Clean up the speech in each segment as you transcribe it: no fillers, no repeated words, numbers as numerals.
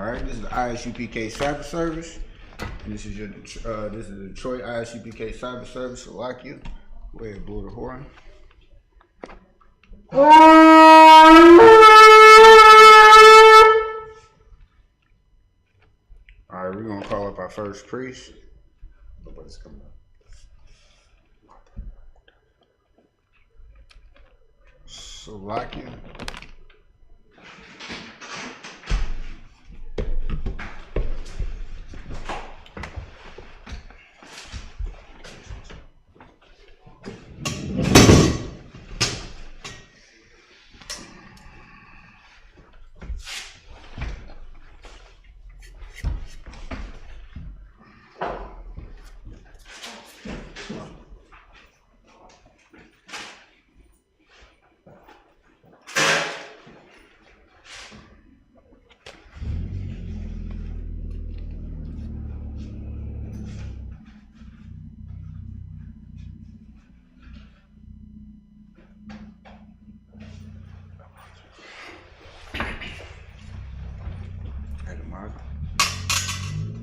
Alright, this is the I.S.U.P.K Sabbath service. And this is your this is the Detroit I.S.U.P.K Sabbath service. So like you. Go ahead, blow the horn. Alright, we're gonna call up our first priest. Nobody's coming up. So like you.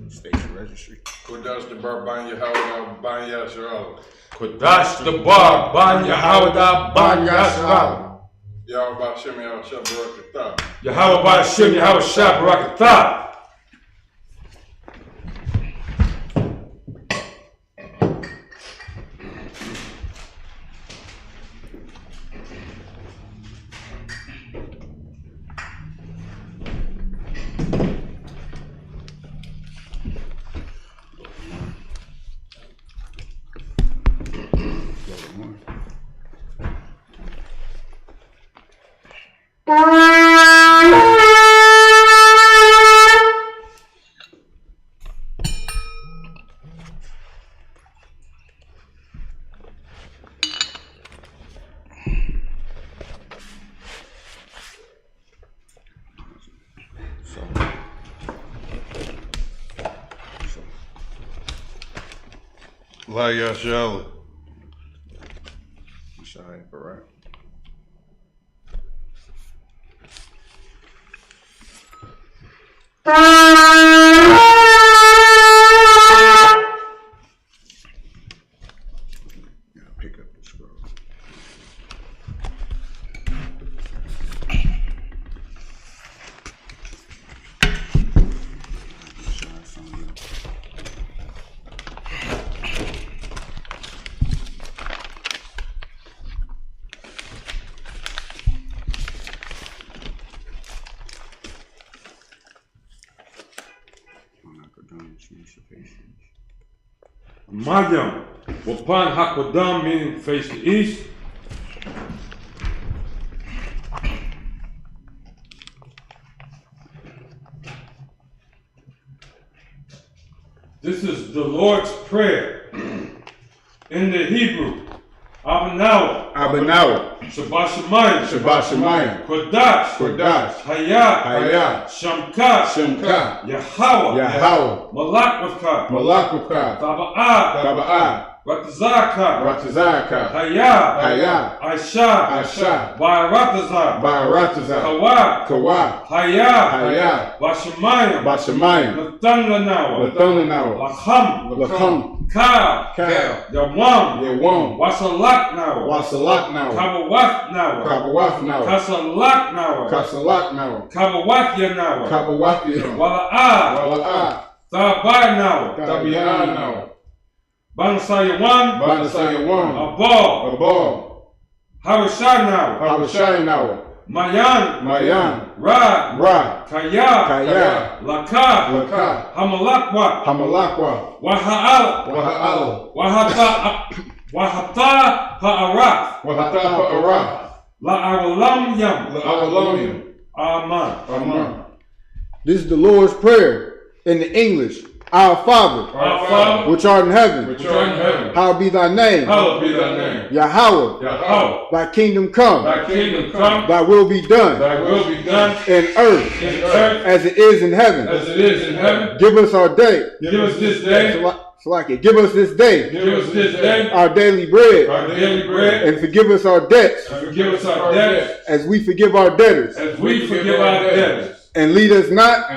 Station registry. Kodash the bar ban Yahawah Bahasham Kodash the bar ban Yahawah Bahasham Yahawah Bahasham Yahawashi. Yahawah Bahasham Yahawashi. La Yashal. Barak. Pick up the scroll. Mayam, Wapan Hakodam, meaning face the east. This is the Lord's Prayer in the Hebrew. Abanawa. Shabbat Shemayim. Kodash. Hayah. Shamka. Yahawah. Malak. Taba'ah. Ratazaka. Hayah. Aisha. Baratazar. Kawak. Hayah. Bashamayim. Nathanawa. Lacham. Ka. Yawam. Wasalak now. Kabawaf now. Kasalak now. Kabawafya now. Wala'ah. Tabai now. Banasayawan. Abal. Hawashai now. Mayan. Ra. Kaya. Laka. Hamalakwa. Waha'al. Wahata ha'araf. La'awalam yam. Amen. This is the Lord's Prayer in the English. Our Father, which art in heaven, hallowed be thy name. Yahawah, thy kingdom come. Thy will be done. In earth, as it is in heaven. Give us our day. Give us this day. Give us this day our daily bread, and forgive us our debts, as we forgive our debtors. And lead us not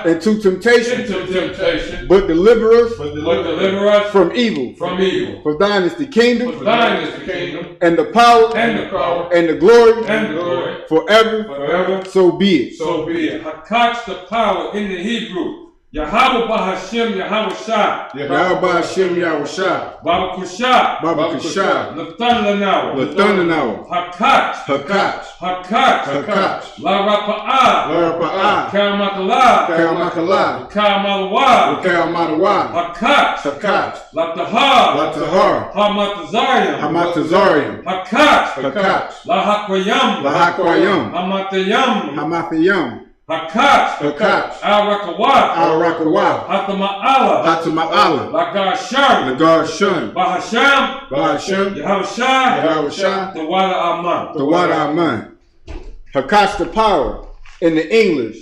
into temptation, but deliver us from evil. For thine is the kingdom, and the power, and the glory, forever. So be it. Hakach, the power in the Hebrew. Yahawah Bahasham Yahawashi. Yahawah Bahasham Yahawashi. Babakusha. Lathan. Hakach. La Rapa'ah. Karamakala. Karamalawa. Hakach. Latahar. Hamatazarium. Hakach. La Hakwayam. Hamatayam. Hakach. Al-Rakawat. Hathama'ala. Lagar-Shun. Bahasham. Yahawashi. The water Aman. Hakach, the power in the English.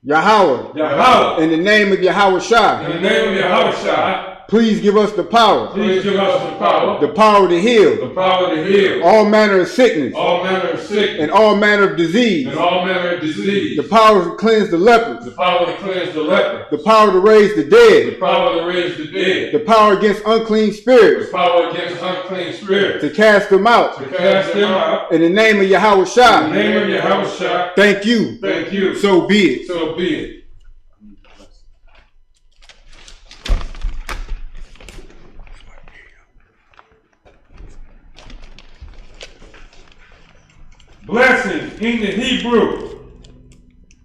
Yahawah. In the name of Yahawashi. Please give us the power. The power to heal. All manner of sickness. And all manner of disease. The power to cleanse the lepers. The power to raise the dead. The power against unclean spirits. To cast them out. In the name of Yahawashi. Thank you. So be it. Blessings in the Hebrew.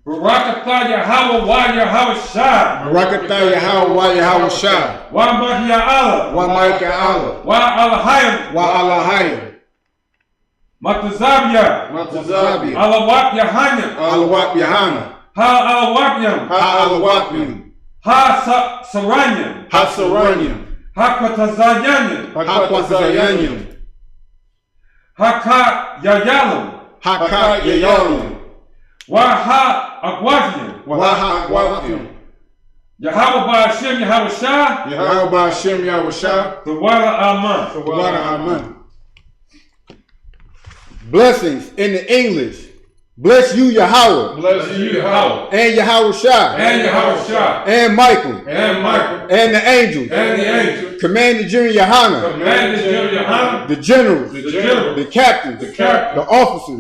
Barakatah Yahawah wa Yahawashi. Wa Mahya'Allah. Wa Alahayim. Matazabya. Alawat Yahanna. Ha Alawatyam. Ha Saranyam. Ha Kwatazayanyam. Haka Yayalam. Waha Agwazian. Yahawah Bahasham Yahawashi. The water Aman. Blessings in the English. Bless you, Yahawah. And Yahawashi. And Michael. And the angels. Command the GEN.YAHANNA. The generals. The captains. The officers.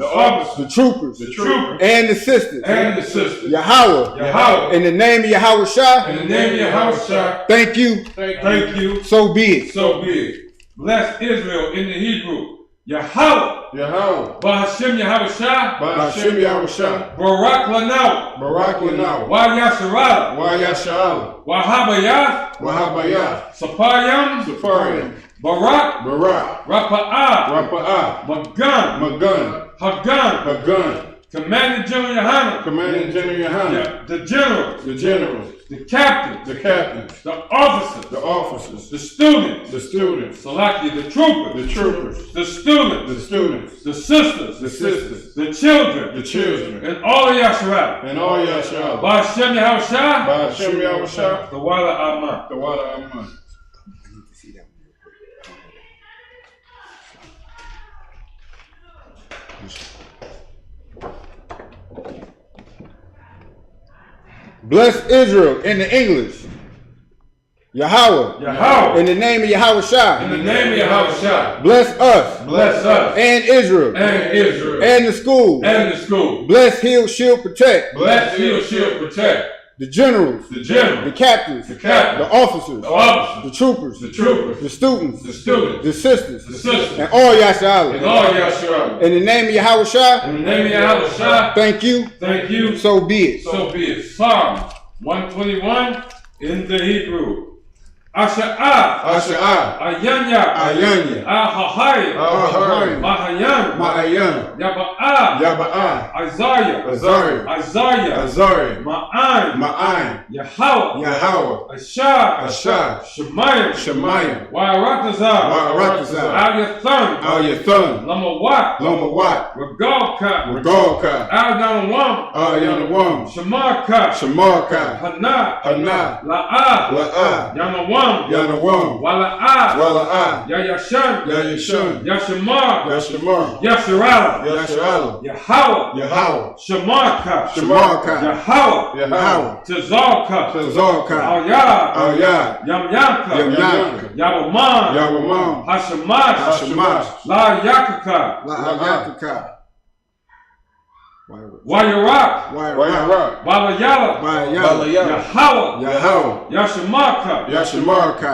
The troopers. And the sisters. Yahawah. In the name of Yahawashi. Thank you. So be it. Bless Israel in the Hebrew. Yahawah Bahasham Yahawashi. Barak Lanaw. Wa Yasharala. Wahabayath. Sapayam. Barak. Rapa'ah. Magan. Hagan. Command the GEN.YAHANNA. The generals. The captains. The officers. The students. Salaki, the troopers. The students. The sisters. The children. And all of Yasharala. Bahasham Yahawashi. The water Aman. Bless Israel in the English. Yahawah. In the name of Yahawashi. Bless us. And Israel. And the school. Bless, heal, shield, protect. The generals. The captains. The officers. The troopers. The students. The sisters. And all Yasharala. In the name of Yahawashi. Thank you. So be it. Psalm 121 in the Hebrew. Asha'ah. Ayanya. Ahahayim. Mahayam. Yaba'ah. Isaiah. Ma'an. Yahawah. Ashah. Shemayim. Wa'aratazah. Al-Yathun. Lamawat. Regalka. Al-Yanawam. Shamar. Hana. La'ah. Yanawam. Yanawam, Yanawam, Wala'a, Wala'a, Yayashan, Yayashan, Yashamar, Yashamar, Yasharala, Yasharala, Yahawah, Yahawah, Shamarka, Shamarka, Yahawah, Yahawah, Tazarka, Tazarka, Al-Yad, Al-Yad, Yamyanka, Yamyanka, Yawaman, Yawamam, Hashamash, Hashamash, La Yakaka, La'ayakaka, Wayarak, Wayarak, Balayala, Balayala, Yahawah, Yahawah, Yashamarka, Yashamarka,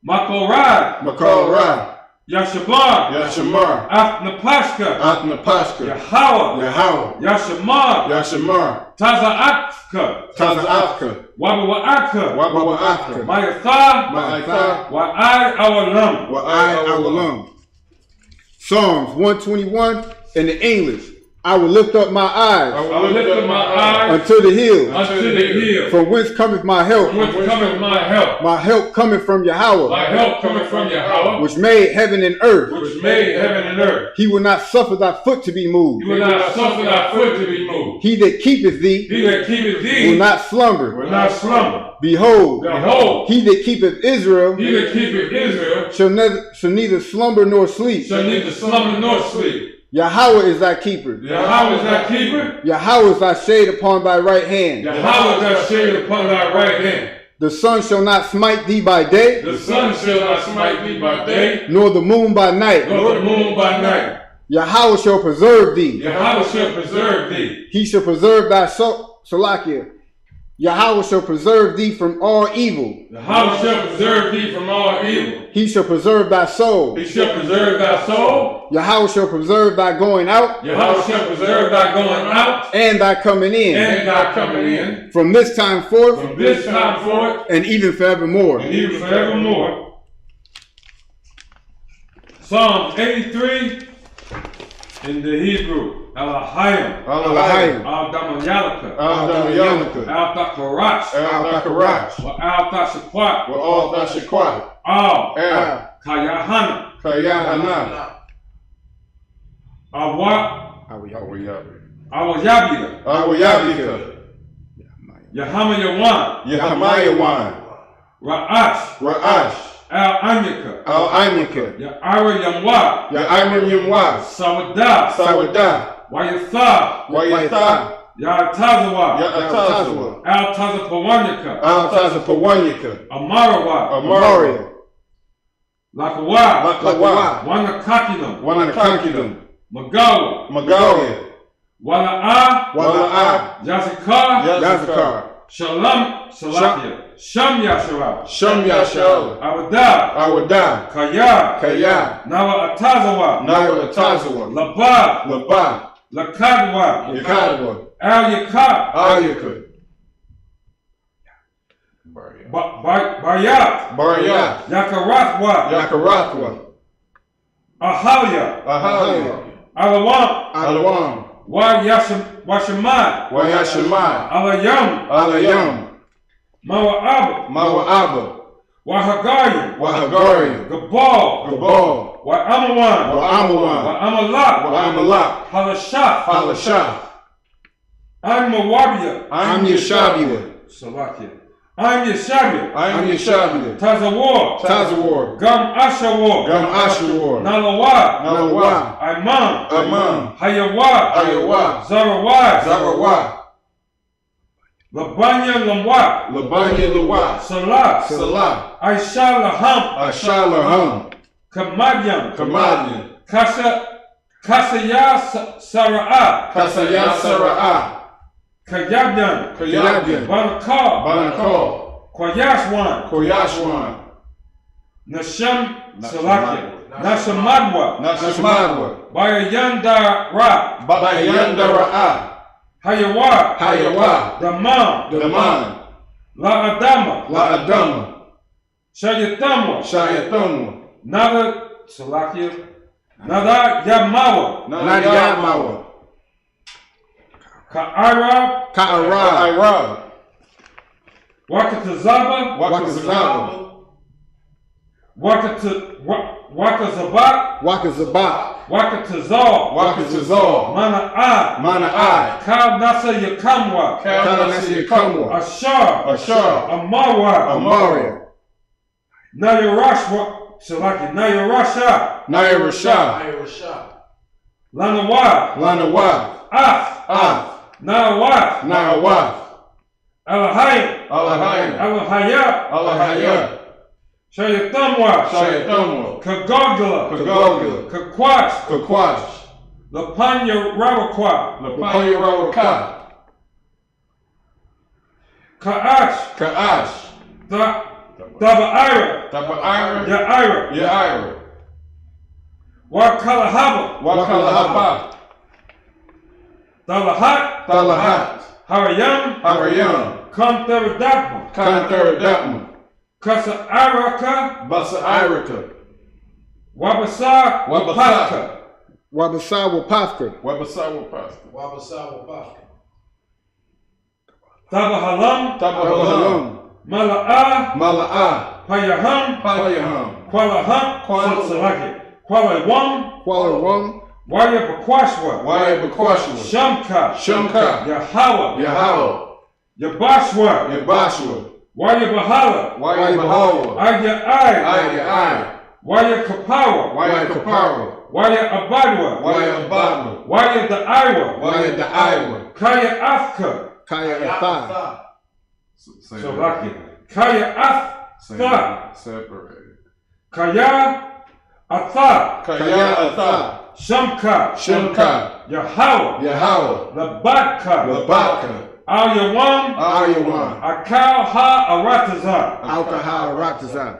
Makorad, Makorah, Yashabar, Yashamar, Athnapashka, Athnapashka, Yahawah, Yahawah, Yashamar, Yashamar, Taza'atka, Taza'afka, Wabawa'aka, Wabawa'afka, Ma'atha, Ma'atha, Wa'ai Awalam. Wa'ai Awalam. Psalms 121 in the English. I will lift up my eyes I will lift up my eyes unto the hills, unto the hill. from whence cometh my help. From whence cometh my help? My help cometh from Yahawah, My help cometh from Yahawah, which made heaven and earth. which made heaven and earth. He will not suffer thy foot to be moved. You will not suffer thy foot to be moved. He that keepeth thee He that keepeth thee will not slumber. will not slumber. Behold, Behold, he that keepeth Israel he that keepeth Israel shall neither slumber nor sleep. shall neither slumber nor sleep. Yahawah is thy keeper. Yahweh is thy keeper. Yahawah is thy shade upon thy right hand. Yahweh is thy shade upon thy right hand. The sun shall not smite thee by day, The sun shall not smite thee by day, nor the moon by night. nor the moon by night. Yahawah shall preserve thee. Yahweh shall preserve thee. He shall preserve thy soul. Salakia. Yahawah shall preserve thee from all evil. Yahweh shall preserve thee from all evil. He shall preserve thy soul. He shall preserve thy soul. Yahawah shall preserve thy going out Yahweh shall preserve thy going out and thy coming in, and thy coming in, from this time forth from this time forth and even forevermore. and even forevermore. Psalm 83 in the Hebrew. Al-Ahayim, Al-Ahayim, Al-Damayalaka, Al-Damayalaka, Al-Takarash, Al-Takarash, Al-Tashakwat, Al-Tashakwat, Al-Kayahana, Kayahana, Awayabila, Awayabika, Yahamayawan, Yahamayawan, Ra'ash, Ra'ash, Al-Anyaka, Al-Anyaka, Ya'ara Yamwa, Ya'imrim Yimwa, Sawadah, Sawadah, Wayatha, Wayatha, Ya'atazawa, Ya'atazawa, Al-Tazapawanyaka, Al-Tazapawanyaka, Amarawa, Amaria, Lakawa, Lakawa, Wanakakinam, Wanakankidam, Magawa, Magalia, Wala'a, Wala'a, Yazikar, Yazakar, Shalam, Salakia, Sham Yasharah, Sham Yashal, Awadah, Awadah, Kaya, Kaya, Nawa Atazawa, Nawa Atazawa, Laba, Laba, Lakadwa, Yakadwa, Al Yakar, Ayaka, Bayat, Baryat, Yakarathwa, Yakarathwa, Ahaya, Ahaya, Alawam, Alawam, Washamad, Wayashemai, Alayam, Alayam, Mawa'ab, Mawa'aba, Wahagayim, Wahagariam, Gabal, Gabal, Wa'amawan, Wa'amawan, Wa'amalak, Wa'amalak, Halashah, Halashah, I'm Mawabia, I'm Yeshabia, Salakia, I'm Yeshabia, I'm Yeshabia, Tazawar, Tazawar, Gam Ashawar, Gam Ashawar, Nalawa, Nalawa, Aiman, Aman, Hayawa, Ayawa, Zarawai, Zarawa, Labanya Lamwa, Labanya Lawa, Salah, Salah, Aisha Laham, Ashalaham, Kamadyam, Kamadian, Kasaya Sara'a, Kasaya Sara'a, Kayabyan, Kayabyan, Barakar, Barakal, Koyashwan, Koyashwan, Nasham Salakia, Nashamadwa, Nashamadwa, Bayayanda Ra, Bayandara'a, Hayawa, Hayawa, Damam, Daman, La Adama, La Adama, Shayatamwa, Shayatamwa, Nada Salakia, Nada Yamawa, Nadiyamawa, Ka'ara, Ka'ara, Wakatazaba, Wakazaba, Wakazabat, Wakazabak, Wakatazal, Wakazazal, Mana'a, Mana'a, Kal Nasa Yakamwa, Kalanasi Yakamwa, Ashar, Ashar, Amawa, Amaria, Nayarashwa, Salaki, Nayarasha, Naya Rasha, Lanawa, Lanawa, Af, Nawa, Nawa, Alahaya, Alahaya, Alahaya, Shayatamwa, Kagogla, Kagogla, Kakwash, Kakwash, Lapanya Rawakwa, Lapanya Rawaka, Kaash, Kaash, Dabaira, Tapaira, Yaira, Wakalahaba, Wakalahaba, Dalahat, Talahat, Harayam, Kantaradakma, Kantaradakma, Kasa Araka, Basa Irika, Wabasa, Wapaka, Wabasa Wapaska, Tabahalam, Tabahalam, Mala'a, Payaham, Kualaham, Salaki, Kualawam, Kualawam, Waya Bakwashwa, Shamka, Yahawah, Yabashwa, Waya Bahala, Aya Waya Kapawa, Waya Abadwa, Waya Daiwa, Kaya Afka, Kaya Atha, Salaki, Kaya Afka, Separated. Kaya Atha, Kaya Atha, Shamka, Yahawah, Labaka, Al-Yawam, Akal Ha Alkaha.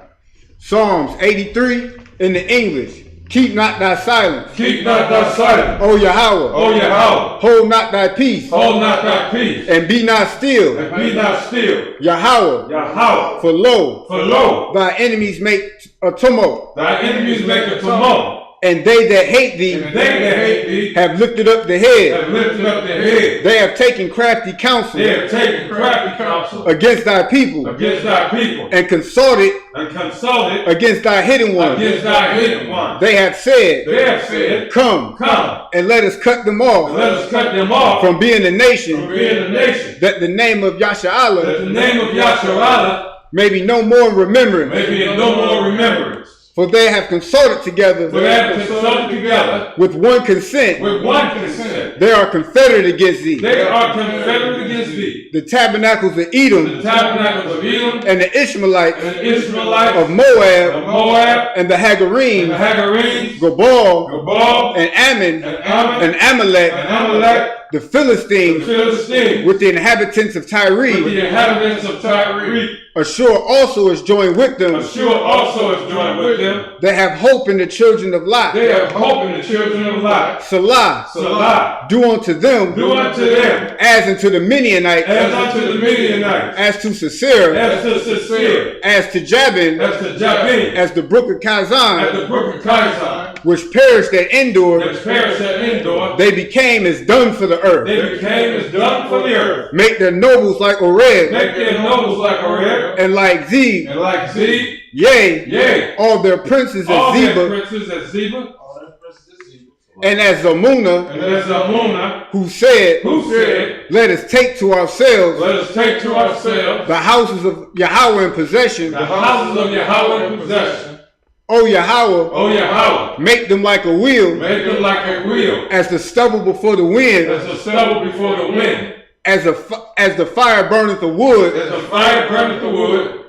Psalms 83 in the English. Keep not thy silence, Keep not thy silence, O Yahawah. O Yahawah. Hold not thy peace, Hold not thy peace, and be not still, and be not still. Yahawah. For lo, thy enemies make a tumult, thy enemies make a tumult, and they that hate thee and they that hate thee have lifted up the head. have lifted up their head. They have taken crafty counsel They have taken crafty counsel against thy people, against thy people, and consulted consulted against thy hidden ones. against thy hidden ones. They have said, They have said, Come, and let us cut them and off let us cut them off from being a from nation, being a nation, that the name of that Yasha'Allah the name of Yasharallah may be no more in remembrance. may be in no more remembrance. For they have consulted together For they have consulted together with one consent. with one consent. They are confederate against thee. They are confederate against thee. The tabernacles of The Edom tabernacles of Edom and the Ishmaelites and the Israelites of Moab of Moab and the and Hagarenes, the Hagarenes, Gabal Gabal and Ammon and Ammon and Amalek, and Amalek, the the Philistines Philistines, with the inhabitants of with Tyre. the inhabitants of Tyre. Ashur also is joined with them Ashur also is joined with them. that have hope in the children of Lot. They have hope in the children of Lot. Salah, Salah, do unto them do unto them as unto the Midianites, as unto the Midianites, as to Sisera, as to Sisera, as to Jabin, as to Jabin, as the brook of at Kazan, the brook of Kaisan, which perished at Endor. which perished at Endor. They became as dung for the earth. They became as dung for the earth. Make their nobles like Oreb, Make their nobles like Oreb, and like Zeb, and like Zeb, yea, all their princes all as their Zeba, princes as Zeba, and as Zamunna, and as Amunah, who said, who said, Let us take to ourselves let us take to ourselves the houses of Yahweh in possession. the houses of Yahweh in possession. O Yahweh, O Yahweh, make them like a wheel, make them like a wheel, as the stubble before the wind, as a stubble before the wind, as the fire burneth the wood, as the fire burneth the wood,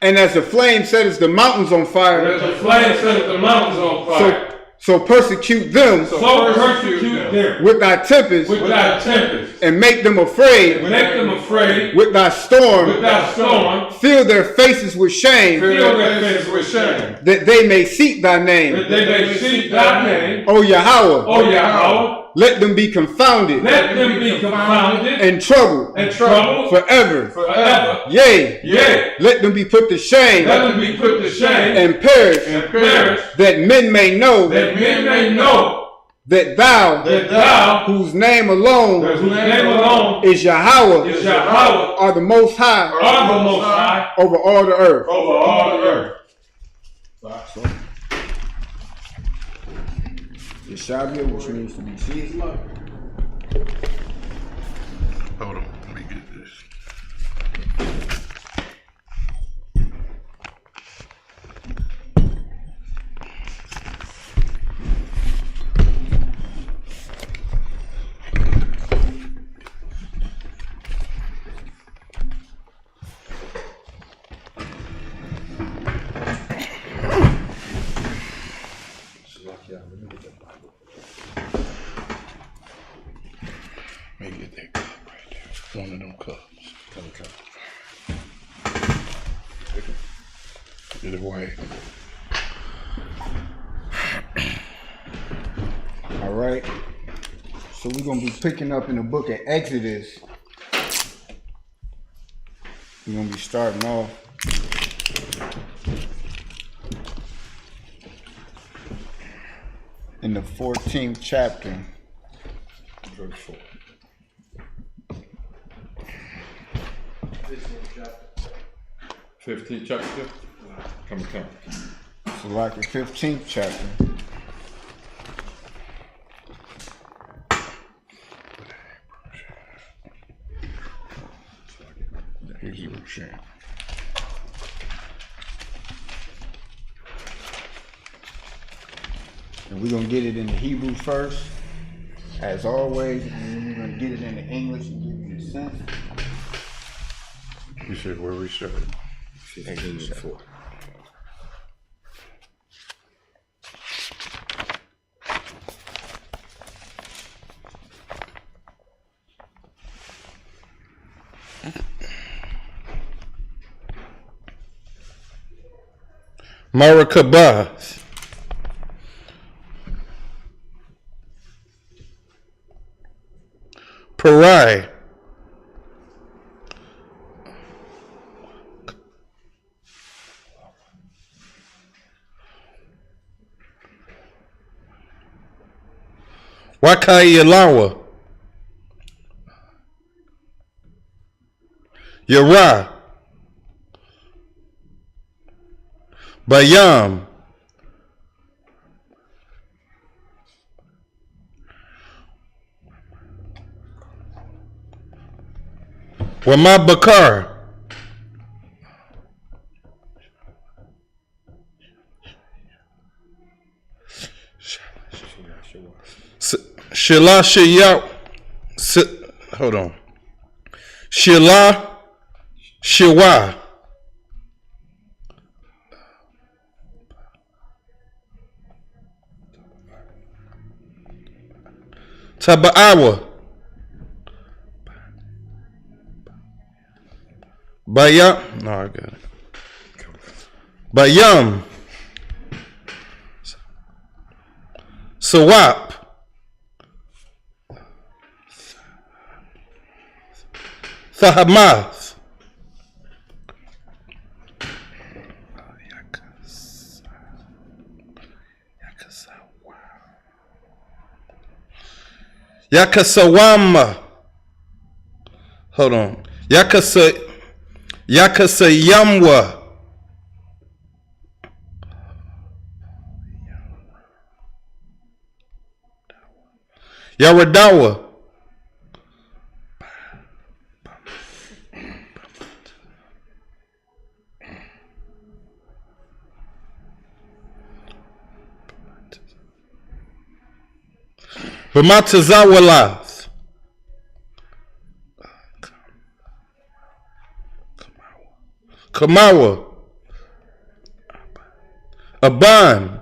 and as the flame setteth the mountains on and fire. as the flame setteth the mountains on fire. So persecute them So persecute them with thy tempest, with thy tempest, and make them afraid and make them afraid with thy with storm. thy storm, Fill their faces with shame, fill their faces with shame, that they may seek thy that name. they may seek thy name. O Yahweh, O Yahweh, let them be confounded let them be confounded and troubled and troubled forever. forever. Yea, Yea, let them be put to shame let them be put to shame and perish, and perish, that men may know that men may know that thou, that thou, whose name alone whose name alone is Yahweh, is Yahweh, are the most high are the Most High over all the earth. over all the earth. Yeshabia, which means to be seized. Hold on, let me get this. One of them cups. Get it away. All right. So we're going to be picking up in the book of Exodus. We're going to be starting off in the 14th chapter. Verse 4. 15th chapter. Come. So like the 15th chapter. The Hebrew share. And we're going to get it in the Hebrew first, as always, and then we're going to get it in the English and give you the sense. You said where we started? 4. Marakabath. Parai. Wakai Yalawa. Yara. Bayam. Wama Bakar. Shila Shia. Hold on. Shila Shiwa. Taba'awa. Bayam. No, I got it. Bayam. Sawap. Thahamath. Yakasawama. Hold on. Yakasayamwa. Yaradawa. Bamatazawalas. Kamawa. Aban.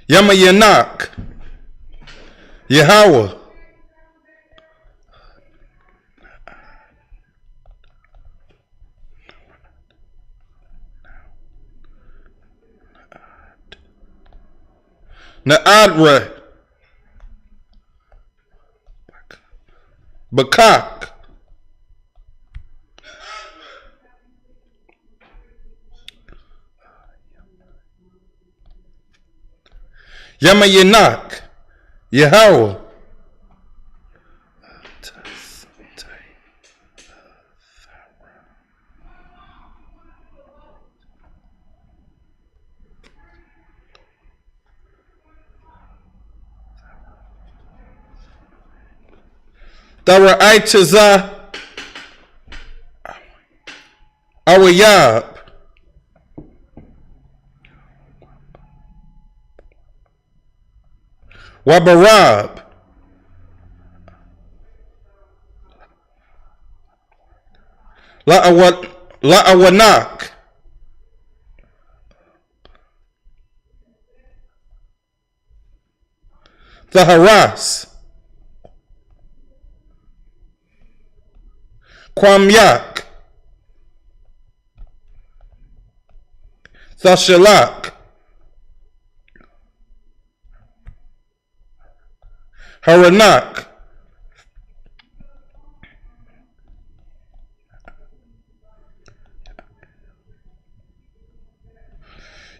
Yamayanak. Yahawah. Naadra. Bakak. Yamayanak. Yahawah. Dara'aitaza Awayab Wabarab La'awanak Thaharas, Kwamyak, Thashalak, Haranak,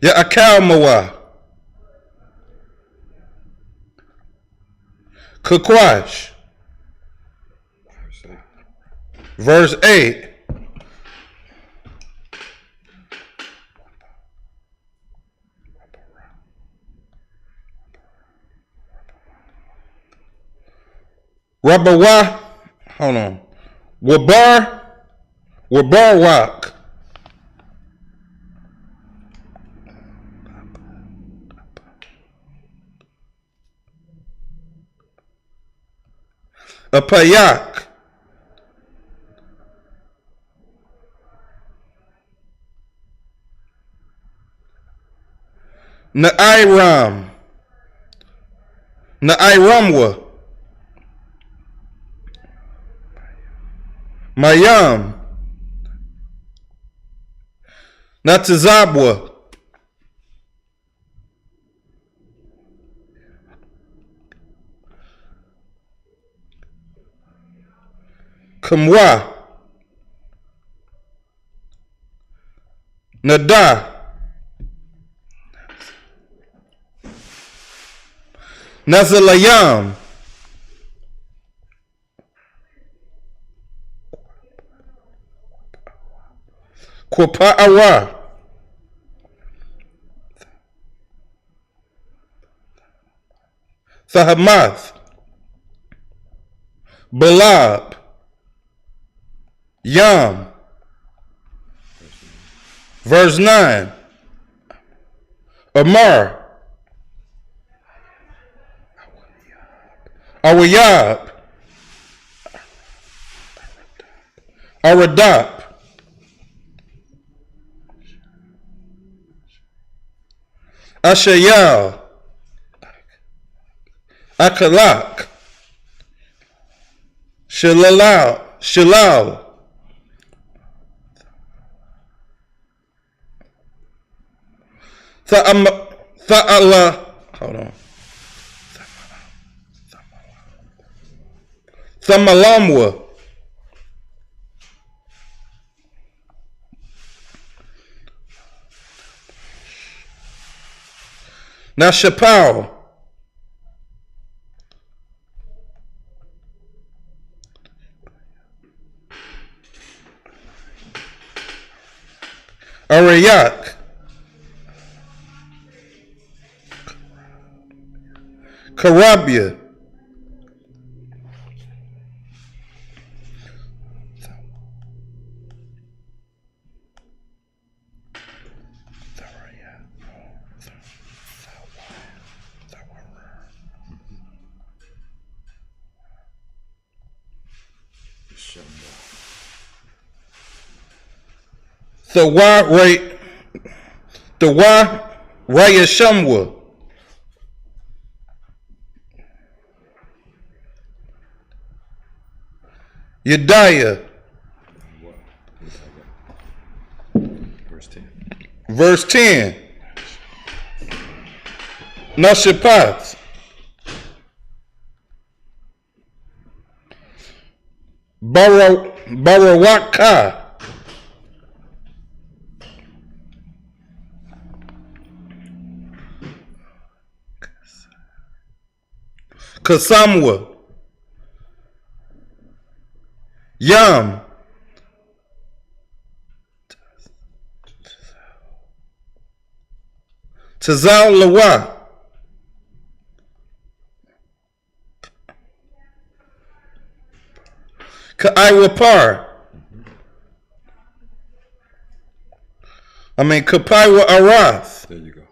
Ya'akalmawa, Kukwash. Verse 8. Wabawa, hold on. Wabarak. Apayak. Nairamwa. Mayam. Natazabwa. Kamwa. Nada. Nazalayam. Kwapa'awa. Thahamath. Balab. Yam. Verse 9. Amar. Awayab. Aradap. Ashayal. Akalak. Shalal. Tha'ala. Hold on. Thamalamwa. Nashapal. Arayak. Karabia. The Raya Shamwa. Yediah. Verse 10. Nashapath. Barawaka. Kasamwa. Yam. Tazal Lawa. Kaiwapar. Kapaiwa Arath. There you go.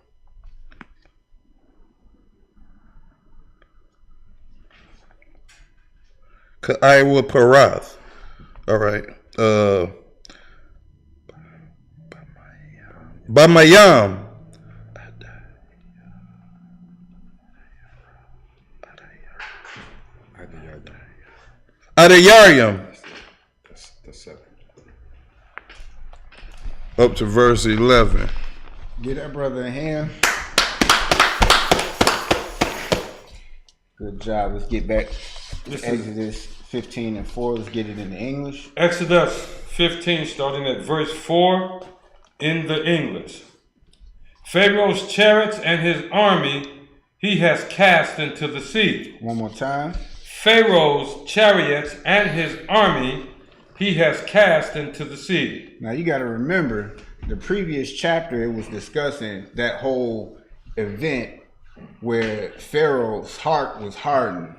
Kaiwa Parath. All right. Bamayam. Adayaryam. That's 7. Up to verse 11. Get that brother a hand. Good job. Let's get back to Exodus 15 and 4. Let's get it in the English. Exodus 15, starting at verse 4 in the English. Pharaoh's chariots and his army he has cast into the sea. One more time. Pharaoh's chariots and his army he has cast into the sea. Now you got to remember, the previous chapter, it was discussing that whole event where Pharaoh's heart was hardened.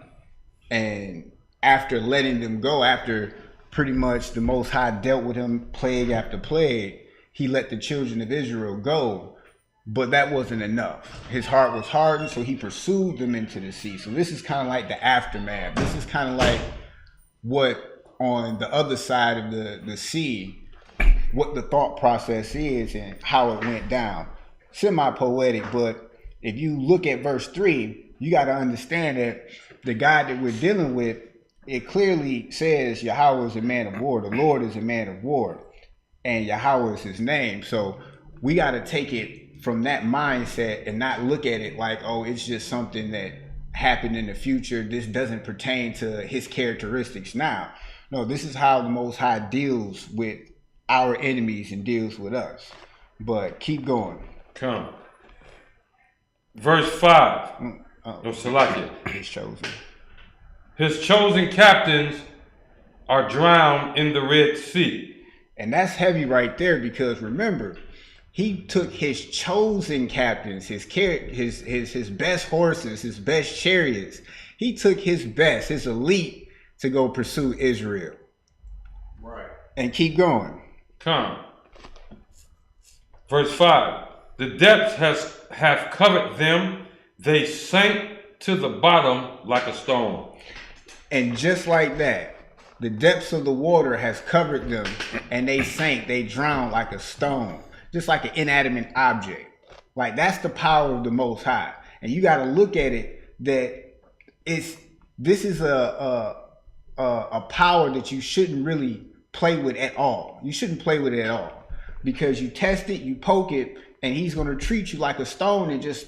And after letting them go, after pretty much the Most High dealt with him plague after plague, he let the children of Israel go. But that wasn't enough. His heart was hardened, so he pursued them into the sea. So this is kind of like the aftermath. This is kind of like what on the other side of the sea, what the thought process is and how it went down. Semi-poetic, but if you look at verse 3, you got to understand that the God that we're dealing with, it clearly says Yahweh is a man of war. The Lord is a man of war. And Yahweh is his name. So we got to take it from that mindset and not look at it like, oh, it's just something that happened in the future. This doesn't pertain to his characteristics now. No, this is how the Most High deals with our enemies and deals with us. But keep going. Come. Verse 5. No, Salakia. His chosen. His chosen captains are drowned in the Red Sea. And that's heavy right there, because remember, he took his chosen captains, his best horses, his best chariots. He took his best, his elite, to go pursue Israel. Right. And keep going. Come. Verse 5. The depths have covered them. They sank to the bottom like a stone. And just like that, the depths of the water has covered them, and they sank, they drowned like a stone. Just like an inanimate object. Like, that's the power of the Most High. And you got to look at it that this is a power that you shouldn't really play with at all. You shouldn't play with it at all, because you test it, you poke it, and he's going to treat you like a stone and just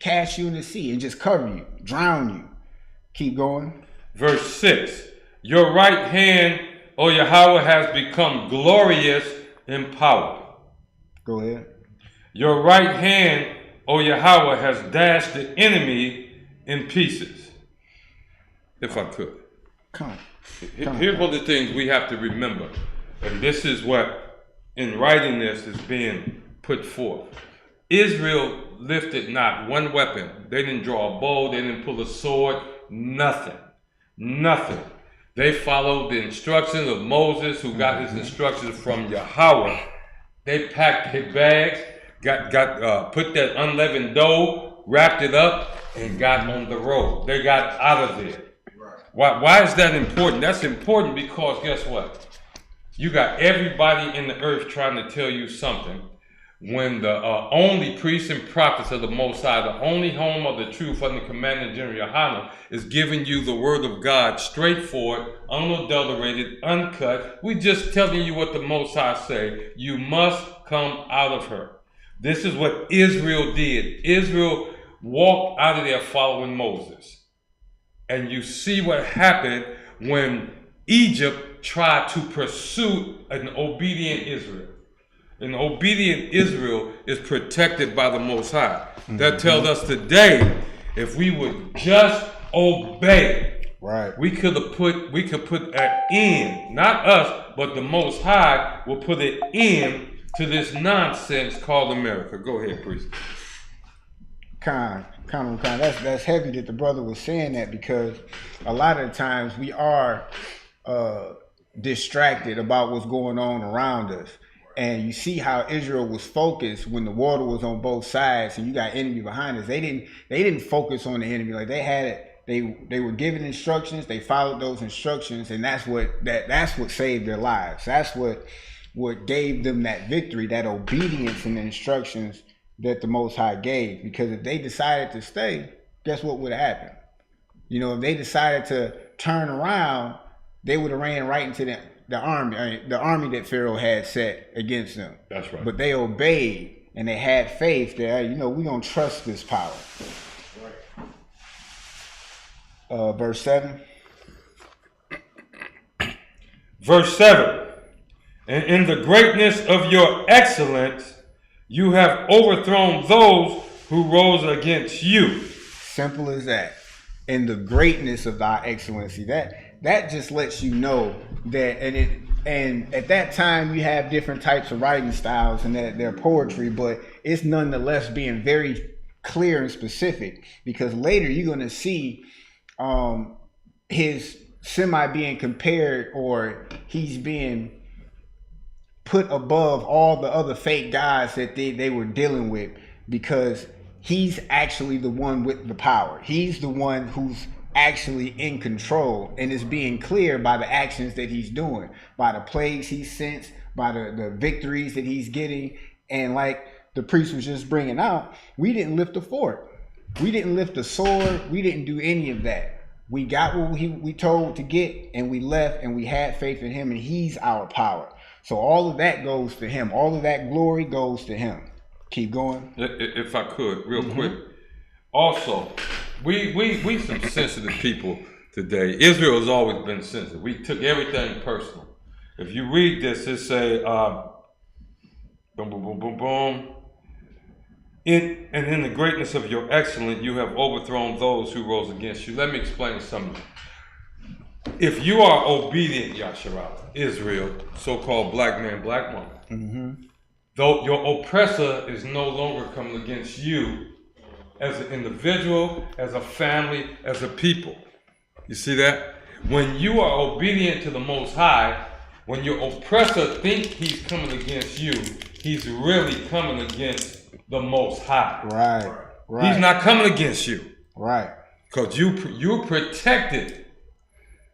cast you in the sea and just cover you, drown you. Keep going. Verse 6. Your right hand, O Yahweh, has become glorious in power. Go ahead. Your right hand, O Yahweh, has dashed the enemy in pieces. If I could. Here's one of the things we have to remember. And this is what, in writing this, is being put forth. Israel lifted not one weapon. They didn't draw a bow. They didn't pull a sword. Nothing. Nothing. They followed the instructions of Moses, who got his instructions from Yahweh. They packed their bags, put that unleavened dough, wrapped it up, and got on the road. They got out of there. Right. Why is that important? That's important because guess what? You got everybody in the earth trying to tell you something, when the only priests and prophets of the Most High, the only home of the truth under Commander General Yohanan, is giving you the word of God straightforward, unadulterated, uncut. We just telling you what the Most High say. You must come out of her. This is what Israel did. Israel walked out of there following Moses. And you see what happened when Egypt tried to pursue an obedient Israel. An obedient Israel is protected by the Most High. That tells us today, if we would just obey, right, we could put an end, not us, but the Most High will put an end to this nonsense called America. Go ahead, priest. That's heavy that the brother was saying that, because a lot of the times we are distracted about what's going on around us. And you see how Israel was focused when the water was on both sides and you got enemy behind us. They didn't focus on the enemy. Like, they had it. They were given instructions. They followed those instructions, and that's what saved their lives. That's what gave them that victory, that obedience in the instructions that the Most High gave. Because if they decided to stay, guess what would have happened? You know, if they decided to turn around, they would have ran right into the army that Pharaoh had set against them. That's right. But they obeyed and they had faith that, we're going to trust this power. Verse 7. Verse 7. And in the greatness of your excellence, you have overthrown those who rose against you. Simple as that. In the greatness of thy excellency. That just lets you know that, and at that time you have different types of writing styles and their poetry, but it's nonetheless being very clear and specific, because later you're going to see his semi being compared, or he's being put above all the other fake gods that they were dealing with, because he's actually the one with the power. He's the one who's actually in control, and it's being clear by the actions that he's doing, by the plagues he sent, by the victories that he's getting. And like the priest was just bringing out, we didn't lift a fort, we didn't lift a sword, we didn't do any of that. We got what we told to get, and we left, and we had faith in him, and he's our power. So all of that goes to him. All of that glory goes to him. Keep going. If I could, real quick. Also, we some sensitive people today. Israel has always been sensitive. We took everything personal. If you read this, it say, boom, boom, boom, boom, boom. In the greatness of your excellence, you have overthrown those who rose against you. Let me explain something. If you are obedient, Yasharala, Israel, so-called black man, black woman, though your oppressor is no longer coming against you as an individual, as a family, as a people. You see that? When you are obedient to the Most High, when your oppressor thinks he's coming against you, he's really coming against the Most High. Right. He's not coming against you. Right. Because you're protected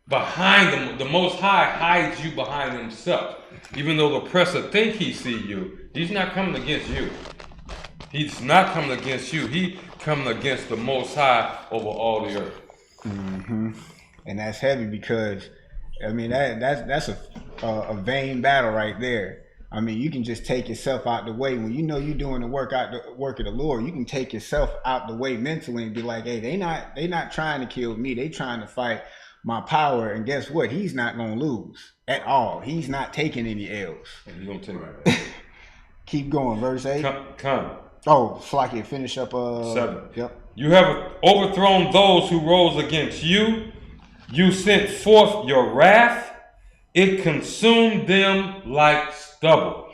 behind them. The Most High hides you behind himself. Even though the oppressor think he see you, he's not coming against you. He's not coming against you. He coming against the Most High over all the earth. And that's heavy, because that's a vain battle right there. You can just take yourself out the way. When you know you're doing the work of the Lord, you can take yourself out the way mentally and be like, hey, they not trying to kill me. They trying to fight my power. And guess what? He's not going to lose at all. He's not taking any L's. You're going to take it. Keep going. Verse 8. Come. Oh, Flockie, finish up. 7. Yep. You have overthrown those who rose against you. You sent forth your wrath. It consumed them like stubble.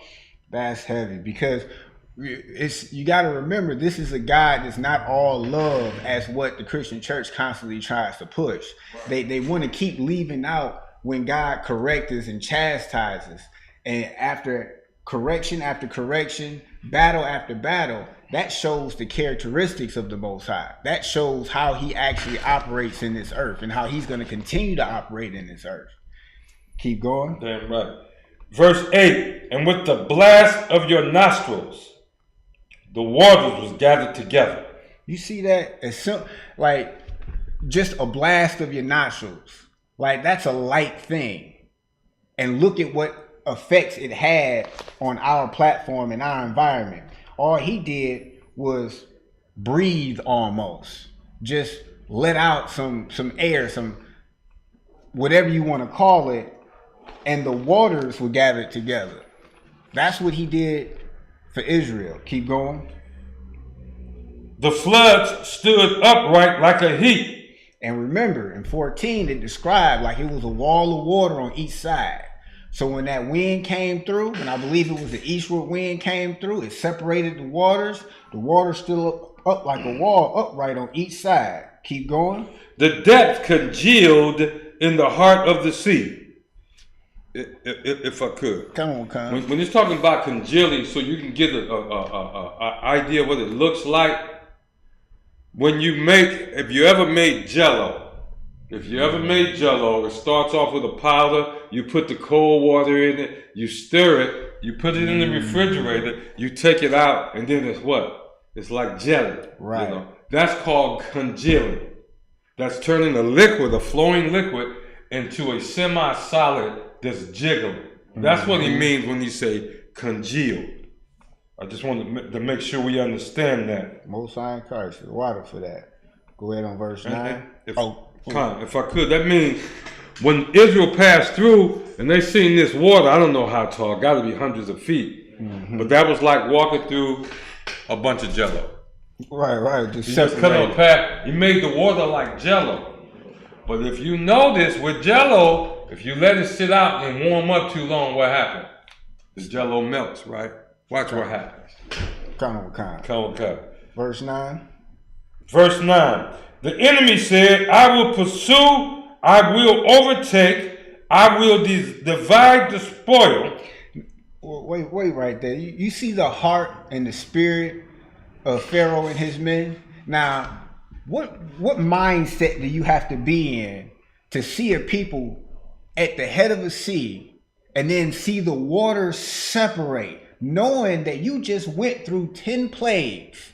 That's heavy, because you got to remember, this is a God that's not all love as what the Christian church constantly tries to push. They want to keep leaving out when God corrects and chastises, and after correction after correction, battle after battle, that shows the characteristics of the Most High. That shows how he actually operates in this earth, and how he's going to continue to operate in this earth. Keep going. Damn right. Verse 8, and with the blast of your nostrils, the waters was gathered together. You see that? It's like just a blast of your nostrils. Like, that's a light thing. And look at what effects it had on our platform and our environment. All he did was breathe almost. Just let out some air, some whatever you want to call it. And the waters were gathered together. That's what he did for Israel. Keep going. The floods stood upright like a heap. And remember, in 14, it described like it was a wall of water on each side. So when that wind came through, and I believe it was the eastward wind came through, it separated the waters. The water stood up like a wall, upright on each side. Keep going. The depth congealed in the heart of the sea. If I could. Come on. When it's talking about congealing, so you can get an idea of what it looks like. If you ever made Jello, it starts off with a powder. You put the cold water in it, you stir it, you put it in the refrigerator, you take it out, and then it's what? It's like jelly. Right. That's called congealing. That's turning a flowing liquid, into a semi-solid that's jiggling. That's what he means when he say congealed. I just wanted to make sure we understand that. Most High in Christ, the water for that. Go ahead on verse 9. If I could, that means when Israel passed through and they seen this water, I don't know how tall, got to be hundreds of feet. But that was like walking through a bunch of jello. Right. He just cut on a path. He made the water like jello. But if you notice with jello, if you let it sit out and warm up too long, what happens? The jello melts, right? Watch what happens. Come on. Verse 9. Verse 9. The enemy said, I will pursue, I will overtake, I will divide the spoil. Wait right there. You see the heart and the spirit of Pharaoh and his men? Now, what mindset do you have to be in to see a people at the head of a sea and then see the waters separate, knowing that you just went through 10 plagues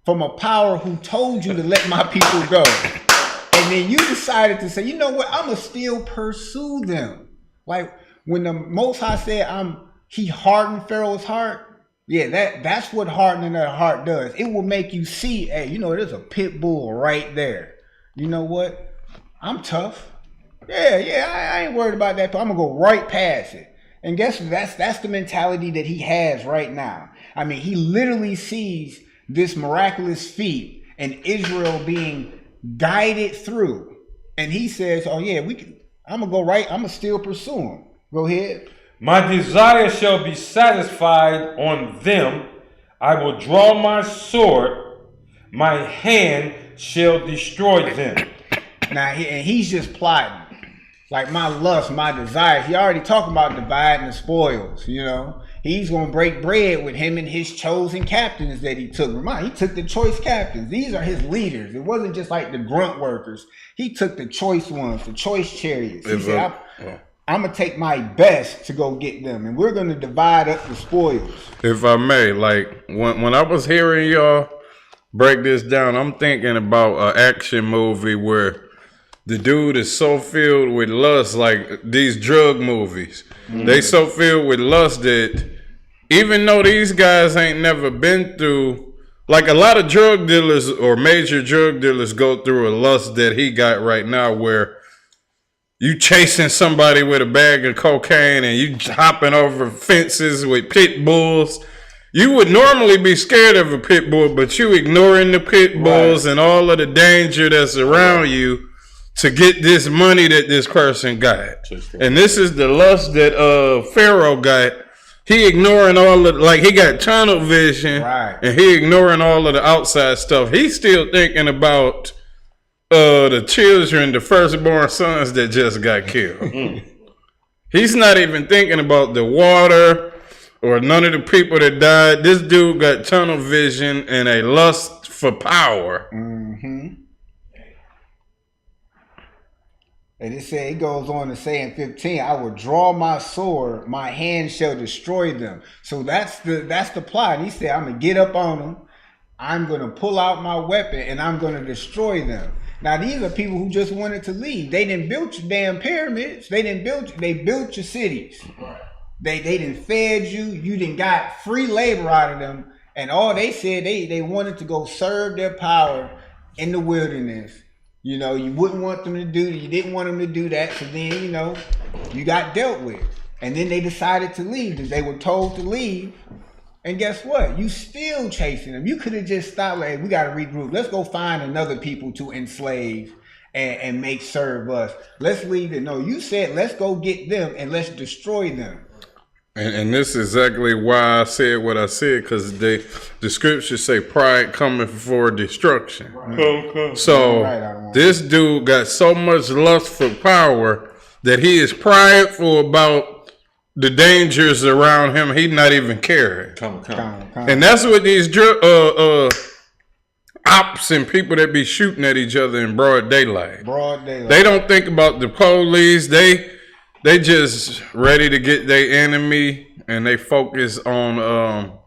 from a power who told you to let my people go? And then you decided to say, you know what, I'm going to still pursue them. Like when the Most High said, he hardened Pharaoh's heart. Yeah, that's what hardening that heart does. It will make you see, hey, you know, there's a pit bull right there. You know what? I'm tough. Yeah, I ain't worried about that. But I'm going to go right past it. And guess what? That's the mentality that he has right now. I mean, he literally sees this miraculous feat and Israel being guided through. And he says, oh yeah, I'm going to go right. I'm going to still pursue him. Go ahead. My desire shall be satisfied on them. I will draw my sword. My hand shall destroy them. Now, he's just plotting. Like my lust, my desires. He already talking about dividing the spoils, you know. He's going to break bread with him and his chosen captains that he took. Remind, he took the choice captains. These are his leaders. It wasn't just like the grunt workers. He took the choice ones, the choice chariots. He said, I'm going to take my best to go get them, and we're going to divide up the spoils. If I may, like, when I was hearing y'all break this down, I'm thinking about an action movie where the dude is so filled with lust, like these drug movies. They so filled with lust that even though these guys ain't never been through, like a lot of drug dealers or major drug dealers go through a lust that he got right now, where you chasing somebody with a bag of cocaine and you hopping over fences with pit bulls. You would normally be scared of a pit bull, but you ignoring the pit bulls and all of the danger that's around you to get this money that this person got. And this is the lust that Pharaoh got. He ignoring all of, like, he got tunnel vision, and he ignoring all of the outside stuff. He's still thinking about the children, the firstborn sons that just got killed. He's not even thinking about the water or none of the people that died. This dude got tunnel vision and a lust for power. And it goes on to say in 15, I will draw my sword, my hand shall destroy them. So that's the plot. And he said, I'm going to get up on them. I'm going to pull out my weapon and I'm going to destroy them. Now, these are people who just wanted to leave. They didn't build your damn pyramids. They built your cities. They didn't fed you. You didn't got free labor out of them. And all they said, they wanted to go serve their power in the wilderness. You know, you wouldn't want them to do that. You didn't want them to do that. So then, you know, you got dealt with. And then they decided to leave because they were told to leave. And guess what? You still chasing them. You could have just stopped, like, we got to regroup. Let's go find another people to enslave and make serve us. Let's leave it. No, you said, let's go get them and let's destroy them. And this is exactly why I said what I said, because the scriptures say pride cometh before destruction. So this dude got so much lust for power that he is prideful about the dangers around him. He's not even caring. And that's what these ops and people that be shooting at each other in broad daylight. They don't think about the police. They just ready to get their enemy, and they focus on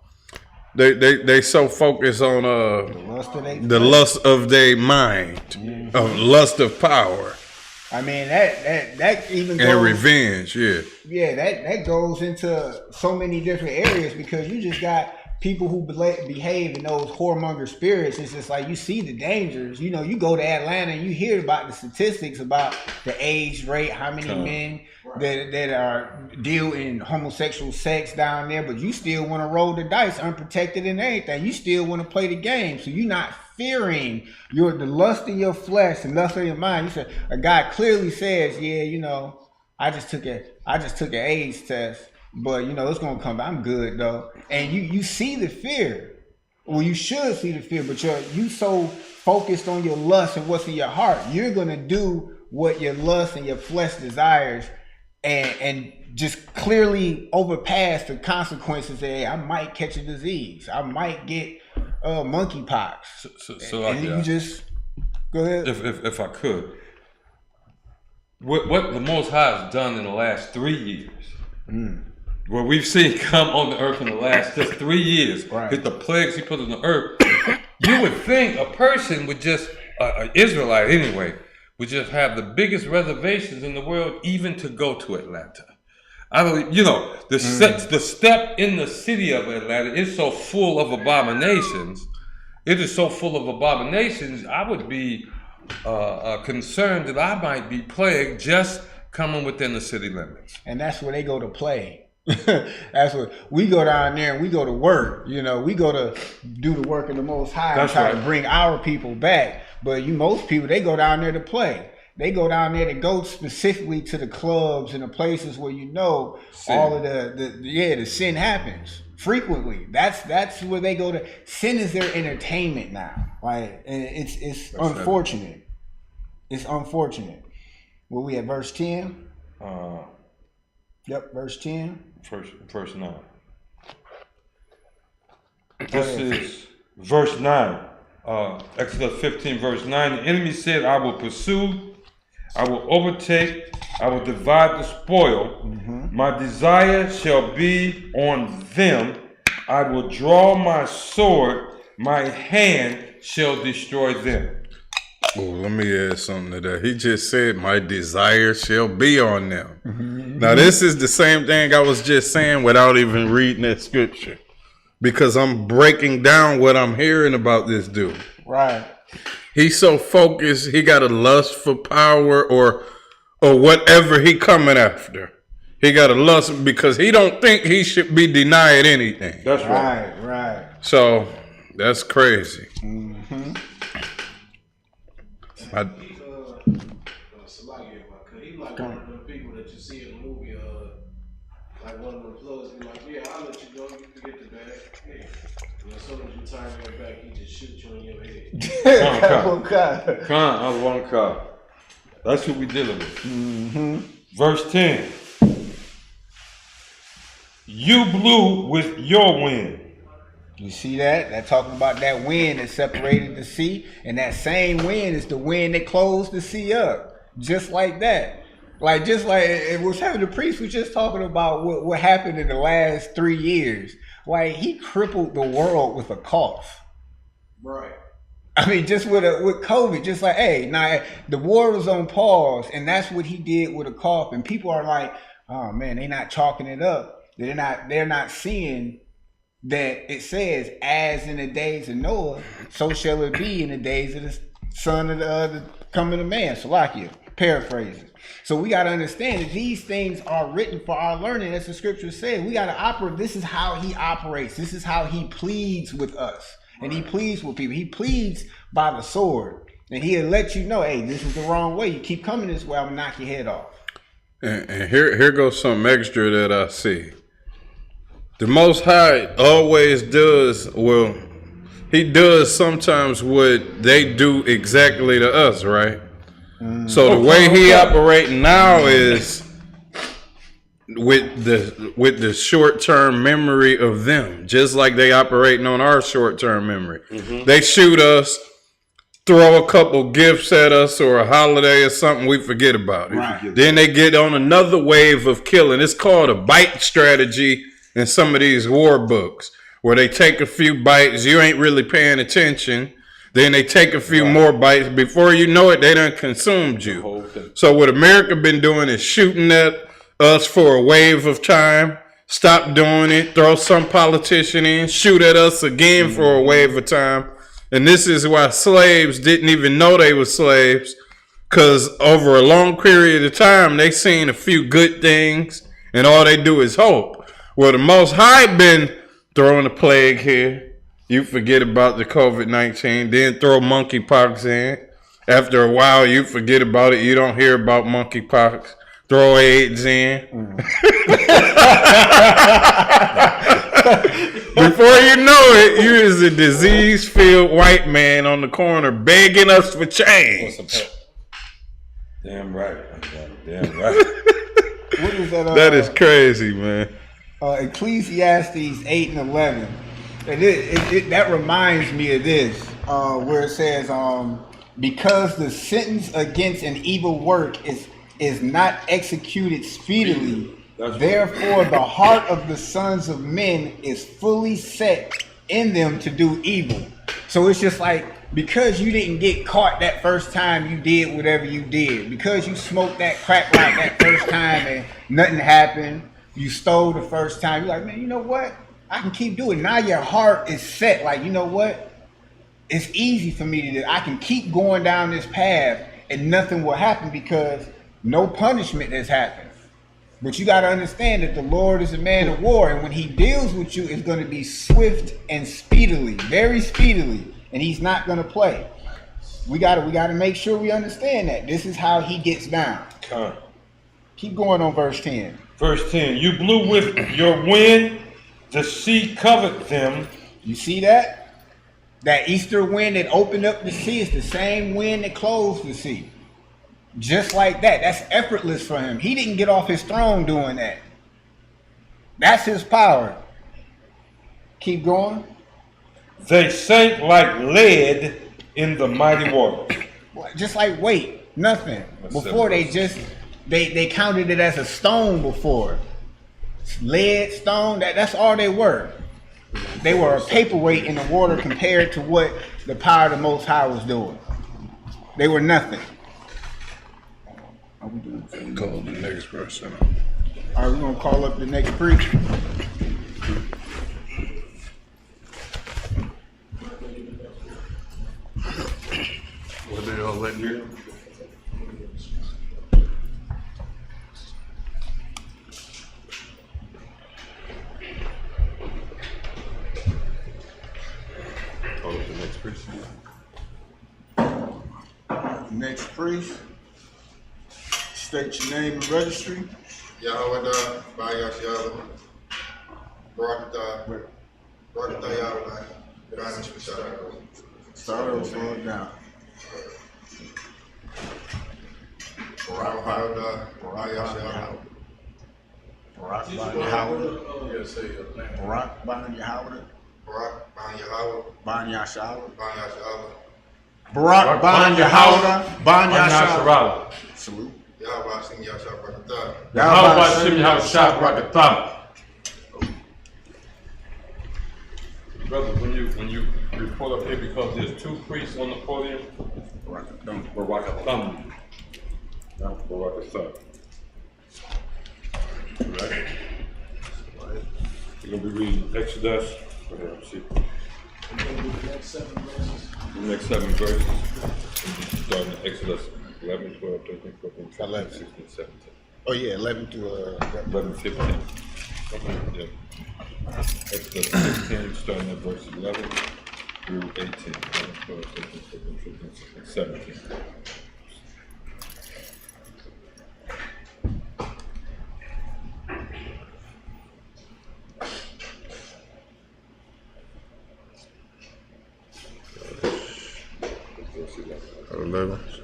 they so focus on the lust of their mind, of lust of power. I mean, that even goes, and revenge, yeah. Yeah, that goes into so many different areas because you just got people who behave in those whoremonger spirits. It's just like you see the dangers. You know, you go to Atlanta and you hear about the statistics about the age rate, how many men that are deal in homosexual sex down there, but you still want to roll the dice unprotected and everything. You still want to play the game, so you're not fearing the lust in your flesh and lust in your mind. You said a guy clearly says, yeah, you know, I just took an AIDS test, but you know it's gonna come back. I'm good though. And you see the fear. Well, you should see the fear, but you so focused on your lust and what's in your heart, you're gonna do what your lust and your flesh desires, and just clearly overpass the consequences. Hey, I might catch a disease. I might get monkeypox. So and you just go ahead. If I could, what the Most High has done in the last 3 years, what we've seen come on the earth in the last just 3 years, with the plagues He put on the earth, you would think a person would just, an Israelite anyway, would just have the biggest reservations in the world, even to go to Atlanta. I don't, you know, the step in the city of Atlanta is so full of abominations. It is so full of abominations. I would be concerned that I might be plagued just coming within the city limits. And that's where they go to play. That's what we go down there and we go to work. You know, we go to do the work of the Most High and try to bring our people back. But most people, they go down there to play. They go down there to go specifically to the clubs and the places where you know sin. All of the sin happens frequently. That's where they go to. Sin is their entertainment now. Like, and it's unfortunate. It's unfortunate. Where we at verse 10? Yep, verse 10. Verse 9. This is verse 9. Exodus 15, verse 9. The enemy said, I will pursue, I will overtake, I will divide the spoil. My desire shall be on them. I will draw my sword, my hand shall destroy them. Oh, let me add something to that. He just said, my desire shall be on them. Now, this is the same thing I was just saying without even reading that scripture. Because I'm breaking down what I'm hearing about this dude. Right. He's so focused, he got a lust for power or whatever he coming after. He got a lust because he don't think he should be denied anything. That's right. Right. So, that's crazy. He like one of them people that you see in the movie, like one of them plugs be like, yeah, I'll let you go, you can get the bag. Yeah. And as soon as you turn your back, he just shoots you in your head. One car. That's what we dealing with. Verse 10. You blew with your wind. You see that? They're talking about that wind that separated the sea, and that same wind is the wind that closed the sea up. Just like that. Just like it was having the priest was just talking about what happened in the last 3 years. Like, he crippled the world with a cough. Right. I mean, just with COVID, just like, hey, now the war was on pause, and that's what he did with a cough. And people are like, oh man, they're not chalking it up. They're not seeing that it says, as in the days of Noah, so shall it be in the days of the son of the coming of man. Salakia, paraphrasing. So we got to understand that these things are written for our learning, as the scriptures say. We got to operate. This is how he operates. This is how he pleads with us. And he pleads with people. He pleads by the sword. And he'll let you know, hey, this is the wrong way. You keep coming this way, I'm going to knock your head off. And here goes something extra that I see. The Most High always does, well, he does sometimes what they do exactly to us, right? So the way he operating now is with the short-term memory of them, just like they operating on our short-term memory. They shoot us, throw a couple gifts at us or a holiday or something, we forget about it. Right. Then they get on another wave of killing. It's called a bite strategy in some of these war books, where they take a few bites, you ain't really paying attention. Then they take a few more bites. Before you know it, they done consumed you. So what America been doing is shooting at us for a wave of time. Stop doing it. Throw some politician in. Shoot at us again for a wave of time. And this is why slaves didn't even know they were slaves. Because over a long period of time, they seen a few good things. And all they do is hope. Well, the Most High been throwing a plague here. You forget about the COVID-19, then throw monkeypox in. After a while, you forget about it. You don't hear about monkeypox. Throw AIDS in. Before you know it, you is a disease-filled white man on the corner begging us for change. Damn right. Damn right. What is that? That is crazy, man. Ecclesiastes 8 and 11. And that reminds me of this, where it says, because the sentence against an evil work is not executed speedily, therefore the heart of the sons of men is fully set in them to do evil. So it's just like, because you didn't get caught that first time you did whatever you did, because you smoked that crack rock that first time and nothing happened, you stole the first time, you're like, man, you know what? I can keep doing it. Now your heart is set. Like, you know what? It's easy for me to do. I can keep going down this path and nothing will happen because no punishment has happened. But you got to understand that the Lord is a man of war. And when he deals with you, it's going to be swift and speedily, very speedily. And he's not going to play. We got to make sure we understand that. This is how he gets down. Keep going on verse 10. Verse 10. You blew with your wind. The sea covered them. You see that? That Easter wind that opened up the sea is the same wind that closed the sea. Just like that. That's effortless for him. He didn't get off his throne doing that. That's his power. Keep going. They sank like lead in the mighty waters. Just like weight. Nothing. Before they counted it as a stone before. Lead, stone, that's all they were. They were a paperweight in the water compared to what the power of the Most High was doing. They were nothing. Are we doing Call the next person. All right, we're going to call up the next preacher. What they all letting you? Next priest, state your name and registry. Yahawah Bahasham Yahawashi. Barak Yahawah Bahasham Yahawashi. Start over, slow it down. Barak Yahawah. Barak Yahawah. Barak Yahawah. Ban Yahshua. Barak Ban Yahawah. Ban Yahshua. Salute. Yahweh Shem Yahshua. Yahweh Shem Yahshua. Brother, when you report up here, because there's two priests on the podium, Barak ahtham. Barak ahtham. Right? We're going to be reading Exodus. Go ahead, see. The next 7 verses. Starting in Exodus 11, 12, 13, 14, 15, 16, 17. Oh yeah, 11 to 11, 15. Okay, yeah. Exodus 16, starting at verse 11 through 18. 11, 12, 13, 14, 15, 16, 17.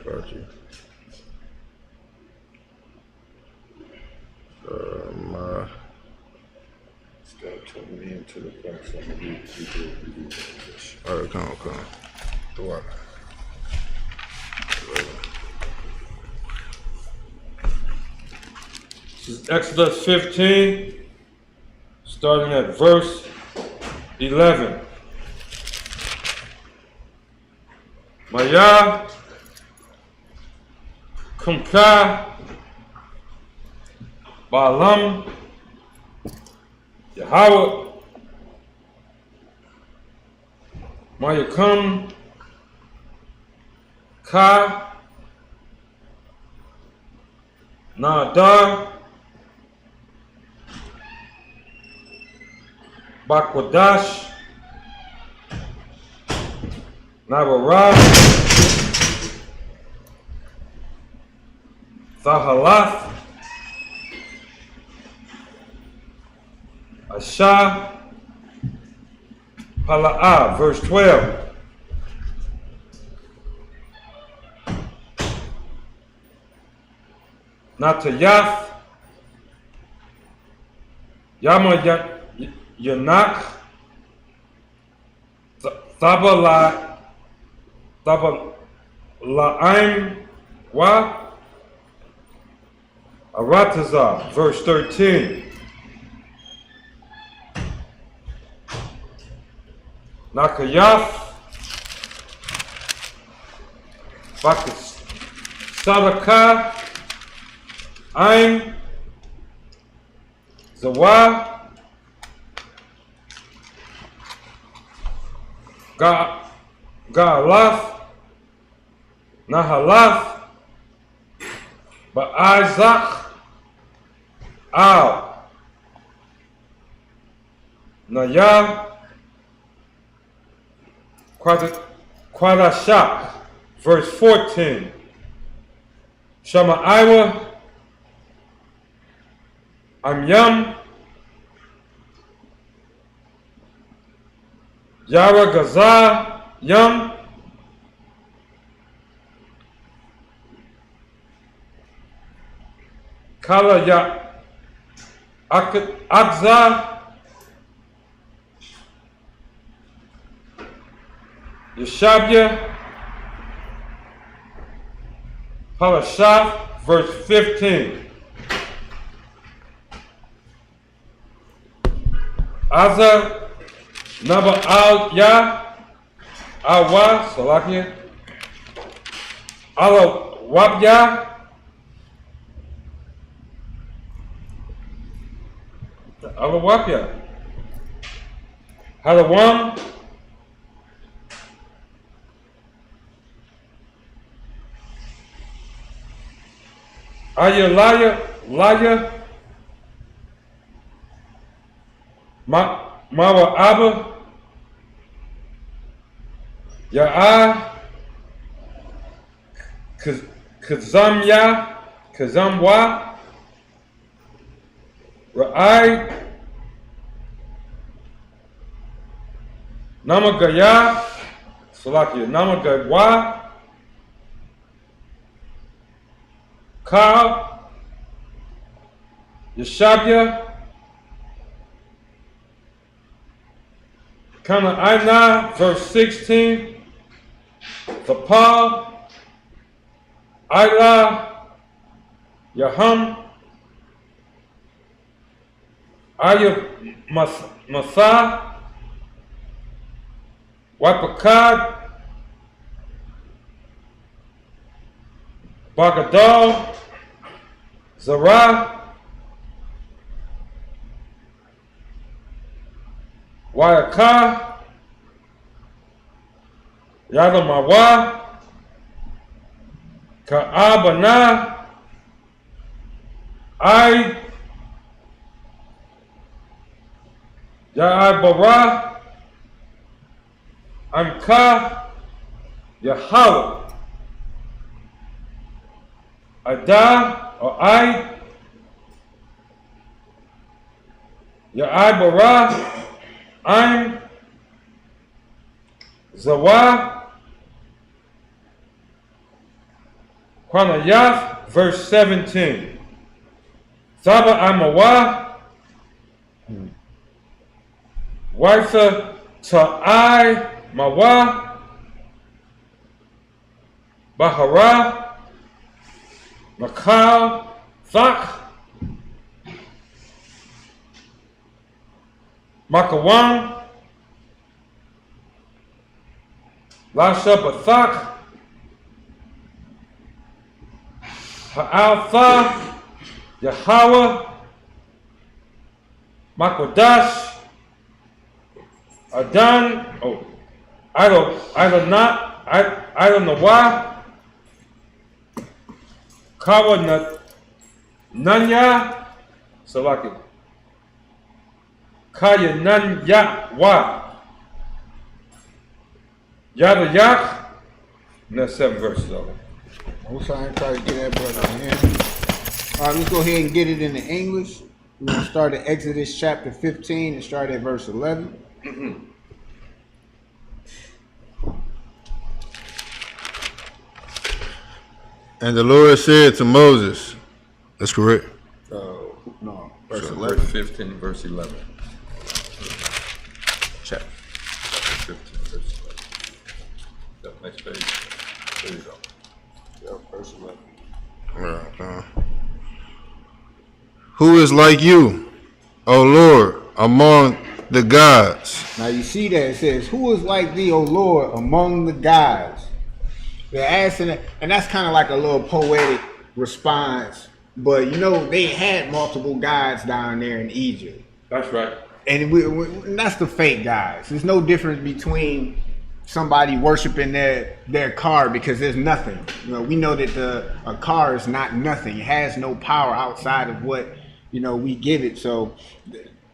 Start you. Start turning me into the facts. I'm going to read. All right, come. The what? This is Exodus 15, starting at verse 11. Maya, Kumka, Baalam, Yahawah, Mayakam, Ka, Nadar, Bakwadash, Nabarah, Zahalath, Asha, Pala'ah, verse 12. Natayath, Yama Yanak, Thabalaim, Wa, Aratazah, verse 13. Nakayath, Bakas Sadaka, Ain, Zawa, Ga'alath, Nahalath, Ba'izak, Al, Naya, Quadashak, verse 14. Shamar, Amyam, Yara Gaza, Yam, Kala Ya Akza, Yeshabya, Parashat, verse 15. Aza, Naba Al Ya, Awa, Salakia, Ala Wabya, Ala Wabya, Halawam, Laya, Mawa Abba, Ya'a, Kazamya, Kazamwa, Ra'ai, Namagaya, Salakia, Namagawa, Ka, Yeshabya, Kana Aina, verse 16, Thapal, Ila, Yaham, Aya Masa, Wapakad, Bagadal, Zara, Wayaka, Yadamawa, Ka'abana, Ya'abara, Amka, Yahawah, Ada, or Ya'abara, I'm Zawa, Quanayath, verse 17. Saba Amawa, Waisa Ta'ai Mawa, Bahara, Makal, Thak, Makawam, Lasha Bathak, Alpha, Yahawah, Makodash, Adan, I don't know why. Kawa Nanya, Salaki. Kaya Nanya Wa. Yada Yak. And that's 7 verses of it. I'm trying to get that brother in here. All right, let's go ahead and get it in the English. We're going to start at Exodus chapter 15 and start at verse 11. And the Lord said to Moses, that's correct. No, verse So 11. verse 15, verse 11. Chapter. 15, verse 11. That next page. There you go. Yeah, verse 11. Who is like you, O Lord, among the gods? Now you see that it says, who is like thee, O Lord, among the gods? They're asking it, and that's kind of like a little poetic response. But you know, they had multiple gods down there in Egypt. That's right. And, and that's the fake gods. There's no difference between somebody worshiping their car because there's nothing. You know, we know that a car is not nothing. It has no power outside of what, you know, we give it. So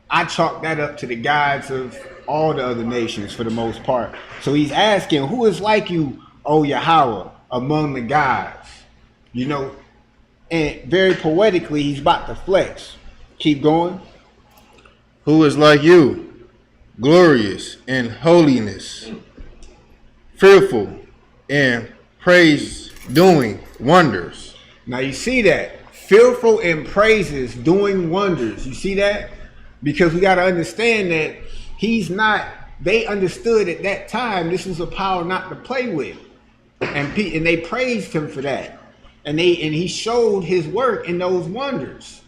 I chalk that up to the gods of all the other nations for the most part. So he's asking, who is like you, O Yahawah, among the gods? You know, and very poetically, he's about to flex. Keep going. Who is like you, glorious in holiness, fearful in praise, doing wonders. Now you see that, fearful in praises, doing wonders. You see that? Because we got to understand that he's not, they understood at that time this was a power not to play with. And they praised him for that. And he showed his work in those wonders.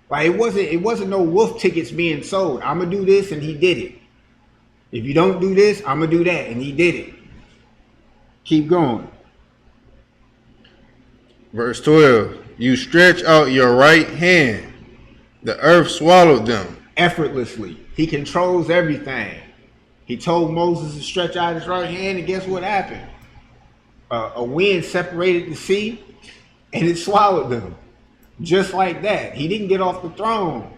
Like it wasn't no wolf tickets being sold. I'm gonna do this and he did it. If you don't do this, I'm gonna do that, and he did it. Keep going. Verse 12, you stretch out your right hand, the earth swallowed them. Effortlessly. He controls everything. He told Moses to stretch out his right hand, and guess what happened? A wind separated the sea, and it swallowed them. Just like that. He didn't get off the throne.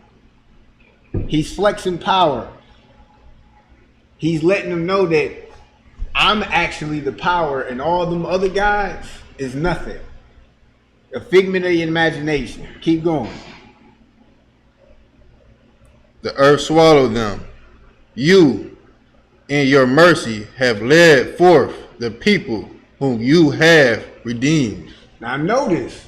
He's flexing power. He's letting them know that I'm actually the power, and all them other guys is nothing. A figment of your imagination. Keep going. The earth swallowed them. You, in your mercy, have led forth the people whom you have redeemed. Now notice,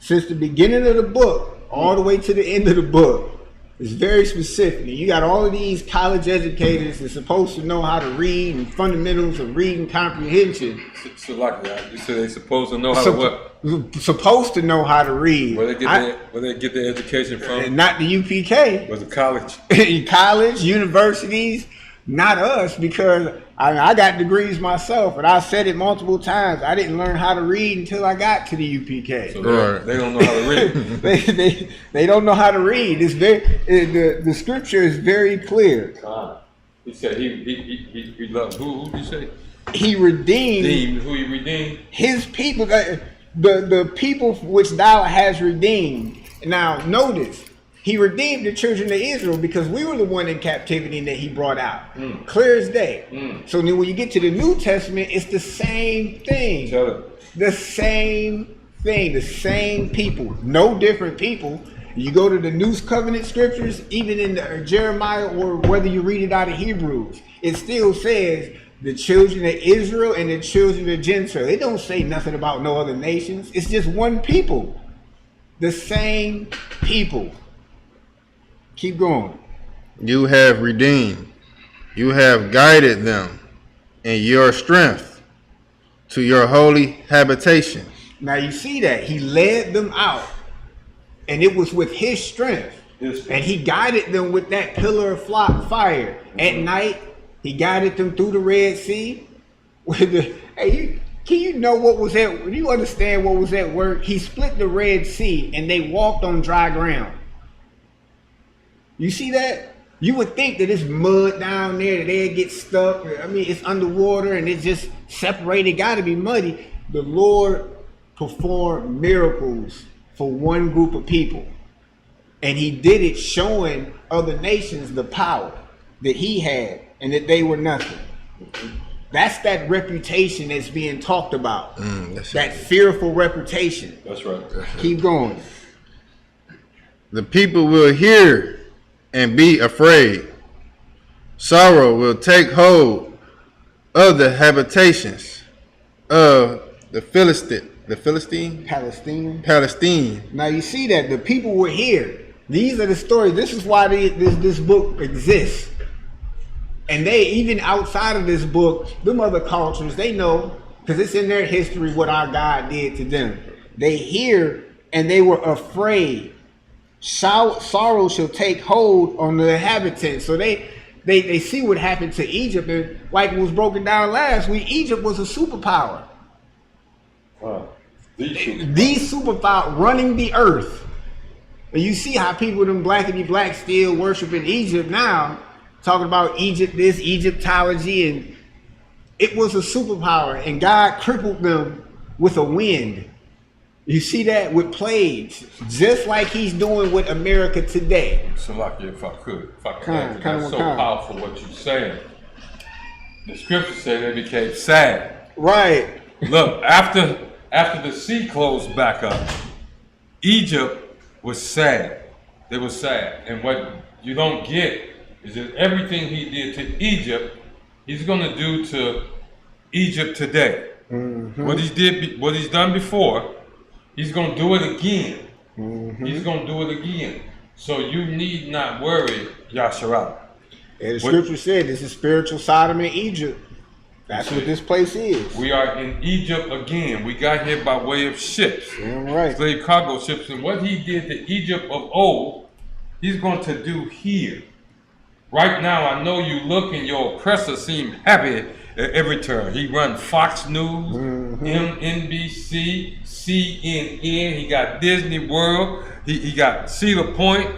since the beginning of the book, all the way to the end of the book, it's very specific. You got all of these college educators that's supposed to know how to read and fundamentals of reading comprehension. So like that, you said they supposed to know how to what? Supposed to know how to read. Where they get their education from? Not the UPK. Was it college? College, universities, not us, because I got degrees myself, and I said it multiple times. I didn't learn how to read until I got to the UPK. So they don't know how to read. they don't know how to read. It's very the scripture is very clear. He said he loved who did you say? He redeemed who he redeemed? His people, the people which thou hast redeemed. Now notice, he redeemed the children of Israel because we were the one in captivity that he brought out. Clear as day. So then when you get to the New Testament, it's the same thing. The same thing, the same people, no different people. You go to the New Covenant scriptures, even in the Jeremiah, or whether you read it out of Hebrews, it still says the children of Israel and the children of Gentiles. It don't say nothing about no other nations. It's just one people. The same people. Keep going. You have redeemed. You have guided them in your strength to your holy habitation. Now you see that. He led them out. And it was with his strength. And he guided them with that pillar of fire. At night, he guided them through the Red Sea. Can you know what was at? Do you understand what was at work? He split the Red Sea and they walked on dry ground. You see that? You would think that it's mud down there, that they'd get stuck. I mean, it's underwater and it's just separated. Got to be muddy. The Lord performed miracles for one group of people. And he did it showing other nations the power that he had and that they were nothing. That's that reputation that's being talked about. That fearful reputation. That's right. Keep going. The people will hear and be afraid. Sorrow will take hold of the habitations of the Palestine. Now you see that the people were here. These are the stories. This is why this book exists. And they, even outside of this book, them other cultures, they know, because it's in their history what our God did to them. They hear and they were afraid. Sorrow shall take hold on the inhabitants. So they see what happened to Egypt. And like it was broken down last week, Egypt was a superpower. These superpower running the earth. And you see how people them black still worshiping Egypt now. Talking about Egypt, this Egyptology, and it was a superpower, and God crippled them with a wind. You see that with plagues, just like he's doing with America today. Salaki, if I could add, that's so powerful what you're saying. The scripture said they became sad. Right. Look, after the sea closed back up, Egypt was sad. They were sad. And what you don't get is that everything he did to Egypt, he's going to do to Egypt today. What he's done before, he's going to do it again. He's going to do it again. So you need not worry, Yasharah. And the scripture said this is spiritual Sodom and Egypt. That's what this place is. We are in Egypt again. We got here by way of ships. Right. Slave cargo ships. And what he did to Egypt of old, he's going to do here. Right now, I know you look and your oppressor seem happy at every turn. He run Fox News, MNBC, CNN. He got Disney World. He got Cedar Point.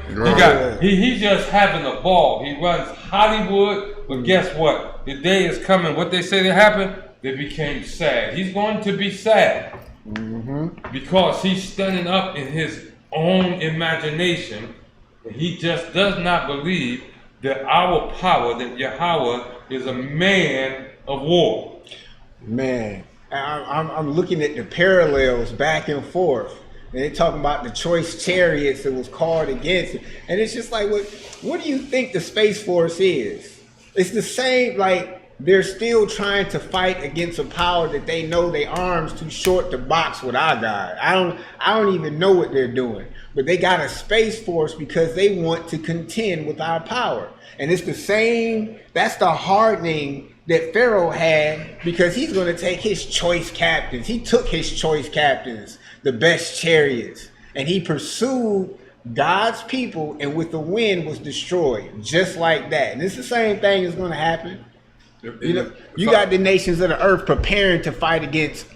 He's just having a ball. He runs Hollywood. But guess what? The day is coming. What they say that happened? They became sad. He's going to be sad because he's standing up in his own imagination. And he just does not believe that our power, that Yahweh is a man of war. Man, I'm looking at the parallels back and forth. And they're talking about the choice chariots that was called against it. And it's just like, what do you think the Space Force is? It's the same, like, they're still trying to fight against a power that they know their arms too short to box with our God. I don't even know what they're doing. But they got a Space Force because they want to contend with our power. And it's the same, that's the hardening that Pharaoh had, because he's going to take his choice captains. He took his choice captains, the best chariots, and he pursued God's people, and with the wind was destroyed, just like that. And it's the same thing is going to happen. You know, you got the nations of the earth preparing to fight against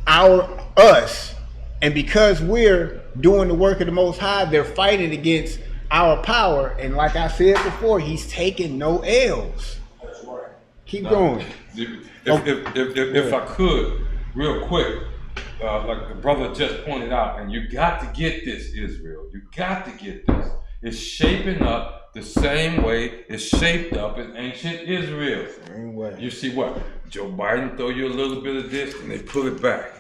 us. And because we're doing the work of the Most High, they're fighting against our power. And like I said before, he's taking no L's. That's right. Keep going. If I could, real quick, like the brother just pointed out, and you got to get this, Israel. You got to get this. It's shaping up the same way it's shaped up in ancient Israel. Same way. You see what? Joe Biden throw you a little bit of this, and they pull it back.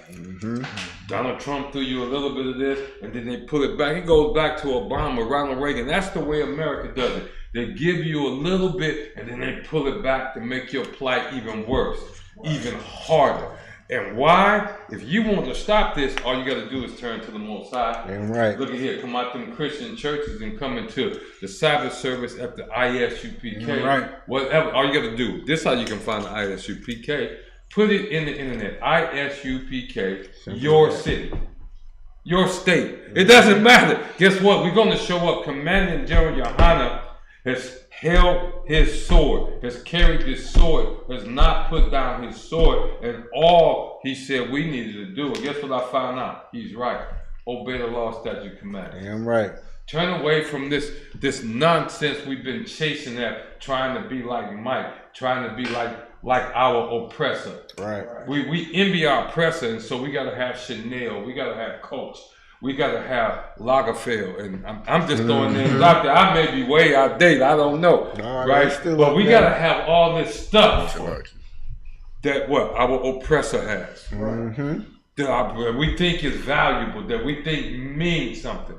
Donald Trump threw you a little bit of this, and then they pull it back. It goes back to Obama, Ronald Reagan. That's the way America does it. They give you a little bit, and then they pull it back to make your plight even worse, even harder. And why? If you want to stop this, all you got to do is turn to the Most High. Right. Look at here. Come out them Christian churches and come into the Sabbath service at the ISUPK. Right. Whatever. All you got to do. This is how you can find the ISUPK. Put it in the internet. ISUPK. Your city. Your state. It doesn't matter. Guess what? We're going to show up. Commanding General Yohanna has held his sword, has carried his sword, has not put down his sword, and all he said we needed to do. And guess what I found out? He's right. Obey the law, statute, commandments. Damn right. Turn away from this nonsense we've been chasing at, trying to be like Mike, trying to be like our oppressor. Right. We envy our oppressor, and so we gotta have Chanel, we gotta have Coach, we gotta have Lagerfeld, and I'm just throwing names out there. I may be way outdated, I don't know, right? But we gotta have all this stuff that our oppressor has, that we think is valuable, that we think means something.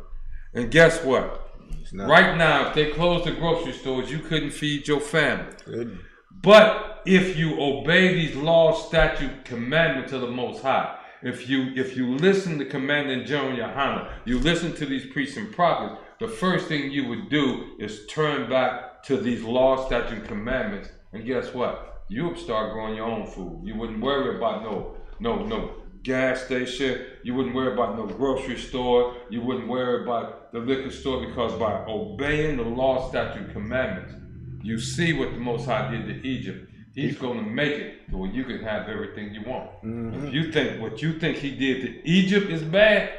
And guess what? Right now, if they close the grocery stores, you couldn't feed your family. Good. But if you obey these laws, statute, commandments of the Most High, if you listen to Commandant General Yahanna, you listen to these priests and prophets, the first thing you would do is turn back to these laws, statute, and commandments. And guess what? You would start growing your own food. You wouldn't worry about no gas station. You wouldn't worry about no grocery store. You wouldn't worry about the liquor store, because by obeying the law, statute, commandments, you see what the Most High did to Egypt. He's going to make it to where you can have everything you want. If you think what you think he did to Egypt is bad,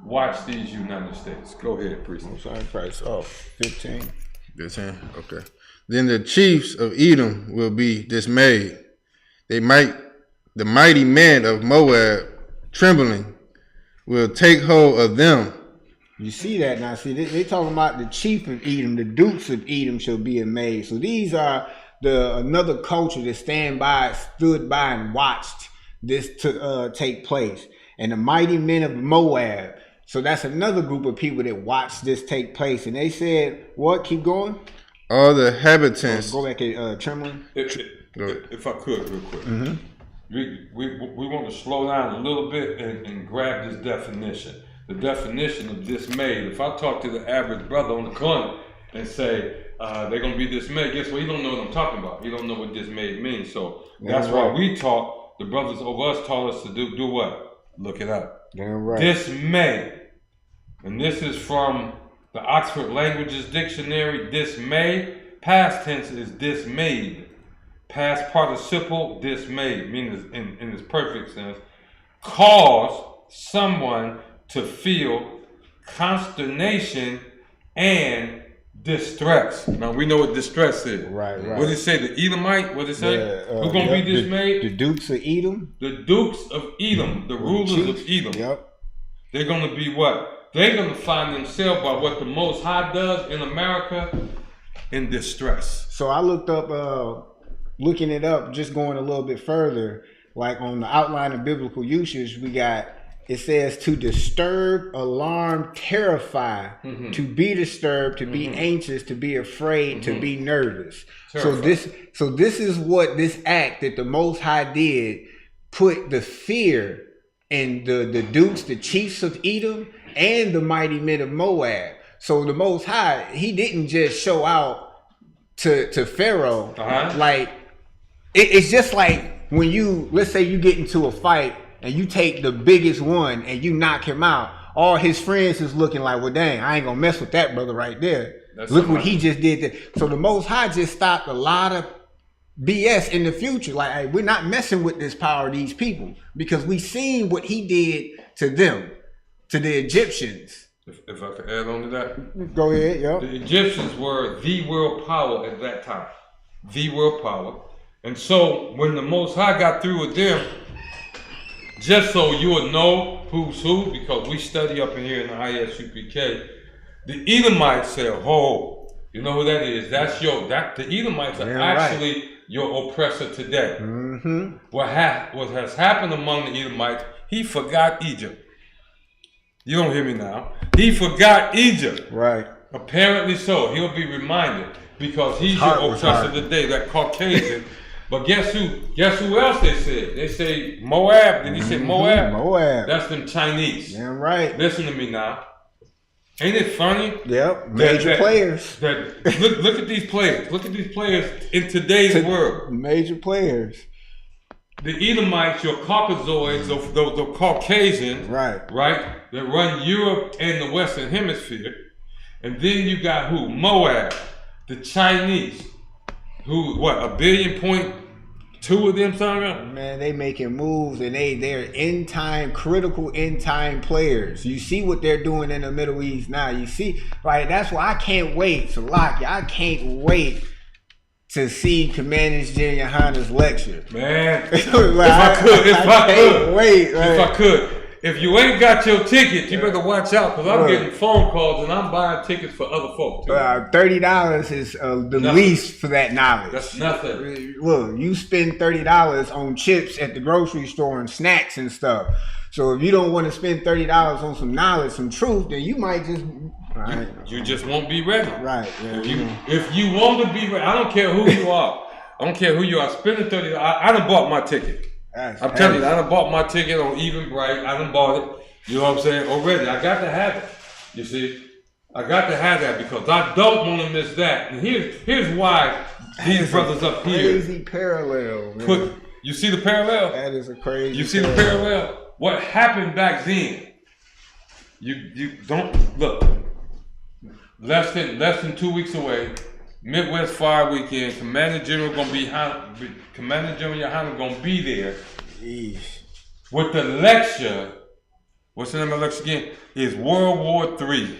watch these United States. Go ahead, priest. Sacrifice off 15. 15. Okay. Then the chiefs of Edom will be dismayed. The mighty men of Moab, trembling, will take hold of them. You see that now? See, they talking about the chief of Edom, the dukes of Edom shall be amazed. So these are another culture that stood by and watched this to take place. And the mighty men of Moab. So that's another group of people that watched this take place. And they said, what? Keep going? All the inhabitants. Go back at Trembling. If I could, real quick. We want to slow down a little bit and grab this definition. The definition of dismayed. If I talk to the average brother on the corner and say they're going to be dismayed, guess what? He don't know what I'm talking about. He don't know what dismayed means. So that's why we taught, the brothers over us taught us to do what? Look it up. Damn right. Dismay. And this is from the Oxford Languages Dictionary. Dismay, past tense is dismayed. Past participle, dismayed, meaning in its perfect sense, cause someone to feel consternation and distress. Now we know what distress is. Right. What did it say? The Edomite? What did it say? Who's gonna be dismayed? The dukes of Edom. The dukes of Edom, the rulers of Edom. Yep. They're gonna be what? They're gonna find themselves by what the Most High does in America in distress. So I looked up, looking it up, just going a little bit further, like on the outline of biblical usage, it says to disturb, alarm, terrify, to be disturbed, to be anxious, to be afraid, to be nervous. Terrify. So this is what this act that the Most High did, put the fear in the dukes, the chiefs of Edom, and the mighty men of Moab. So the Most High, he didn't just show out to Pharaoh. Like, it's just like when let's say you get into a fight and you take the biggest one and you knock him out, all his friends is looking like, well, dang, I ain't gonna mess with that brother right there. Look what he just did. So the Most High just stopped a lot of BS in the future. Like, hey, we're not messing with this power of these people, because we seen what he did to them, to the Egyptians. If I could add on to that. Go ahead, yeah. The Egyptians were the world power at that time. The world power. And so when the Most High got through with them, just so you will know who's who, because we study up in here in the I.S.U.P.K, the Edomites said, oh, you know who that is? That's the Edomites are actually your oppressor today. What has happened among the Edomites, he forgot Egypt. You don't hear me now. He forgot Egypt. Right. Apparently so. He'll be reminded, because he's your oppressor today, that Caucasian. But guess who else they said? They say Moab. Did he say Moab? Moab. That's them Chinese. Damn right. Listen to me now. Ain't it funny? Yep. Major players. Look at these players. Look at these players in today's world. Major players. The Edomites, your Caucasoids, the Caucasians, right, that run Europe and the Western Hemisphere. And then you got who? Moab. The Chinese, who, what, 1.2 billion of them, something? Man, they making moves, and they're critical end time players. You see what they're doing in the Middle East now. You see, right? That's why I can't wait to lock you. I can't wait to see Commander GEN.YAHANNA's lecture. Man, Like, if I could. If you ain't got your ticket, you better watch out, because I'm getting phone calls and I'm buying tickets for other folks too. $30 is the least for that knowledge. That's nothing. Look, you spend $30 on chips at the grocery store and snacks and stuff. So if you don't want to spend $30 on some knowledge, some truth, then you might just... You just won't be ready. Right. Yeah, if you want to be ready, I don't care who you are. I don't care who you are. Spending $30, I done bought my ticket. I'm telling you, I done bought my ticket on Eventbrite. I done bought it. You know what I'm saying? Already. I got to have it. You see? I got to have that because I don't want to miss that. And here's why these brothers up here. Crazy parallel, man. You see the parallel? That is a crazy You see the parallel? What happened back then? You don't look. Less than 2 weeks away. Midwest Fire Weekend. Commander General Yahanna gonna be there. Jeez. With the lecture. What's the name of the lecture again? Is World War III.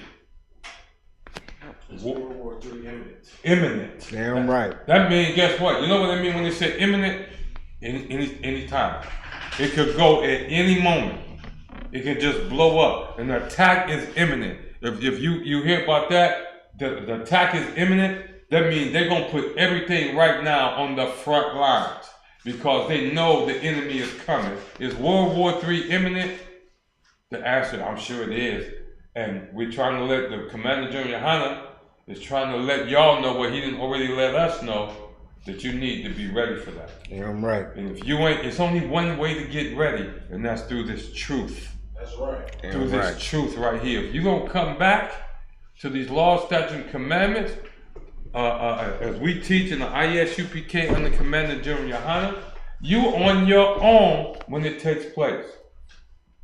World War III imminent. Damn right. That means, guess what? You know what I mean when they say imminent? Any time. It could go at any moment. It can just blow up. And the attack is imminent. If you hear about that, the attack is imminent, that means they're going to put everything right now on the front lines because they know the enemy is coming. Is World War III imminent? The answer, I'm sure it is. And we're trying to let the Commander General Yahanna is trying to let y'all know what he didn't already let us know, that you need to be ready for that. Yeah, I'm right. And if you ain't, it's only one way to get ready, and that's through this truth. That's right. Through this truth right here. If you're going to come back to these laws, statutes, and commandments, as we teach in the I.S.U.P.K. under Commander General Yahanna, you on your own when it takes place.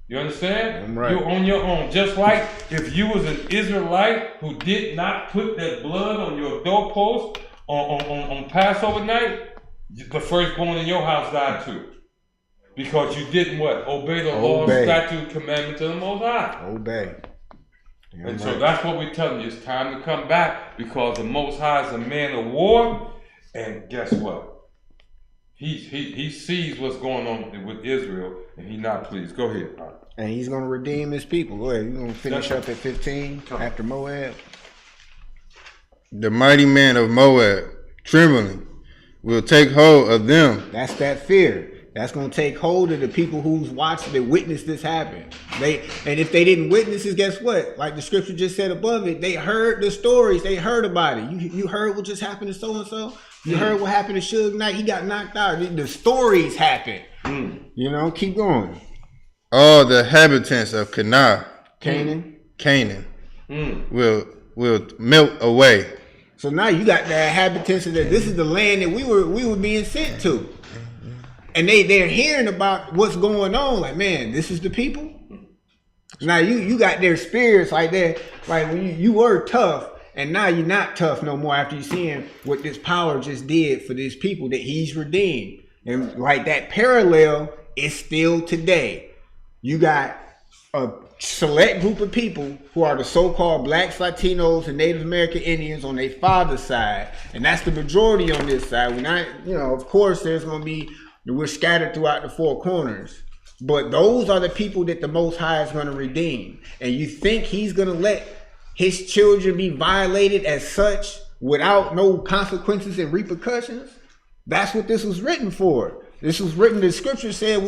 You understand? I'm right. You're on your own. Just like if you was an Israelite who did not put that blood on your doorpost on Passover night, the firstborn in your house died too. Because you didn't what? Obey the law, statute, commandments of the Most High. Obey. And so that's what we're telling you. It's time to come back because the Most High is a man of war. And guess what? He sees what's going on with Israel and he's not pleased. Go ahead. And he's going to redeem his people. Go ahead. You're going to finish up at 15 after Moab. The mighty man of Moab, trembling, will take hold of them. That's that fear. That's going to take hold of the people who's watched and witnessed this happen. And if they didn't witness it, guess what? Like the scripture just said above it, they heard the stories. They heard about it. You heard what just happened to so-and-so? You heard what happened to Suge Knight? He got knocked out. The stories happened. You know, keep going. All the inhabitants of Canaan will melt away. So now you got the inhabitants of that. This is the land that we were being sent to. And they're hearing about what's going on. Like, man, this is the people. Now you got their spirits like that. Like when you were tough, and now you're not tough no more after you seeing what this power just did for these people that he's redeemed. And like that parallel is still today. You got a select group of people who are the so-called blacks, Latinos, and Native American Indians on their father's side. And that's the majority on this side. We're not, of course, there's going to be, we're scattered throughout the four corners. But those are the people that the Most High is going to redeem. And you think he's going to let his children be violated as such without no consequences and repercussions? That's what this was written for. This was written, the scripture said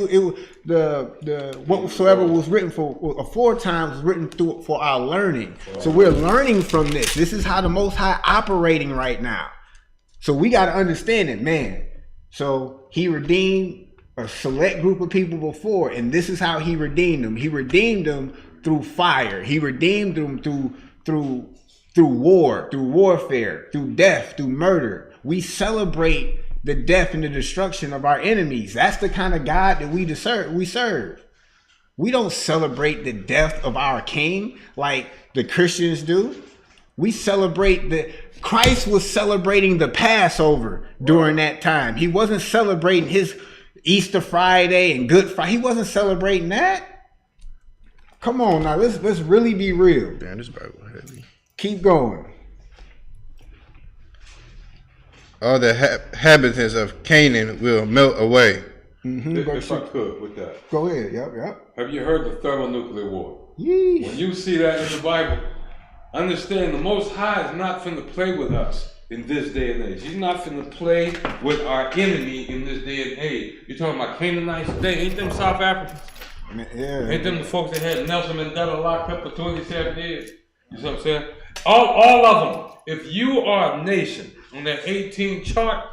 whatsoever was written for aforetime was written for our learning. So we're learning from this. This is how the Most High operating right now. So we got to understand it, man. So he redeemed a select group of people before, and this is how he redeemed them. He redeemed them through fire. He redeemed them through war, through warfare, through death, through murder. We celebrate the death and the destruction of our enemies. That's the kind of God that we serve. We don't celebrate the death of our king like the Christians do. We celebrate the Christ was celebrating the Passover during that time. He wasn't celebrating his Easter Friday and Good Friday. He wasn't celebrating that. Come on now, let's really be real. Damn, this Bible heavy. Keep going. All the inhabitants of Canaan will melt away. If I could, with that. Go ahead. Yep. Have you heard the thermonuclear war? Yeesh. When you see that in the Bible, understand the Most High is not finna play with us in this day and age. He's not finna play with our enemy in this day and age. You're talking about Canaanites today, ain't them South Africans? Yeah. Ain't them the folks that had Nelson Mandela locked up for 27 years? You see what I'm saying? All of them. If you are a nation on that 18 chart,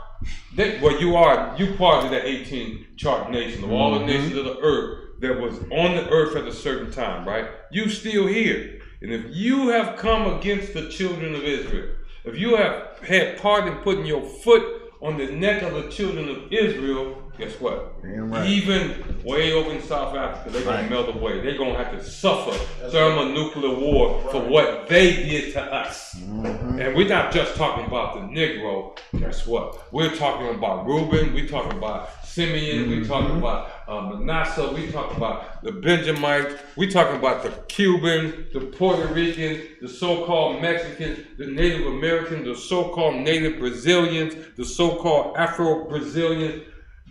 you part of that 18 chart nation of all the nations of the earth that was on the earth at a certain time, right? You still here. And if you have come against the children of Israel, if you have had part in putting your foot on the neck of the children of Israel, guess what? Right. Even way over in South Africa, they're going to melt away. They're going to have to suffer thermonuclear war for what they did to us. And we're not just talking about the Negro. Guess what? We're talking about Reuben. We're talking about Simeon. We're talking about Manasseh. We're talking about the Benjamites. We're talking about the Cubans, the Puerto Ricans, the so-called Mexicans, the Native Americans, the so-called Native Brazilians, the so-called Afro-Brazilians.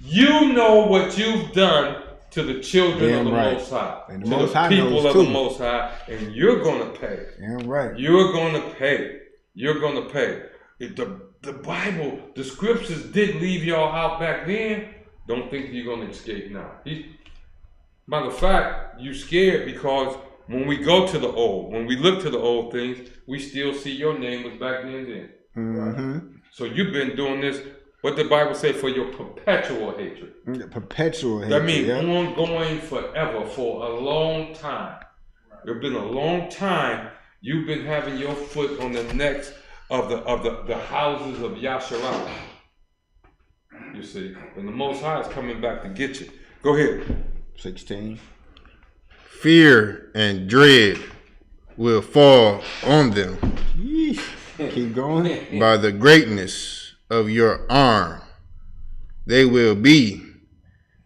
You know what you've done to the children of the Most High, and to Most the High people of too. the Most High, and you're going to pay. Yeah, right. You're going to pay. You're going to pay. If the Bible, the scriptures did leave y'all out back then, don't think you're going to escape now. Matter of fact, you scared because when we go to the old, when we look to the old things, we still see your name was back then. Right? So you've been doing this. What the Bible say for your perpetual hatred. Perpetual hatred. That means ongoing forever for a long time. It's been a long time you've been having your foot on the necks of the houses of Yasharal. You see, and the Most High is coming back to get you. Go ahead. 16. Fear and dread will fall on them. Yeesh. Keep going. By the greatness of your arm, they will be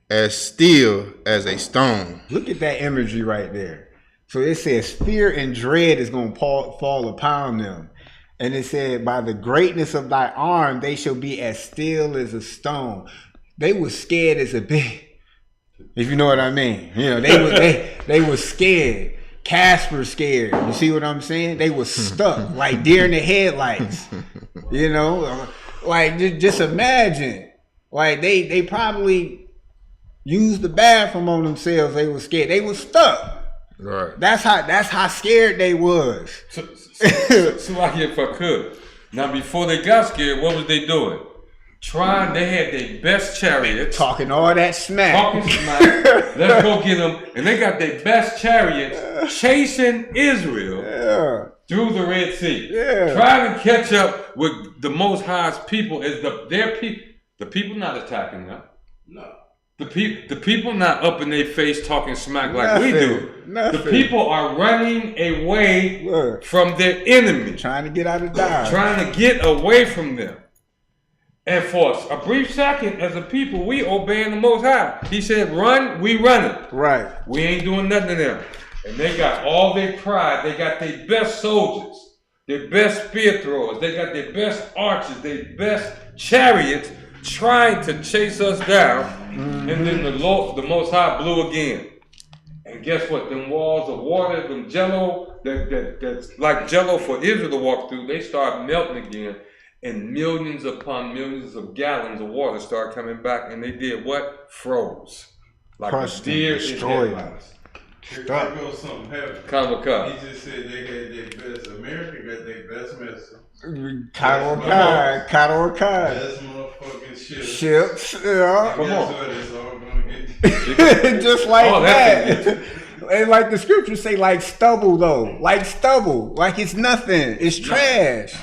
as still as a stone. Look at that imagery right there. So it says fear and dread is going to fall upon them. And it said, by the greatness of thy arm, they shall be as still as a stone. They were scared as a bit, if you know what I mean. You know, they were scared. Casper scared. You see what I'm saying? They were stuck like deer in the headlights. You know, like just imagine. Like they probably used the bathroom on themselves. They were scared. They were stuck. Right. That's how scared they was. So like if I could. Now before they got scared, what was they doing? They had their best chariots. Talking all that smack. Let's go get them. And they got their best chariots chasing Israel through the Red Sea. Trying to catch up with the Most High's people. The people not attacking them. No. The people not up in their face talking smack like we do. Nothing. The people are running away from their enemy. Trying to get out of Dodge. Trying to get away from them. And for a brief second, as a people, we obeying the Most High. He said, run, we running. Right. We ain't doing nothing to them. And they got all their pride. They got their best soldiers, their best spear throwers. They got their best archers, their best chariots trying to chase us down. And then the Most High blew again. And guess what? Them walls of water, them jello, that's like jello for Israel to walk through, they start melting again. And millions upon millions of gallons of water started coming back, and they did what? Froze. Like crushed a deer them, destroyed them. Here goes something heavy. Kamikaze. He just said they had their best. America got their best missile. Cattle Best motherfucking ships, yeah. Come on. What it's all gonna get. Just like that. And like the scriptures say, like stubble though. Like stubble. Like it's nothing. It's trash.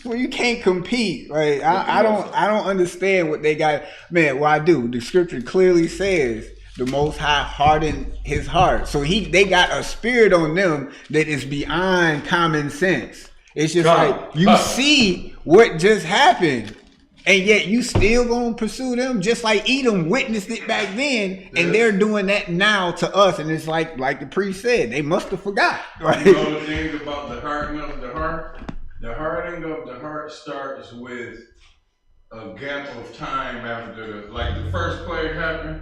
Well, you can't compete. Like I don't understand what they got. Man, well I do. The scripture clearly says the Most High hardened his heart. So they got a spirit on them that is beyond common sense. It's just like you see what just happened, and yet you still gonna pursue them, just like Edom witnessed it back then, and they're doing that now to us. And it's like the priest said, they must have forgot. Right? You know the thing about the hardening of the heart? The hardening of the heart starts with a gap of time after the first plague happened.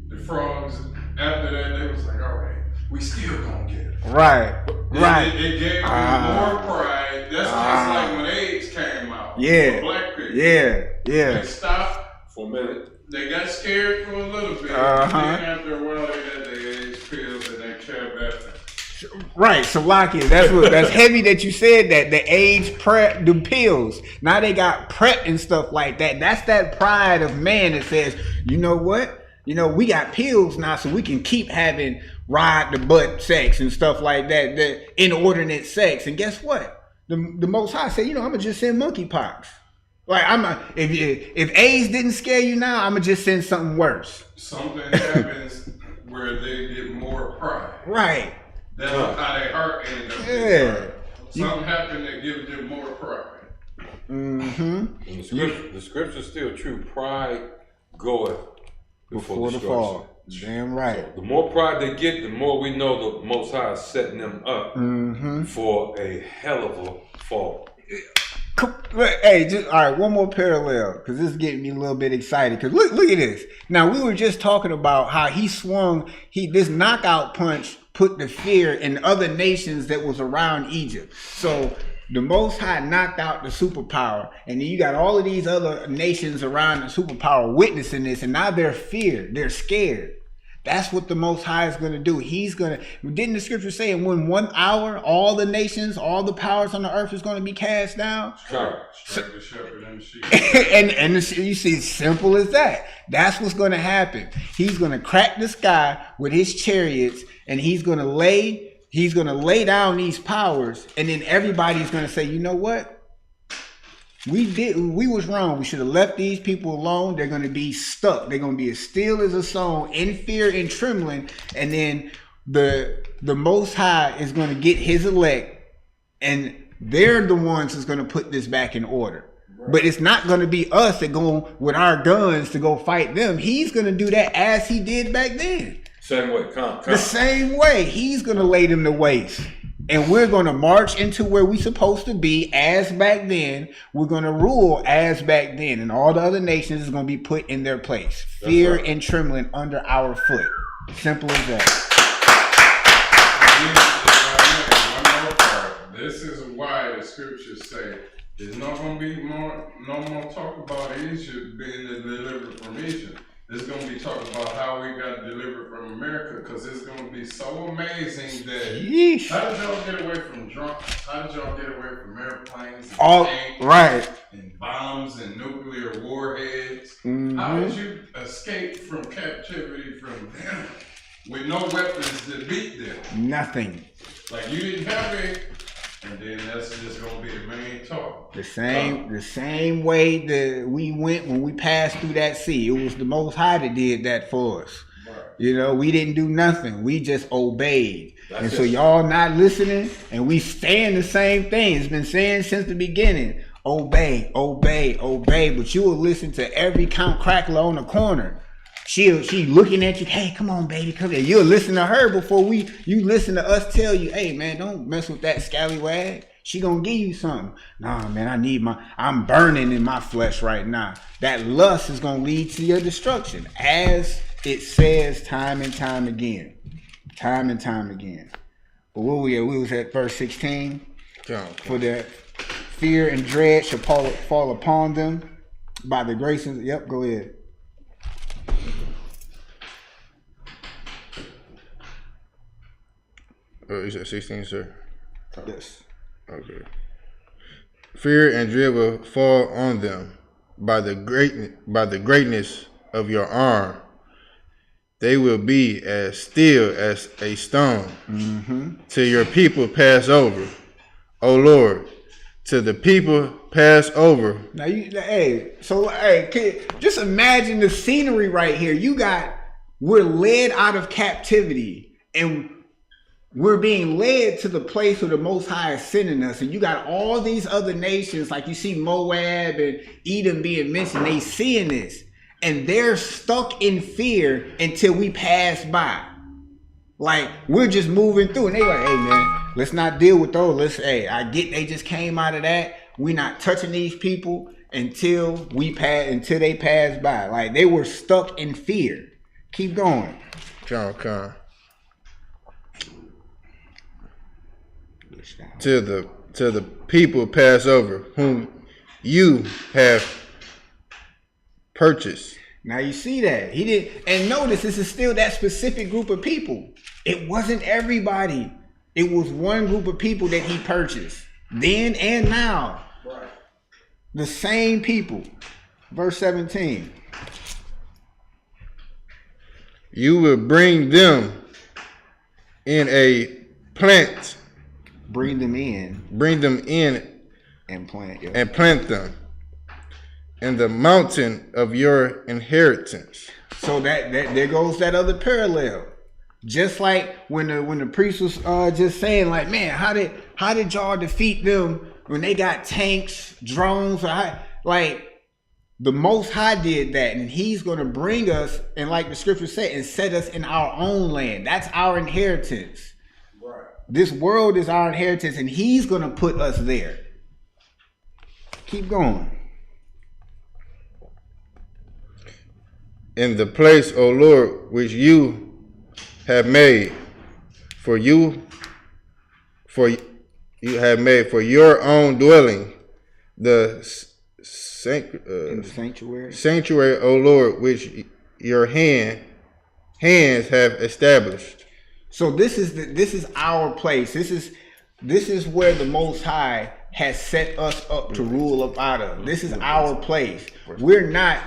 The frogs, after that, they was like, all right, we still gonna get it. Right. It gave them more pride. That's just like when AIDS came out. Yeah. For black people. Yeah. They stopped for a minute. They got scared for a little bit. And then after a while, they got their AIDS pills and they kept after. Right, so Salakia, that's heavy that you said that. The AIDS prep, the pills. Now they got prep and stuff like that. That's that pride of man that says, you know what? You know, we got pills now, so we can keep having ride the butt sex and stuff like that, the inordinate sex. And guess what? The Most High said, you know, I'm gonna just send monkeypox. Like if AIDS didn't scare you now, I'm gonna just send something worse. Something happens where they get more pride. Right. That's how their heart ended up. Yeah. Something happened that gives them more pride. Mm-hmm. And the scripture's still true. Pride goeth before the fall. Damn right. So the more pride they get, the more we know the Most High is setting them up for a hell of a fall. Hey, all right, one more parallel, because this is getting me a little bit excited. Because look at this. Now, we were just talking about how he swung, this knockout punch put the fear in other nations that was around Egypt. So the Most High knocked out the superpower, and then you got all of these other nations around the superpower witnessing this, and now they're feared, they're scared. That's what the Most High is going to do. Didn't the scripture say in 1 hour, all the nations, all the powers on the earth is going to be cast down? Strike the shepherd and the sheep. and you see, simple as that. That's what's going to happen. He's going to crack the sky with his chariots, and he's going to lay down these powers, and then everybody's going to say, you know what? We was wrong. We should have left these people alone. They're going to be stuck. They're going to be as still as a stone, in fear and trembling. And then the Most High is going to get his elect, and they're the ones who's going to put this back in order. Right. But it's not going to be us that go with our guns to go fight them. He's going to do that as he did back then. Same way. The same way. He's going to lay them to waste. And we're going to march into where we're supposed to be as back then. We're going to rule as back then. And all the other nations is going to be put in their place. Fear and trembling under our foot. Simple as that. This is why the scriptures say there's not going to be no more talk about Egypt being delivered from Egypt. It's going to be talking about how we got delivered from America, because it's going to be so amazing that how did y'all get away from drunks? How did y'all get away from airplanes and tanks and bombs and nuclear warheads? How did you escape from captivity from them with no weapons to beat them? Nothing. Like, you didn't have it. And then that's just gonna be the main talk. The same way that we went when we passed through that sea. It was the Most High that did that for us. Right. You know, we didn't do nothing. We just obeyed. So y'all not listening, and we saying the same thing. It's been saying since the beginning. Obey, obey, obey. But you will listen to every Count Crackler on the corner. She looking at you, hey, come on, baby, come here. You'll listen to her before you listen to us tell you, hey, man, don't mess with that scallywag. She gonna give you something. Nah, man, I'm burning in my flesh right now. That lust is gonna lead to your destruction, as it says time and time again. Time and time again. But what we was at verse 16. For the fear and dread shall fall upon them by the grace of, yep, go ahead. Oh, is that 16, sir? Yes. Okay. Fear and dread will fall on them by the greatness of your arm. They will be as still as a stone till your people pass over. O Lord, till the people pass over. Now just imagine the scenery right here. We're led out of captivity, and we're being led to the place where the Most High is sending us. And you got all these other nations, like you see Moab and Edom being mentioned, they seeing this. And they're stuck in fear until we pass by. Like, we're just moving through. And they like, hey, man, let's not deal with those. I get they just came out of that. We're not touching these people until they pass by. Like, they were stuck in fear. Keep going. Con. Till the people pass over whom you have purchased. Now you see that he did, and notice this is still that specific group of people. It wasn't everybody. It was one group of people that he purchased then and now. Right. The same people. Verse 17. You will bring them in a plant. Bring them in and plant them in the mountain of your inheritance. So that there goes that other parallel. Just like when the priest was just saying, like, man, how did y'all defeat them when they got tanks, drones? Like, the Most High did that, and he's going to bring us, and like the scripture said, and set us in our own land. That's our inheritance. Right. This world is our inheritance, and he's going to put us there. Keep going. In the place, O Lord, which you have made for your own dwelling, the sanctuary, O Lord, which your hands have established. So this is our place. This is where the Most High has set us up to rule up out of. This is our place. We're not.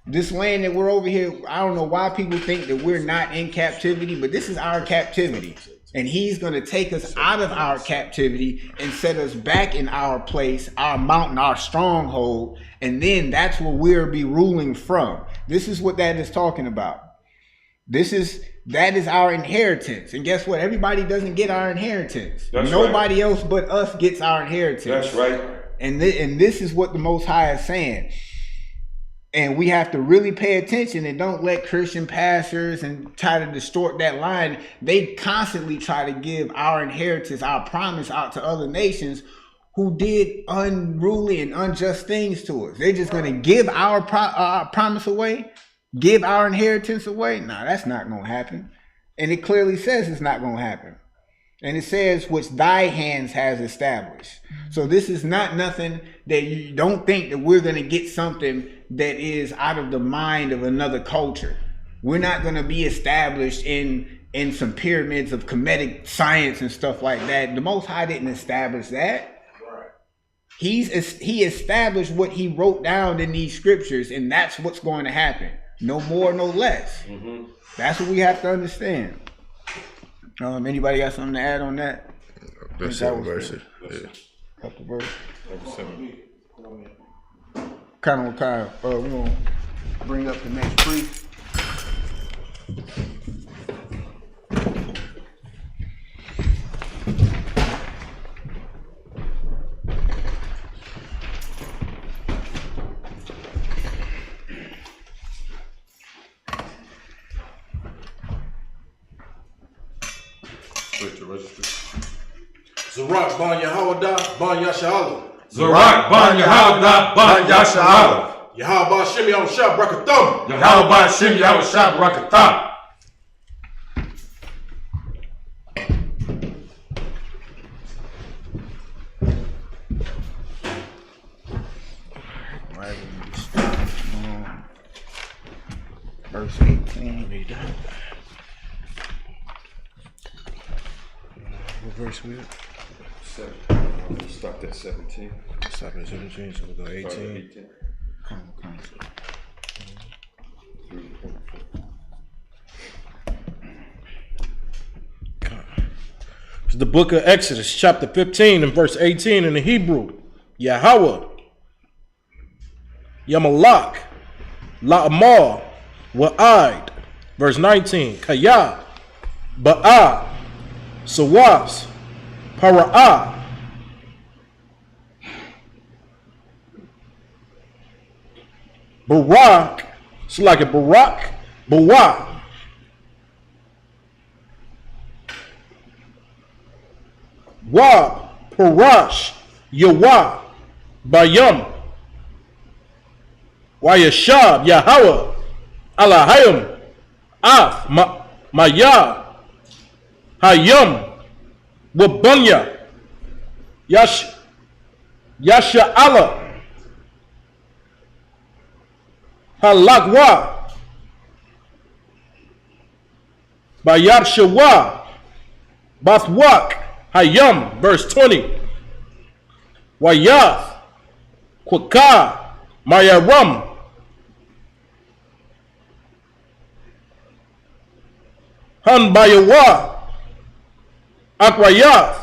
This land that we're over here, I don't know why people think that we're not in captivity, but this is our captivity. And he's going to take us out of our captivity and set us back in our place, our mountain, our stronghold. And then that's where we'll be ruling from. This is what that is talking about. That is our inheritance. And guess what? Everybody doesn't get our inheritance. Nobody else but us gets our inheritance. That's right. And this is what the Most High is saying. And we have to really pay attention and don't let Christian pastors and try to distort that line. They constantly try to give our inheritance, our promise out to other nations who did unruly and unjust things to us. They're just going to give our promise away, give our inheritance away. No, that's not going to happen. And it clearly says it's not going to happen. And it says, which thy hands has established. So this is not nothing that you don't think that we're going to get something that is out of the mind of another culture. We're not going to be established in some pyramids of Kemetic science and stuff like that. The Most High didn't establish that. He established what he wrote down in these scriptures, and that's what's going to happen. No more, no less. Mm-hmm. That's what we have to understand. Anybody got something to add on that? That's 7 verses. Couple verses. Kind of we're gonna bring up the next priest. Zarak ban Yahawah ban Yasha'Allah. Zarak ban Yahawah ban Yasha'Allah. Yahawah Bahasham Yahawashi Brakatham. Yahawah Bahasham Yahawashi Brakatham. Verse 18. What verse we at? 7. We stopped at 17. Stop at 17, so we'll go 18. It's the book of Exodus, chapter 15 and verse 18 in the Hebrew. Yahawah, Yamalak, La'amar, Wa'id. Verse 19, Kaya, Ba'a, Sawas, Para'ah, Barak, it's like a Barak, Bawa, Wab, Parash, Yahwah, Bayam, Wayashab, Yahawah, Alahayim, Af, Maya, Hayam, Wabunya, Yasha Allah, Halakwa, Bayab Shawa, Bathwak, Hayam, verse 20. Wayath, Kwaka, Mayaram, Han Bayawa, Akwayath,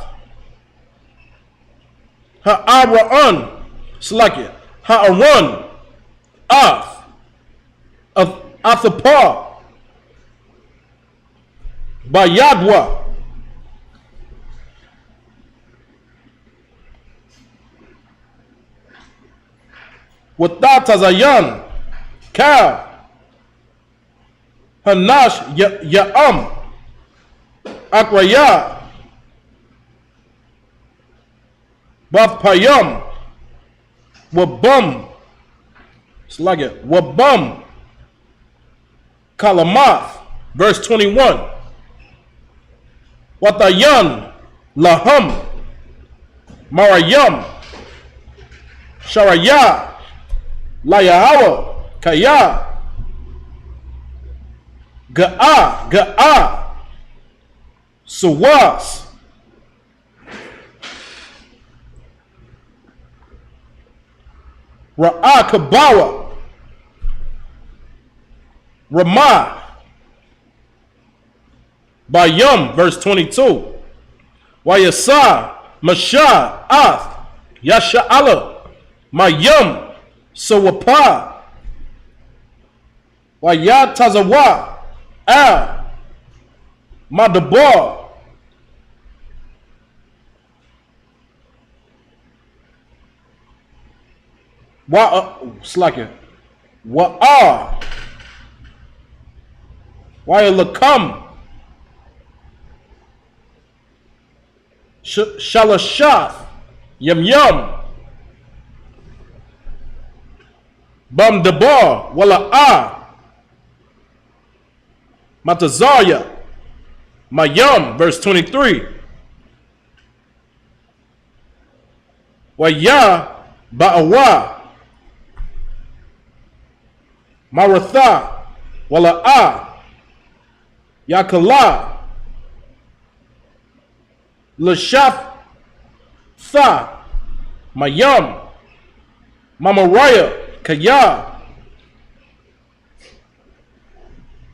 Ha'ara'an, Slakia, Ha'aran, Athapar, Bayadwa, Watatazayan, Kal, Hanash, Ya'am, Akwaya, Bathpayam, Wabum, it's like it, Wabum, Kalamath, verse 21. Watayan, Laham, Marayam, Sharaya, Layahawa, Kaya, Ga'a, Sawas, Ra'akabawa, Ramah, Bayam, verse 22. Wayasa, Mashah, Ath, Yasha'ala, Mayam, Sawapa, Wayatazawa, Al, Madabar, Slaka, Wa'ar, Wayalakam, Shalashath, Yam, Bam Dabar, Wala'a, Matazaya, Mayam, verse 23. Waya, Ba'awa, Maratha, Wala'a, Yakala, Lashaf, Tha, Mayam, Mamaraya, Kaya,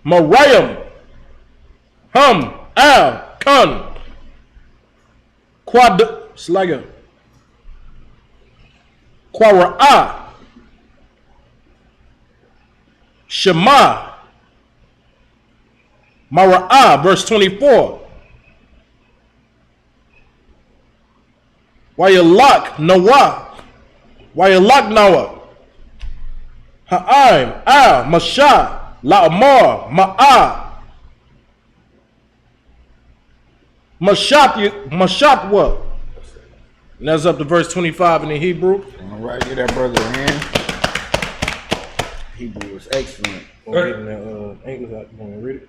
Marayam, Hum, Al, Kun, Quad, Slaga, Quara'a, Shamar, Mara'ah, verse 24. Wayalak, Nawa, Wayalak, Nawa, Ha'aim, Al, Mashah, La'amar, Ma'ah, Mashat what? And that's up to verse 25 in the Hebrew. All right, get that brother a hand. Hebrew is excellent. English, you want to read it?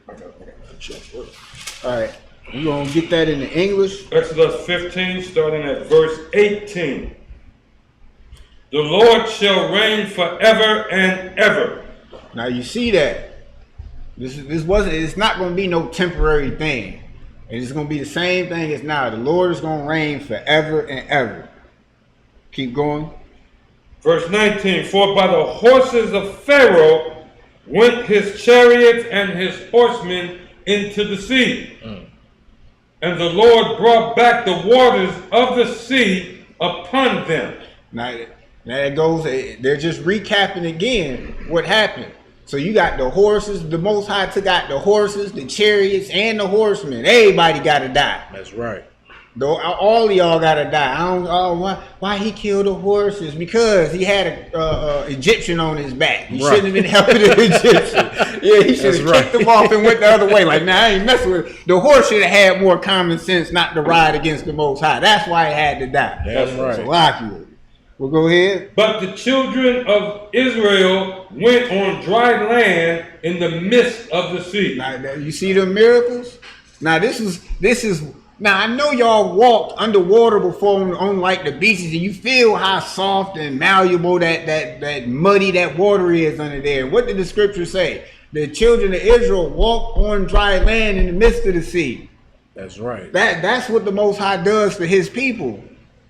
All right, we're going to get that in the English. Exodus 15, starting at verse 18. The Lord shall reign forever and ever. Now you see that. It's not going to be no temporary thing. It's going to be the same thing as now. The Lord is going to reign forever and ever. Keep going. Verse 19, for by the horses of Pharaoh went his chariots and his horsemen into the sea. And the Lord brought back the waters of the sea upon them. Now it goes, they're just recapping again what happened. So you got the horses. The Most High took out the horses, the chariots, and the horsemen. Everybody got to die. That's right. Though all of y'all gotta die. I don't. Why he killed the horses? Because he had a Egyptian on his back. He shouldn't have been helping the Egyptian. Yeah, he should have kicked him off and went the other way. Like, nah, I ain't messing with it. The horse should have had more common sense not to ride against the Most High. That's why he had to die. That's right. So accurate. Well, go ahead. But the children of Israel went on dry land in the midst of the sea. Now, you see the miracles? Now this is. Now I know y'all walked underwater before on like the beaches, and you feel how soft and malleable that muddy that water is under there. What did the scripture say? The children of Israel walked on dry land in the midst of the sea. That's right. That's what the Most High does for His people.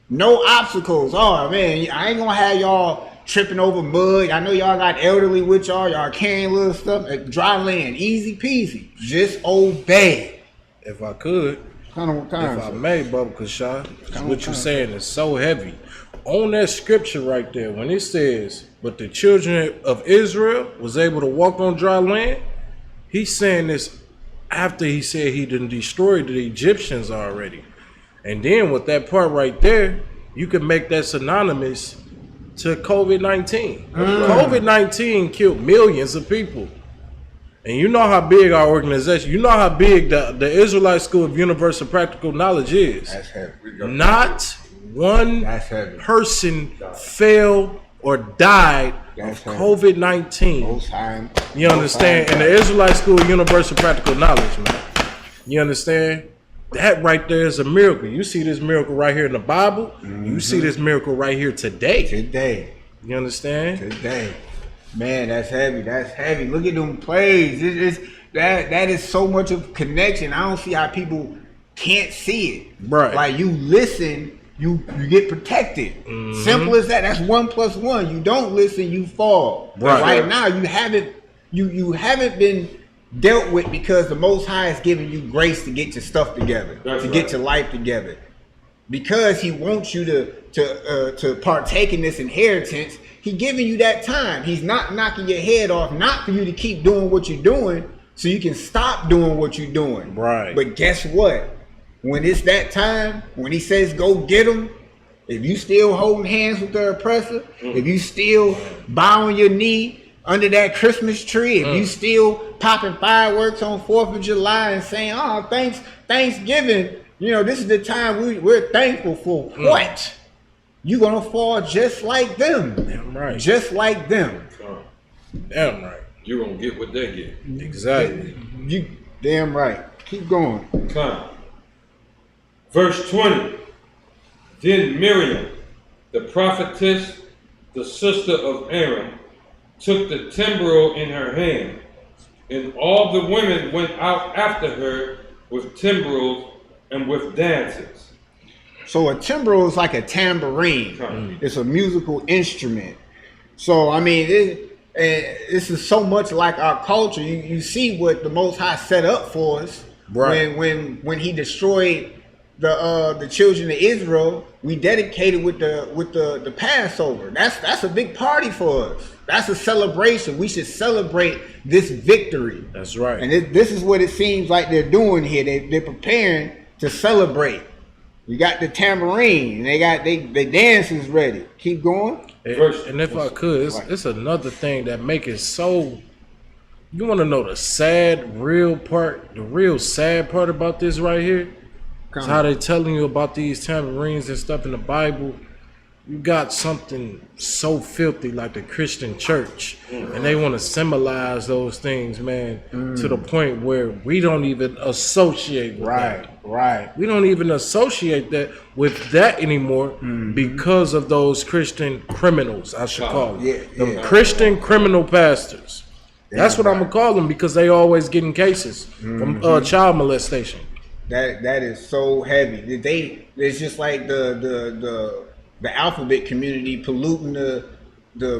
No obstacles. Oh man, I ain't gonna have y'all tripping over mud. I know y'all got elderly with y'all. Y'all carrying little stuff. Dry land, easy peasy. Just obey. If I could. If I may, Bubba Kasha, what you're saying is so heavy. On that scripture right there, when it says, but the children of Israel was able to walk on dry land, he's saying this after he said he done destroyed the Egyptians already. And then with that part right there, you can make that synonymous to COVID-19. COVID-19 killed millions of people. And you know how big our organization, you know how big the Israelite School of Universal Practical Knowledge is. That's heavy. Not one person fell or died of COVID-19. You understand? And the Israelite School of Universal Practical Knowledge, man. You understand? That right there is a miracle. You see this miracle right here in the Bible. You see this miracle right here today. You understand? Today. Man, that's heavy. That's heavy. Look at them plays. That is so much of connection. I don't see how people can't see it. Right. Like you listen, you get protected. Simple as that. That's 1 + 1. You don't listen, you fall. Right now, you haven't been dealt with because the Most High is giving you grace to get your stuff together, get your life together. Because He wants you to partake in this inheritance. He giving you that time. He's not knocking your head off, not for you to keep doing what you're doing so you can stop doing what you're doing. Right. But guess what? When it's that time, when He says go get them, if you still holding hands with the oppressor, if you still bowing your knee under that Christmas tree, if you still popping fireworks on 4th of July and saying, oh, Thanksgiving, you know, this is the time we're thankful for. What? You're going to fall just like them. Damn right. Just like them. Damn right. You're going to get what they get. Exactly. You damn right. Keep going. Come. Verse 20. Then Miriam, the prophetess, the sister of Aaron, took the timbrel in her hand, and all the women went out after her with timbrels and with dances. So a timbrel is like a tambourine. It's a musical instrument. So I mean, this is so much like our culture. You see what the Most High set up for us. Right. When He destroyed the children of Israel, we dedicated with the Passover. That's a big party for us. That's a celebration. We should celebrate this victory. That's right. And this is what it seems like they're doing here. They're preparing to celebrate. You got the tambourine. They got they dances ready. Keep going. And if I could, it's another thing that make it so. You want to know the sad, real part? The real sad part about this right here is how they telling you about these tambourines and stuff in the Bible. You got something so filthy like the Christian church, and they want to symbolize those things, man, to the point where we don't even associate with that. Right. We don't even associate that with that anymore because of those Christian criminals, I should call them. Christian criminal pastors. That's what I'm going to call them because they always getting cases from child molestation. That is so heavy. It's just like the alphabet community polluting the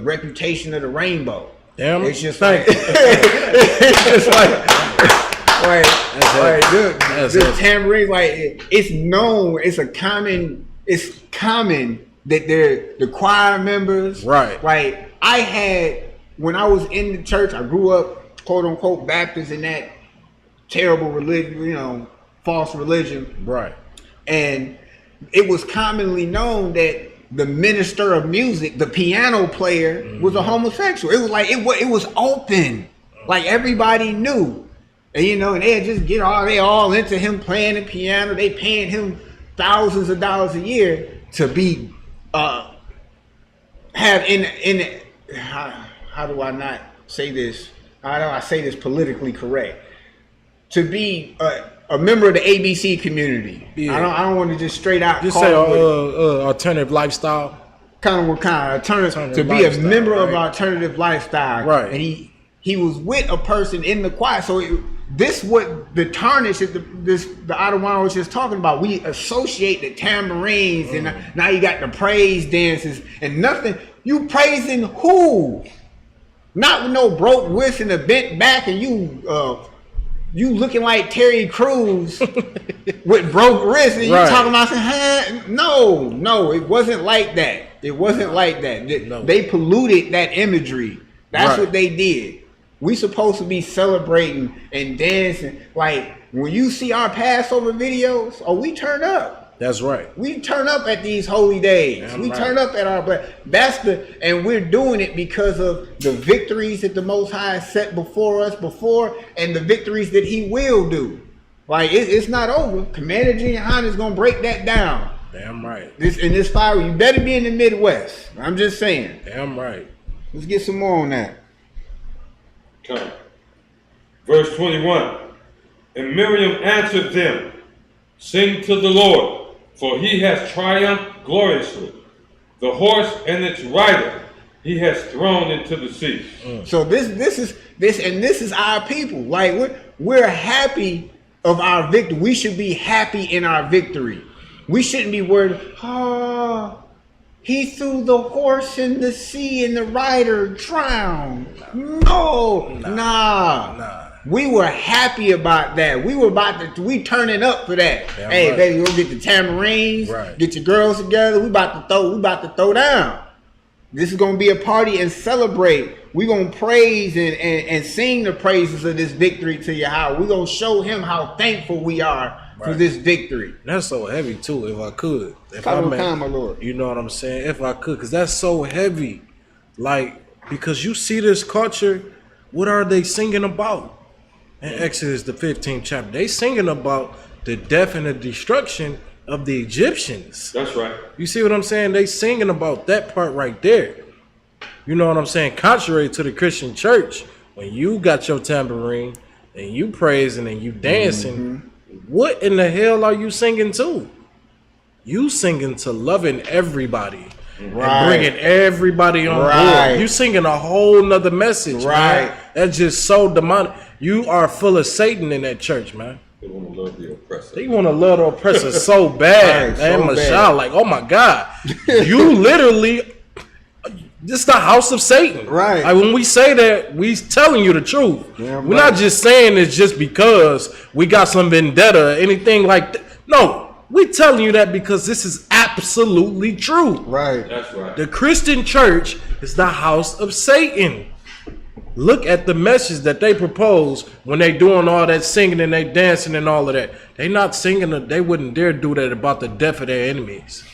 reputation of the rainbow. Damn, it's just like it's just the tambourine, like it's known. It's common that they're the choir members. Right. Like I had when I was in the church, I grew up, quote unquote, Baptist in that terrible religion, you know, false religion. Right. And it was commonly known that the minister of music, the piano player, was a homosexual. It was like it was open, like everybody knew, and you know, and they just they all into him playing the piano. They paying him thousands of dollars a year to be have in how do I not say this? How do I say this politically correct? To be a member of the ABC community. Yeah. I don't want to just straight out Just call say it alternative lifestyle. kind of alternative to be lifestyle, a member of right? alternative lifestyle. Right. And he was with a person in the choir. So this what the tarnish is the other one I was just talking about. We associate the tambourines and now you got the praise dances and nothing. You praising who? Not with no broke wrist and a bent back and you looking like Terry Crews with broke wrists and you talking about no, it wasn't like that. It wasn't like that. They polluted that imagery. That's what they did. We supposed to be celebrating and dancing. Like when you see our Passover videos, we turn up. That's right. We turn up at these holy days. We turn up at our and we're doing it because of the victories that the Most High set before us and the victories that He will do. Like it's not over. Commander GEN.YAHANNA is gonna break that down. Damn right. This fire, you better be in the Midwest. I'm just saying. Damn right. Let's get some more on that. Okay. Verse 21. And Miriam answered them, sing to the Lord, for he has triumphed gloriously. The horse and its rider he has thrown into the sea. So this is our people. Like we're happy of our victory. We should be happy in our victory. We shouldn't be worried. He threw the horse in the sea and the rider drowned. Nah. We were happy about that. We turning up for that. Damn hey, right. baby, go get the tambourines, Right. get your girls together. We about to throw down. This is gonna be a party and celebrate. We're gonna praise and sing the praises of this victory to Yahweh. We're gonna show him how thankful we are for this victory. That's so heavy too, if I could. My Lord. You know what I'm saying? If I could, because that's so heavy. Like, because you see this culture, what are they singing about? In Exodus, the 15th chapter, they singing about the death and the destruction of the Egyptians. That's right. You see what I'm saying? They singing about that part right there. You know what I'm saying? Contrary to the Christian church, when you got your tambourine and you praising and you dancing, what in the hell are you singing to? You singing to loving everybody. And bringing everybody on board. You singing a whole nother message, man. That's just so demonic. You are full of Satan in that church, man. They want to love the oppressor. They want to love the oppressor so bad, man. Mashal, like, oh my God, you literally, this is the house of Satan, right? Like when we say that, we telling you the truth. We're not just saying it's just because we got some vendetta or anything like that. No. We're telling you that because this is absolutely true. Right. That's right. The Christian church is the house of Satan. Look at the message that they propose when they doing all that singing and they dancing and all of that. They not singing, they wouldn't dare do that about the death of their enemies.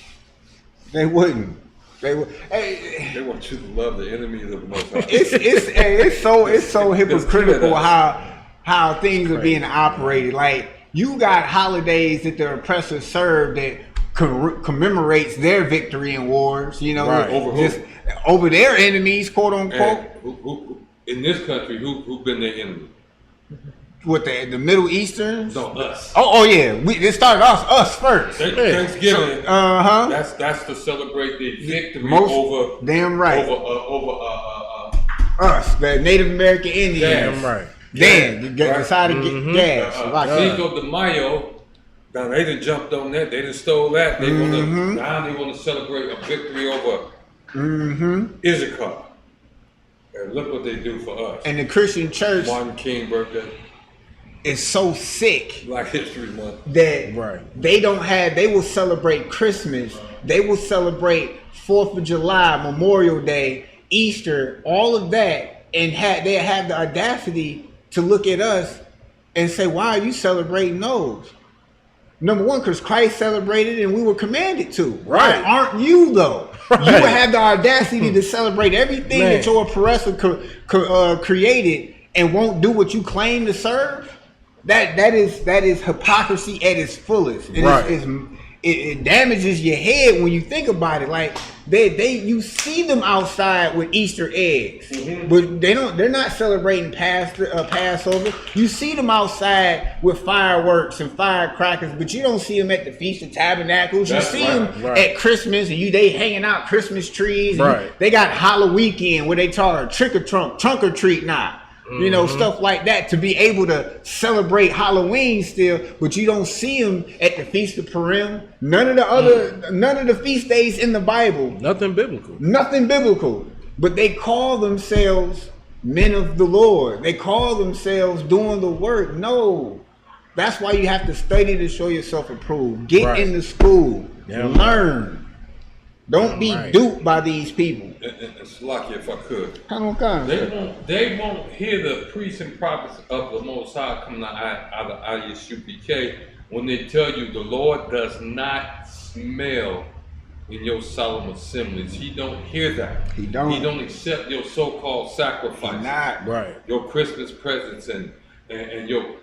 They wouldn't. They want you to love the enemies of the Most High. It's so hypocritical how things are being operated. Like, you got holidays that the oppressor served that commemorates their victory in wars, you know, over their enemies, quote unquote. Who in this country, who been their enemy? What, the Middle Easterns? No, us. Oh yeah, it started us first. Thanksgiving. That's to celebrate the victory over. Damn right. Over us, the Native American Indians. Damn right. Then you decided to get gas. Cinco de Mayo. Now they done jumped on that. They done stole that. They want to celebrate a victory over Issachar. And look what they do for us. And the Christian church, Martin King birthday, is so sick. Black History Month. That they will celebrate Christmas. They will celebrate 4th of July, Memorial Day, Easter, all of that, and they have the audacity to look at us and say, why are you celebrating those? Number one, because Christ celebrated and we were commanded to. Right. Why aren't you, though? Right. You would have the audacity to celebrate everything that your oppressor created and won't do what you claim to serve. That is hypocrisy at its fullest. And Right. it damages your head when you think about it. Like you see them outside with Easter eggs, but they're not celebrating Passover. You see them outside with fireworks and firecrackers, but you don't see them at the Feast of Tabernacles. You see them at Christmas, and they hanging out Christmas trees. And they got Halloween weekend where they charge trunk or treat now. You know, stuff like that, to be able to celebrate Halloween still, but you don't see them at the Feast of Purim. None of the feast days in the Bible. Nothing biblical. Nothing biblical. But they call themselves men of the Lord. They call themselves doing the work. No. That's why you have to study to show yourself approved. Get into school. Learn. Don't be duped by these people. It's lucky if I could. They won't hear the priests and prophets of the Most High coming out of I.S.U.P.K. when they tell you the Lord does not smell in your solemn assemblies. He don't hear that. He don't accept your so-called sacrifice. Your Christmas presents and your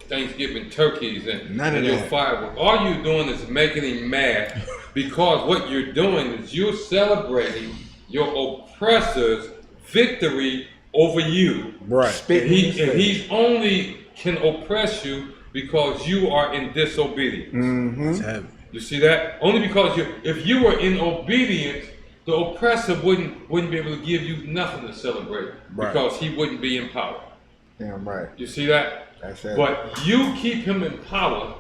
Thanksgiving turkeys and your fireworks. All you're doing is making him mad, because what you're doing is you're celebrating your oppressor's victory over you. Right. And he only can oppress you because you are in disobedience. You see that? Only because if you were in obedience, the oppressor wouldn't be able to give you nothing to celebrate, because he wouldn't be in power. Damn right. You see that? That's it. But you keep him in power,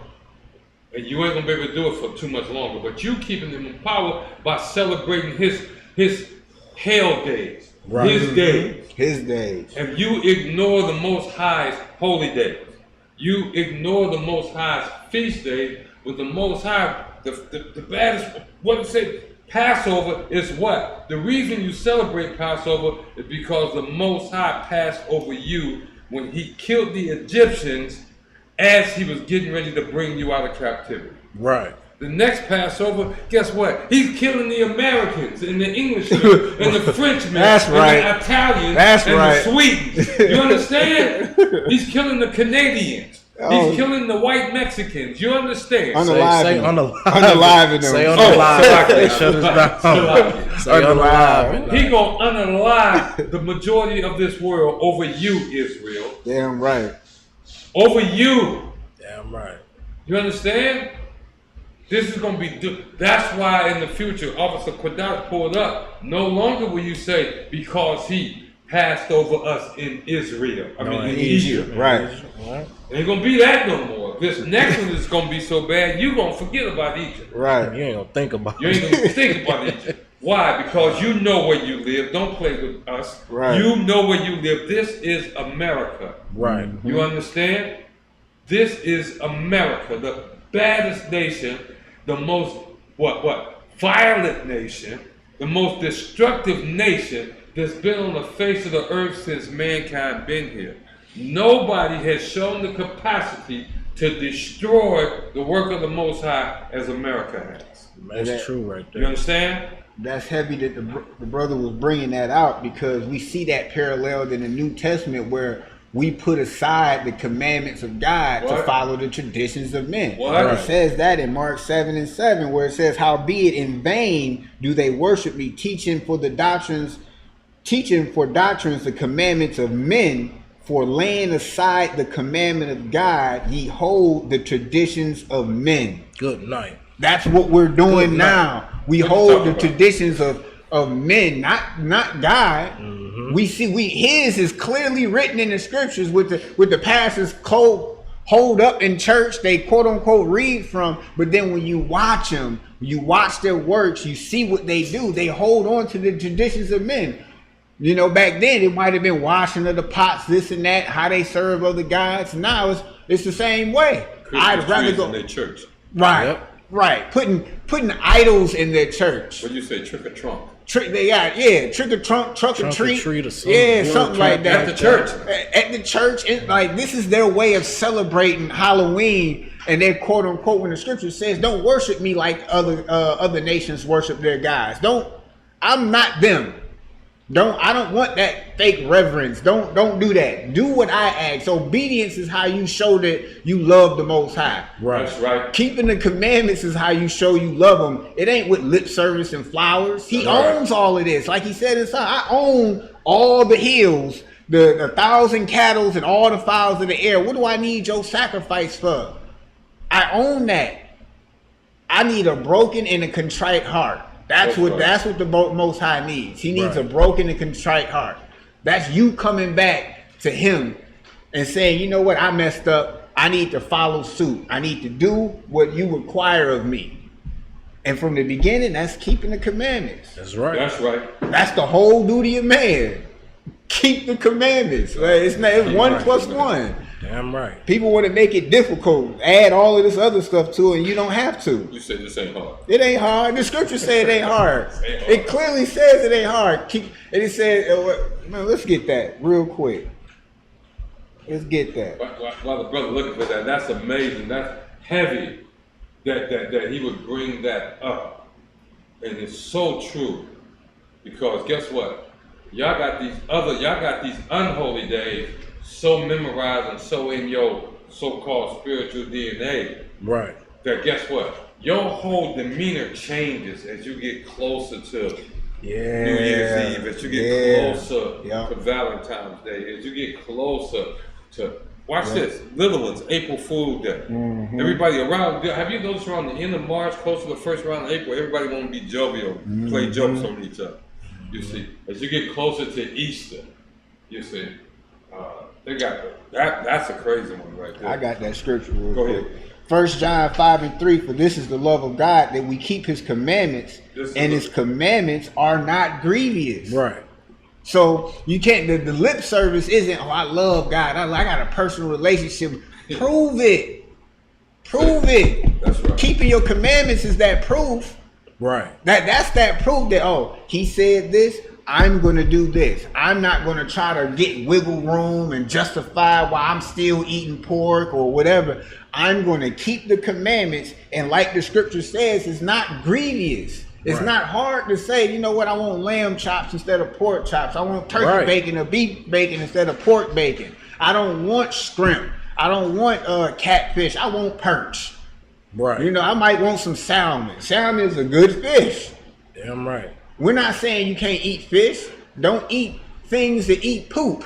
and you ain't gonna be able to do it for too much longer, but you keeping him in power by celebrating his hell days, his days. And you ignore the Most High's holy days. You ignore the Most High's feast days. With the Most High, the baddest, what it say, Passover is what? The reason you celebrate Passover is because the Most High passed over you when he killed the Egyptians as he was getting ready to bring you out of captivity. Right. The next Passover, guess what? He's killing the Americans and the Englishmen and the Frenchmen and the Italians and the Swedes. You understand? He's killing the Canadians. He's killing the white Mexicans. You understand? Say unalive. Say unalive. Shut us down. Say unalive. He gonna unalive the majority of this world over you, Israel. Damn right. Over you. Damn right. You understand? This is gonna be. That's why in the future, Officer Quadat pulled up. No longer will you say because he passed over us in Israel. In Egypt. Right. Ain't gonna be that no more. This next one is gonna be so bad, you gonna forget about Egypt. Right. You ain't gonna think about it. You ain't gonna think about Egypt. Why? Because you know where you live. Don't play with us. Right. You know where you live. This is America. Right. You understand? This is America, the baddest nation, the most violent nation, the most destructive nation that's been on the face of the earth since mankind been here. Nobody has shown the capacity to destroy the work of the Most High as America has. That's true right there. You understand? That's heavy that the brother was bringing that out, because we see that paralleled in the New Testament, where we put aside the commandments of God to follow the traditions of men. It says that in Mark 7:7, where it says, "Howbeit in vain do they worship me, teaching for doctrines the commandments of men, for laying aside the commandment of God, ye hold the traditions of men." Good night. That's what we're doing now. We hold the traditions of men, not God. We see his is clearly written in the scriptures with the pastors hold up in church, they quote unquote read from, but then when you watch them, you watch their works, you see what they do, they hold on to the traditions of men. You know, back then it might have been washing of the pots, this and that, how they serve other gods. Now it's the same way. I'd rather go in their church. Right. Yep. Right, putting idols in their church. What do you say, trick or trunk? They got trick or trunk, trunk or treat, or something. yeah, something like that. At the church. At the church, and like this is their way of celebrating Halloween, and they're quote unquote when the scripture says, "Don't worship me like other nations worship their gods." I'm not them. I don't want that fake reverence. Don't do that. Do what I ask. Obedience is how you show that you love the Most High. Right. That's right. Keeping the commandments is how you show you love him. It ain't with lip service and flowers. He owns all of this. Like he said inside, I own all the hills, the 1,000 cattle and all the fowls of the air. What do I need your sacrifice for? I own that. I need a broken and a contrite heart. That's what the Most High needs. He needs a broken and contrite heart. That's you coming back to him and saying, you know what, I messed up. I need to follow suit. I need to do what you require of me. And from the beginning, that's keeping the commandments. That's right. That's right. That's the whole duty of man. Keep the commandments. Right? It's 1 plus 1. Damn right. People want to make it difficult, add all of this other stuff to it, and you don't have to. You say this ain't hard. It ain't hard. The scripture say it ain't hard. It clearly says it ain't hard. And it said, man, let's get that real quick. Let's get that. While the brother looking for that, that's amazing. That's heavy that he would bring that up. And it's so true. Because guess what? Y'all got these unholy days so memorized and so in your so-called spiritual DNA. Right. That guess what? Your whole demeanor changes as you get closer to New Year's Eve, as you get closer to Valentine's Day, as you get closer to, watch this, little ones, April Fool's Day. Everybody around, have you noticed around the end of March, close to the first round of April, everybody want to be jovial, play jokes on each other. You see, as you get closer to Easter, you see, they got that's a crazy one right there. I got that scripture real Go quick. ahead. 1 John 5:3, for this is the love of God, that we keep his commandments, and his commandments are not grievous. Right. So you can't, the lip service isn't, oh, I love God, I got a personal relationship. Prove it. Prove it. That's right. Keeping your commandments is that proof. Right. That's that proof that, oh, he said this, I'm going to do this. I'm not going to try to get wiggle room and justify why I'm still eating pork or whatever. I'm going to keep the commandments. And like the scripture says, it's not grievous. It's not hard to say, you know what, I want lamb chops instead of pork chops. I want turkey bacon or beef bacon instead of pork bacon. I don't want shrimp. I don't want catfish. I want perch. Right. You know, I might want some salmon. Salmon is a good fish. Damn right. We're not saying you can't eat fish. Don't eat things that eat poop.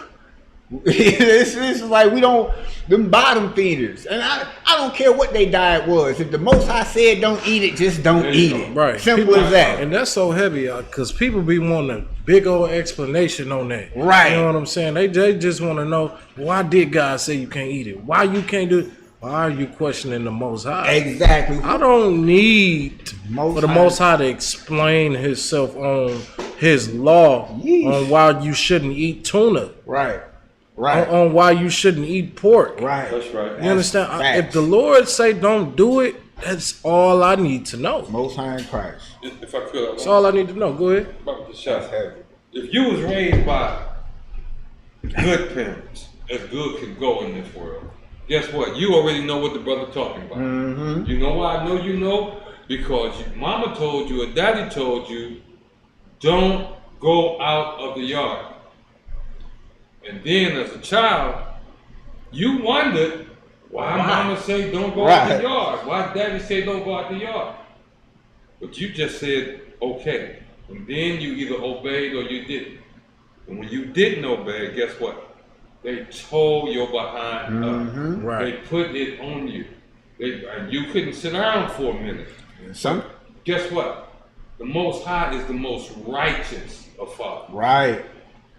It's like we don't, them bottom feeders. And I don't care what their diet was. If the Most High said don't eat it, just don't eat it. Right. Simple as that. And that's so heavy, because people be wanting a big old explanation on that. Right. You know what I'm saying? They just want to know, why did God say you can't eat it? Why you can't do it? Why are you questioning the Most High? Exactly. I don't need for the Most High to explain himself on his law on why you shouldn't eat tuna. Right. Right. On why you shouldn't eat pork. Right. That's right. You understand? If the Lord say don't do it, that's all I need to know. Most High in Christ. If I could, That's all I need to know. Go ahead. About the shot. If you was raised by good parents, as good can go in this world, guess what? You already know what the brother talking about. You know why I know you know? Because your mama told you or daddy told you, don't go out of the yard. And then as a child, you wondered why mama say don't go out the yard. Why daddy say don't go out the yard. But you just said, okay. And then you either obeyed or you didn't. And when you didn't obey, guess what? They tore your behind up. Right. They put it on you. And you couldn't sit down for a minute. Guess what? The Most High is the most righteous of fathers. Right.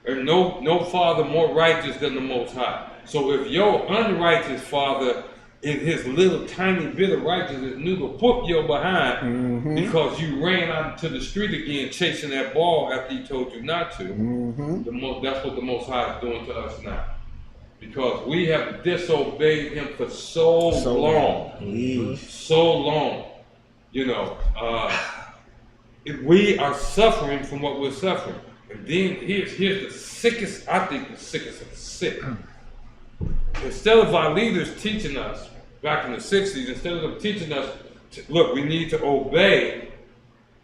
And no father more righteous than the Most High. So if your unrighteous father in his little tiny bit of righteousness knew to whoop your behind because you ran out into the street again chasing that ball after he told you not to, that's what the Most High is doing to us now. Because we have disobeyed him for so long. So long. You know, we are suffering from what we're suffering. And then here's the sickest, I think the sickest of the sick. Instead of our leaders teaching us back in the 60s, instead of them teaching us, look, we need to obey,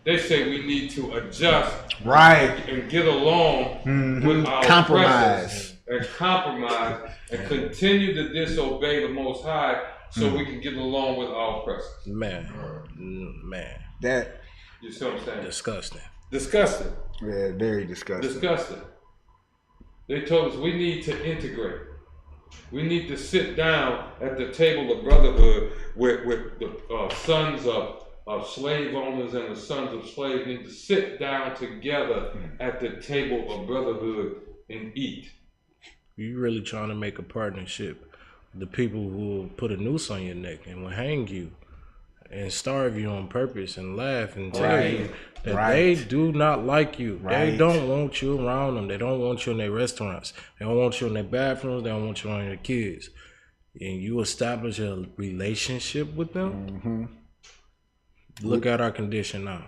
they say we need to adjust and get along with our oppressors and compromise and continue to disobey the Most High so we can get along with our oppressors. Man. That, you see what I'm saying? Disgusting. Yeah, very disgusting. Disgusting. They told us we need to integrate. We need to sit down at the table of brotherhood with the sons of slave owners and the sons of slaves need to sit down together at the table of brotherhood and eat. You really trying to make a partnership. The people who will put a noose on your neck and will hang you and starve you on purpose and laugh and tell you that they do not like you. They don't want you around them. They don't want you in their restaurants. They don't want you in their bathrooms. They don't want you around your kids. And you establish a relationship with them. Look at our condition now.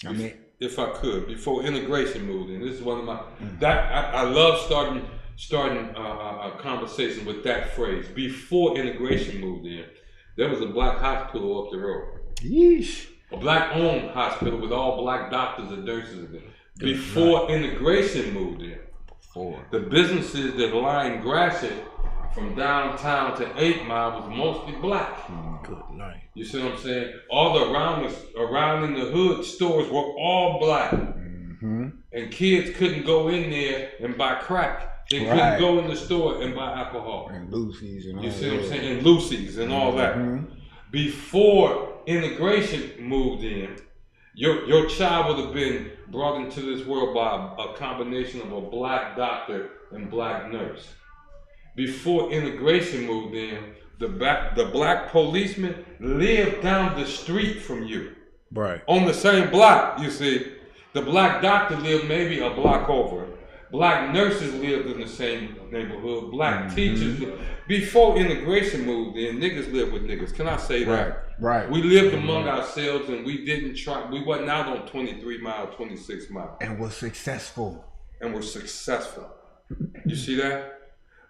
I mean, if I could, before integration moved in, this is one of my I love starting a conversation with that phrase. Before integration moved in, there was a black hospital up the road. Yeesh. A black-owned hospital with all black doctors and nurses in it. Before integration moved in, the businesses that lined Gratiot from downtown to 8 Mile was mostly black. Good night. You see what I'm saying? All the around in the hood stores were all black. And kids couldn't go in there and buy crack. They couldn't go in the store and buy alcohol. And Lucy's and all that. You see what I'm saying? And Lucy's and all that. Before integration moved in, your child would have been brought into this world by a combination of a black doctor and black nurse. Before integration moved in, the black policeman lived down the street from you. Right. On the same block, you see. The black doctor lived maybe a block over. Black nurses lived in the same neighborhood. Black teachers. Before integration moved in, niggas lived with niggas. Can I say that? Right. We lived among ourselves and we didn't try. We wasn't out on 23 Mile, 26 Mile. And was successful. You see that?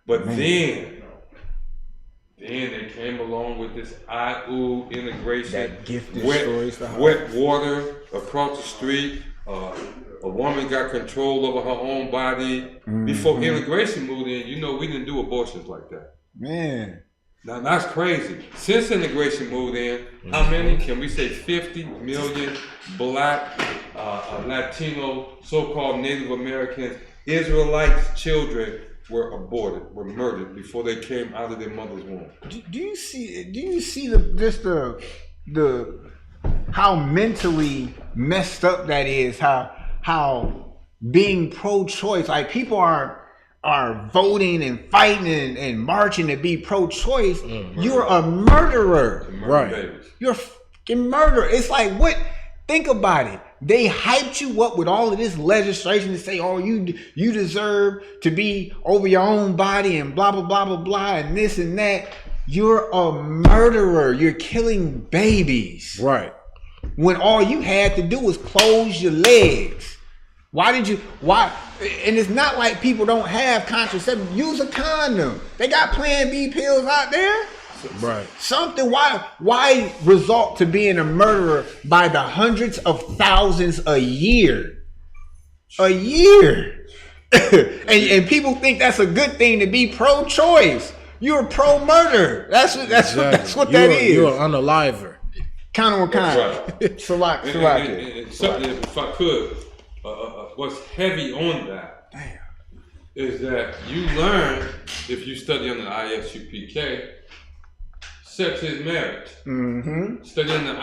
But then they came along with this IU integration. That gifted wet water across the street. A woman got control over her own body. Before integration moved in, you know, we didn't do abortions like that. Man. Now that's crazy. Since integration moved in, how many? Can we say 50 million black, Latino, so-called Native Americans, Israelites children were aborted, were murdered before they came out of their mother's womb. Do you see the how mentally messed up that is? How being pro-choice, like people are voting and fighting and marching to be pro-choice. You're a murderer. Right. You're a fucking murderer. It's like, what? Think about it. They hyped you up with all of this legislation to say, oh, you deserve to be over your own body and blah, blah, blah, blah, blah, and this and that. You're a murderer. You're killing babies. Right. When all you had to do was close your legs. Why? And it's not like people don't have contraception. Use a condom. They got Plan B pills out there. Right. Something. Why resort to being a murderer by the hundreds of thousands a year? and people think that's a good thing to be pro-choice. You're pro-murder. That's what that is. You're an unaliver. Kind of kind. Right. Select. Something, if I could, what's heavy on that is that you learn, if you study under the I.S.U.P.K, sex is marriage. Study under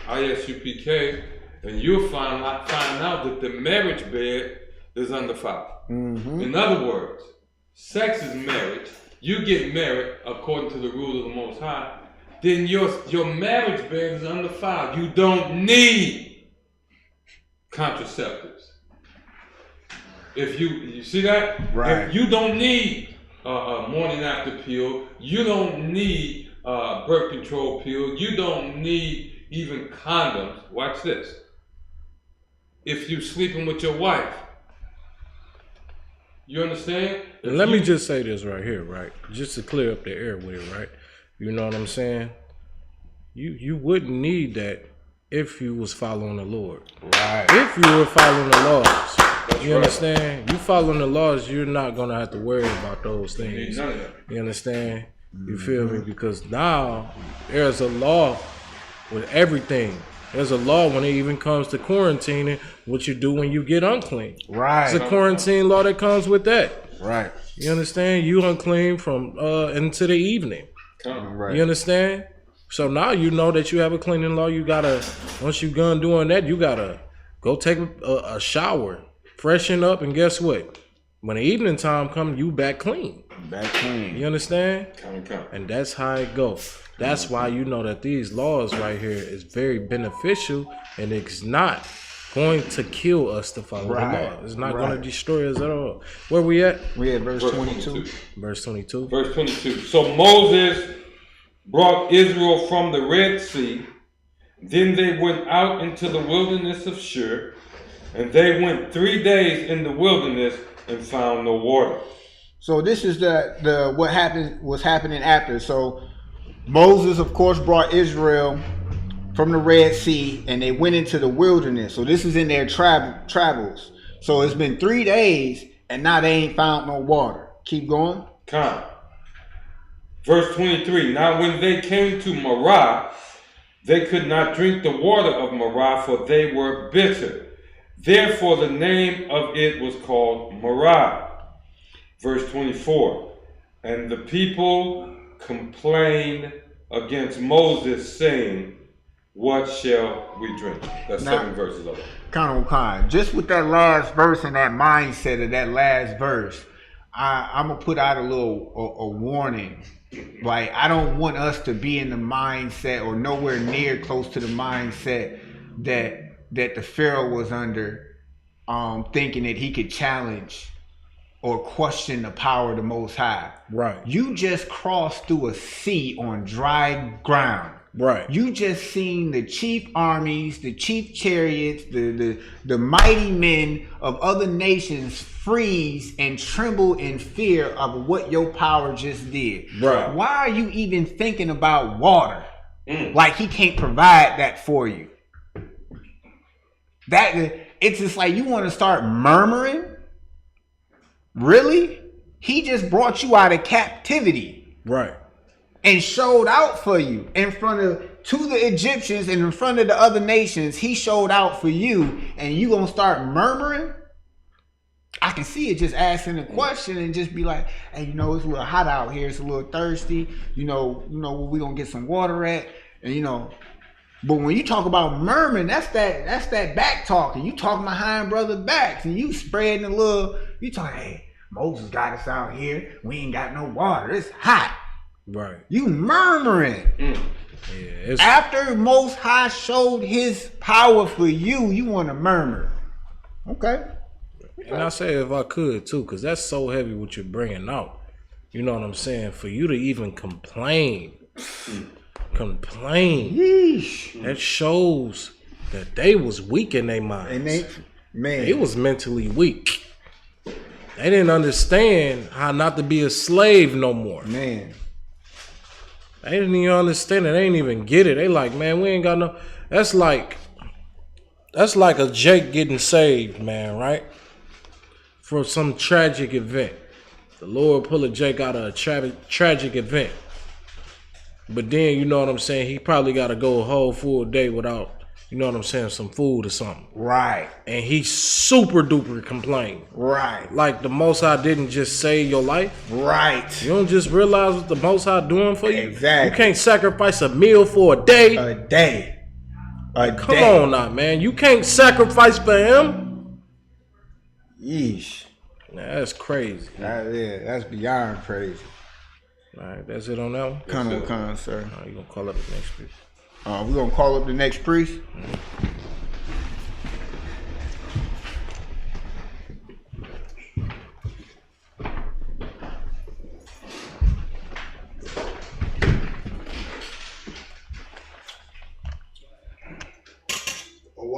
I.S.U.P.K, and you'll find out that the marriage bed is undefiled. In other words, sex is marriage. You get married according to the rule of the Most High. Then your marriage bed is undefiled. You don't need contraceptives. If you see that, right? If you don't need a morning after pill. You don't need birth control pill. You don't need even condoms. Watch this. If you sleeping with your wife, you understand? Let me just say this right here, right? Just to clear up the air with it, right? You know what I'm saying? You wouldn't need that if you was following the Lord. Right. If you were following the laws. That's you understand? You following the laws, you're not gonna have to worry about those things. None of that. You understand? You feel me? Because now there's a law with everything. There's a law when it even comes to quarantining, what you do when you get unclean. Right. It's a quarantine law that comes with that. Right. You understand? You unclean from into the evening. Right. You understand? So now you know that you have a cleaning law. You gotta, once you done doing that, you gotta go take a shower, freshen up, and guess what? When the evening time comes, you back clean. Back clean. You understand? Come. And that's how it goes. That's why you know that these laws right here is very beneficial, and it's not going to kill us to follow the law. It's not going to destroy us at all. Where we at? We at verse 22. Verse 22. Verse 22. So Moses brought Israel from the Red Sea. Then they went out into the wilderness of Shur, and they went 3 days in the wilderness and found no water. So this is the was happening after. So Moses, of course, brought Israel from the Red Sea, and they went into the wilderness. So this is in their travels. So it's been 3 days, and now they ain't found no water. Keep going. Come. Verse 23. Now when they came to Marah, they could not drink the water of Marah, for they were bitter. Therefore the name of it was called Marah. Verse 24. And the people complained against Moses, saying, what shall we drink? That's Now, 7 verses of it. Kind. Just with that last verse and that mindset of that last verse, I'm gonna put out a little a warning. Like, I don't want us to be in the mindset or nowhere near close to the mindset that the Pharaoh was under, thinking that he could challenge or question the power of the Most High. Right. You just crossed through a sea on dry ground. Right. You just seen the chief armies, the chief chariots, the mighty men of other nations freeze and tremble in fear of what your power just did. Right. Why are you even thinking about water? Like he can't provide that for you. It's just like you want to start murmuring. Really? He just brought you out of captivity. Right. And showed out for you to the Egyptians and in front of the other nations. He showed out for you, and you gonna start murmuring? I can see it just asking a question and just be like, hey, it's a little hot out here. It's a little thirsty. Where we gonna get some water at? And but when you talk about murmuring, that's that back talking. You talking behind brother backs, and you spreading you talking, hey, Moses got us out here. We ain't got no water. It's hot. Right. You murmuring. Yeah, After Most High showed his power for you, you want to murmur. Okay. And I say if I could too, because that's so heavy what you're bringing out. You know what I'm saying? For you to even complain. Yeesh. That shows that they was weak in their minds. And they was mentally weak. They didn't understand how not to be a slave no more. Man. They didn't even understand it. They didn't even get it. They like, man, we ain't got no. That's like a Jake getting saved, man, right? For some tragic event. The Lord pull a Jake out of a tragic event. But then, you know what I'm saying, he probably got to go a whole full day without, you know what I'm saying, some food or something. Right. And he super duper complained. Right. Like the Most High didn't just save your life. Right. You don't just realize what the Most High doing for you. Exactly. You can't sacrifice a meal for a day. Come on now, man. You can't sacrifice for him. Yeesh. Nah, that's crazy. That's beyond crazy. All right, that's it on that one. Con, sir. All right, you gonna call up the next priest? We're gonna call up the next priest.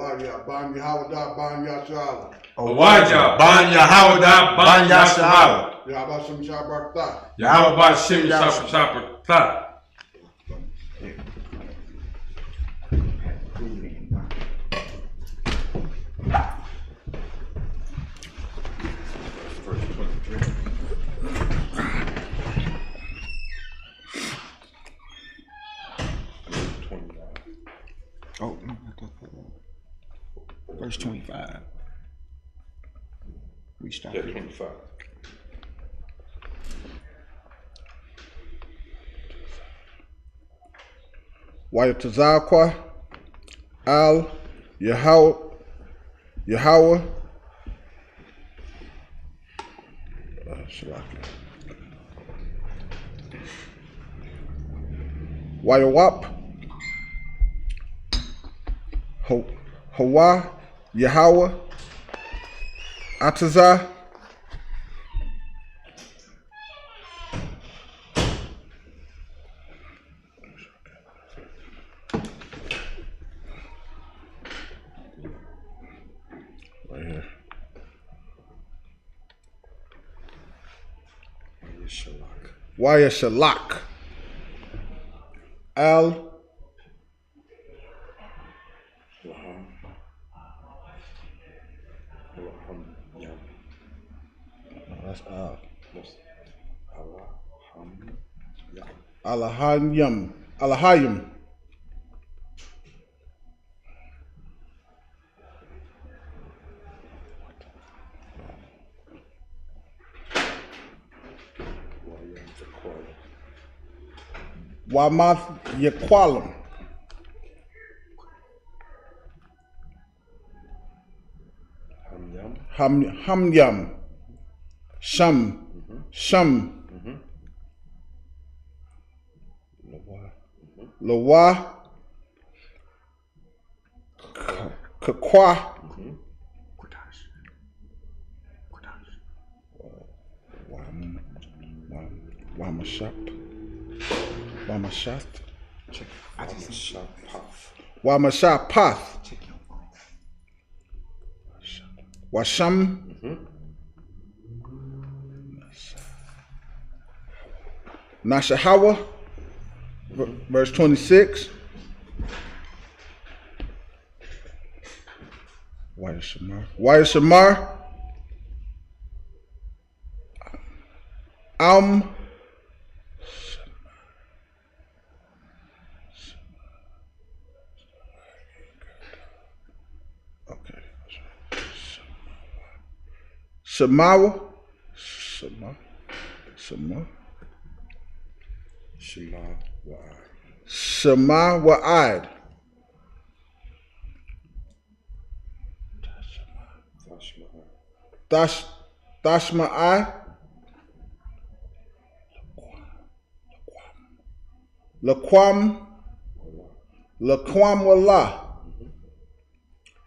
Owaja, Ban Yahawah, Ban Yashala. Owaja, Ban Yahawah, Ban Yashala. Yahawah Shabbat. Yahawah Bahasham Yahawashi. Oh, verse 25. We start. Yeah, 25. Wayatazakwa al Yahawah Wayawap Hawa Yahawah Atazah right here. Waya Shalak Al that's Al Alahayim Wamath Yakwalam Hamyam Sham Lawa Kakwa Wamashapath Washam Nashahawa verse 26 Why Shamar Shamar Wa'ad Tashma'i Laquam Wallah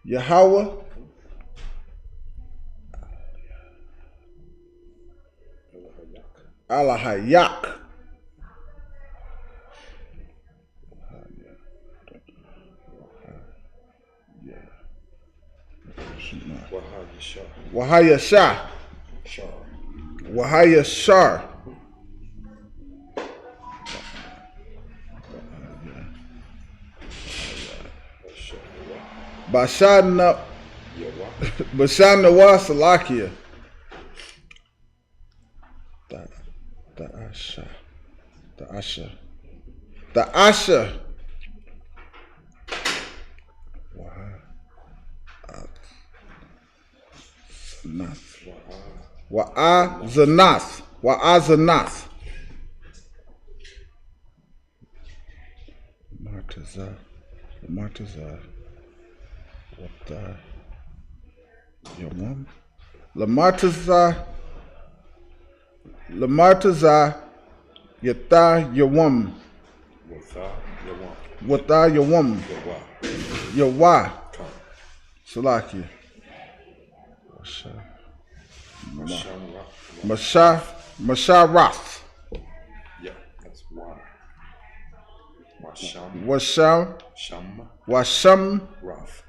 Yahawah Alahayak Wahaya Shah Wahaya Shar Bashana Wasalakia The Asha Wa'azanath Martaza Lamartaza Yata Yawam Wata Yawam Yawa Salaki Masharath Yeah, that's why. Washam Rath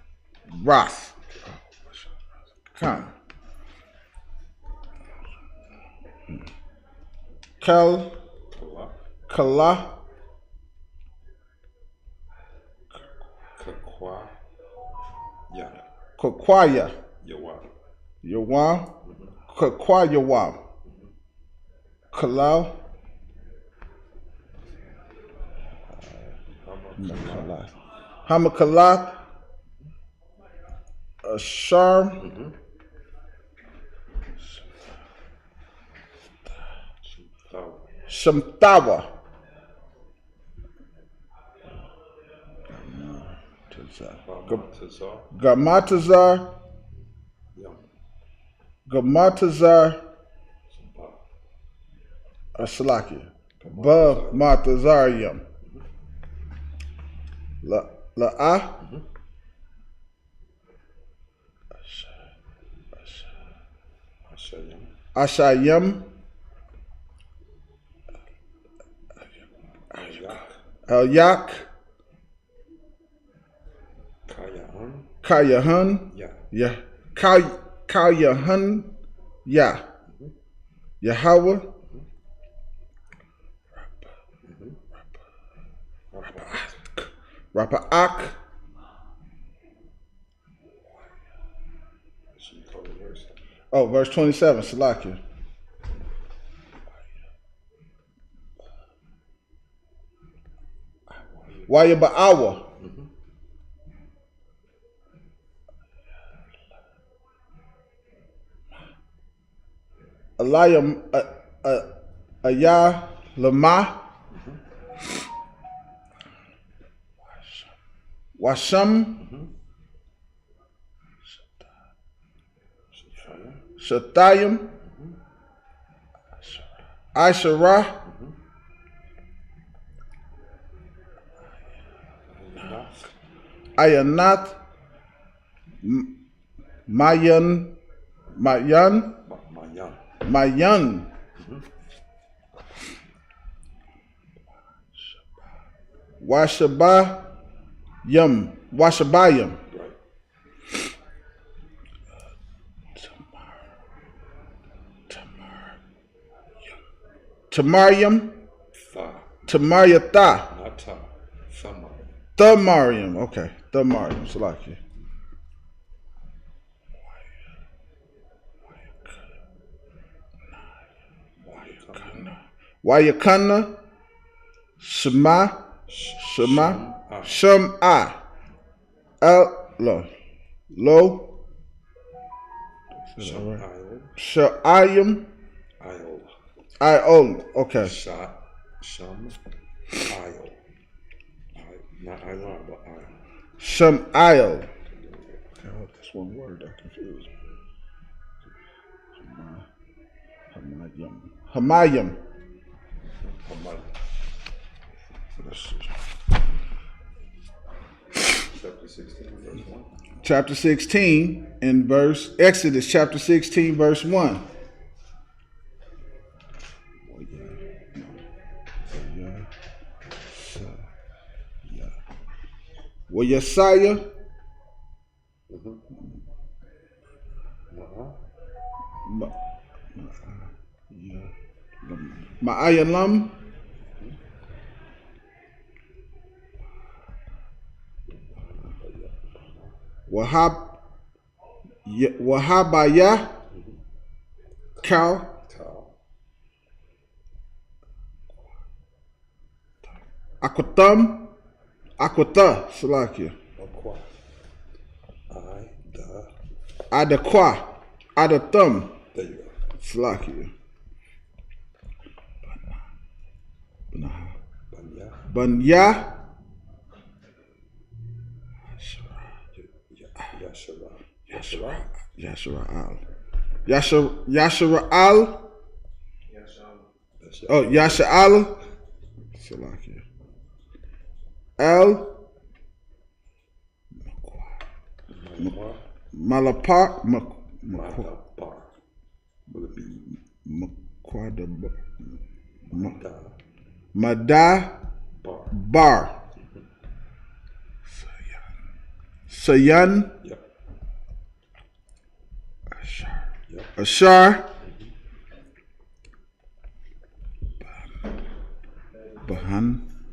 Ras. Come. Kal. Kala. Kakwa. Ya. Kakwaya. Yawa. Yawa. Kakwayawa. Kalau. Hamakalak. Ashar. Shamtawa. Gamatazar. Gamatazar. Aslaki. Ba Matazarium. La Ashayam. Yak. Kayahan. Ya. Kayahan. Ya. Yahawah. Rapa'ak. Oh, verse 27, Salakia. Waya ba'awa. Alaya Aya Lama. Washam. Shatayim. Aishara. Ayanat. Mayan. Washabayam. Tamaryam. Tamaryata. Thamarium. Okay. Thamarium. Salakia. Wayakana. Shema. Shem'a. Lo. Sha'ayim. Iol. Okay. Not Ion, but Ion. Shem'ayil. That's one word that confused me. Hamayim. Chapter 16 in verse Exodus chapter 16 verse 1. Well, Yesaya. Ma'ayalam. Wahabaya. Kal. Akwata. Salakia. Adakwa. Adatham. There you go. Salakia. Banya. Yashara'al. Oh, Yasha'al. Salakia. El. Malapar. Mada. Bar. Sayan, Yep. Ashar,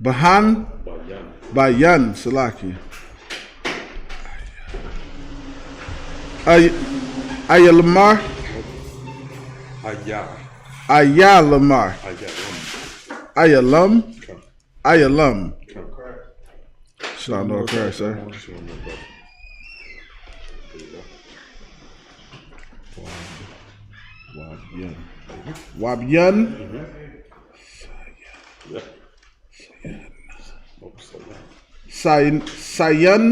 Bahan, Bayan, Salaki. Ayalamar, Ayalamar, Ayalam, Ayalam. Should I know correct, sir? Wabyan, Sayan,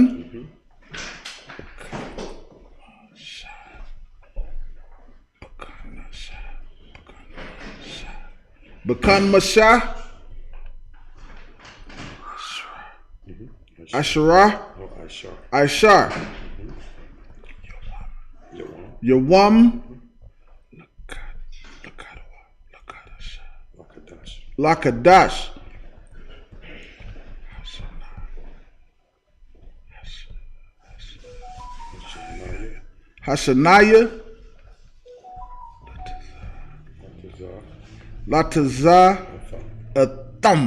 Bakan Mashah, Asherah, Aishar, Yawam, Lakadash, Hashanaya, Latazah, Ahtham,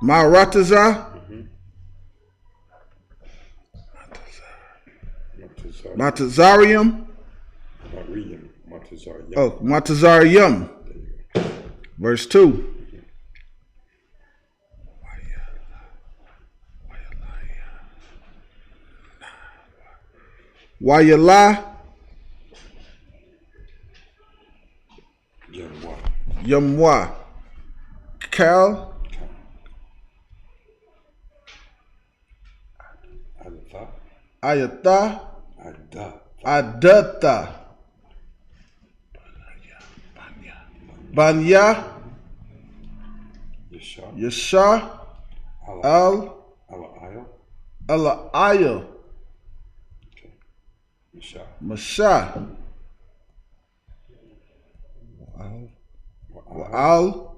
Maratazah, Matazarium, Matazarium. Verse 2. Wayala, Yamwa, Kal, Ayatha, Adatha, Banya, Yasha, Al, Ala'ayah, Masha, Al,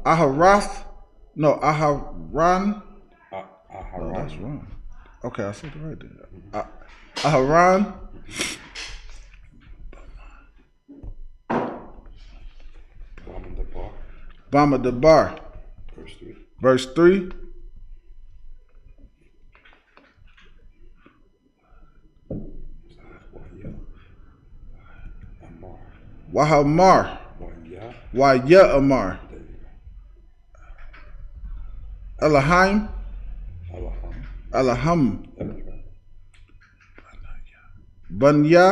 Aharath, no, Aharan. No, that's wrong. Okay, I said it right there. Aharan, Bama Debar. Verse 3. Wahamar. Waya Amar. Elohim. Elohim. Banya.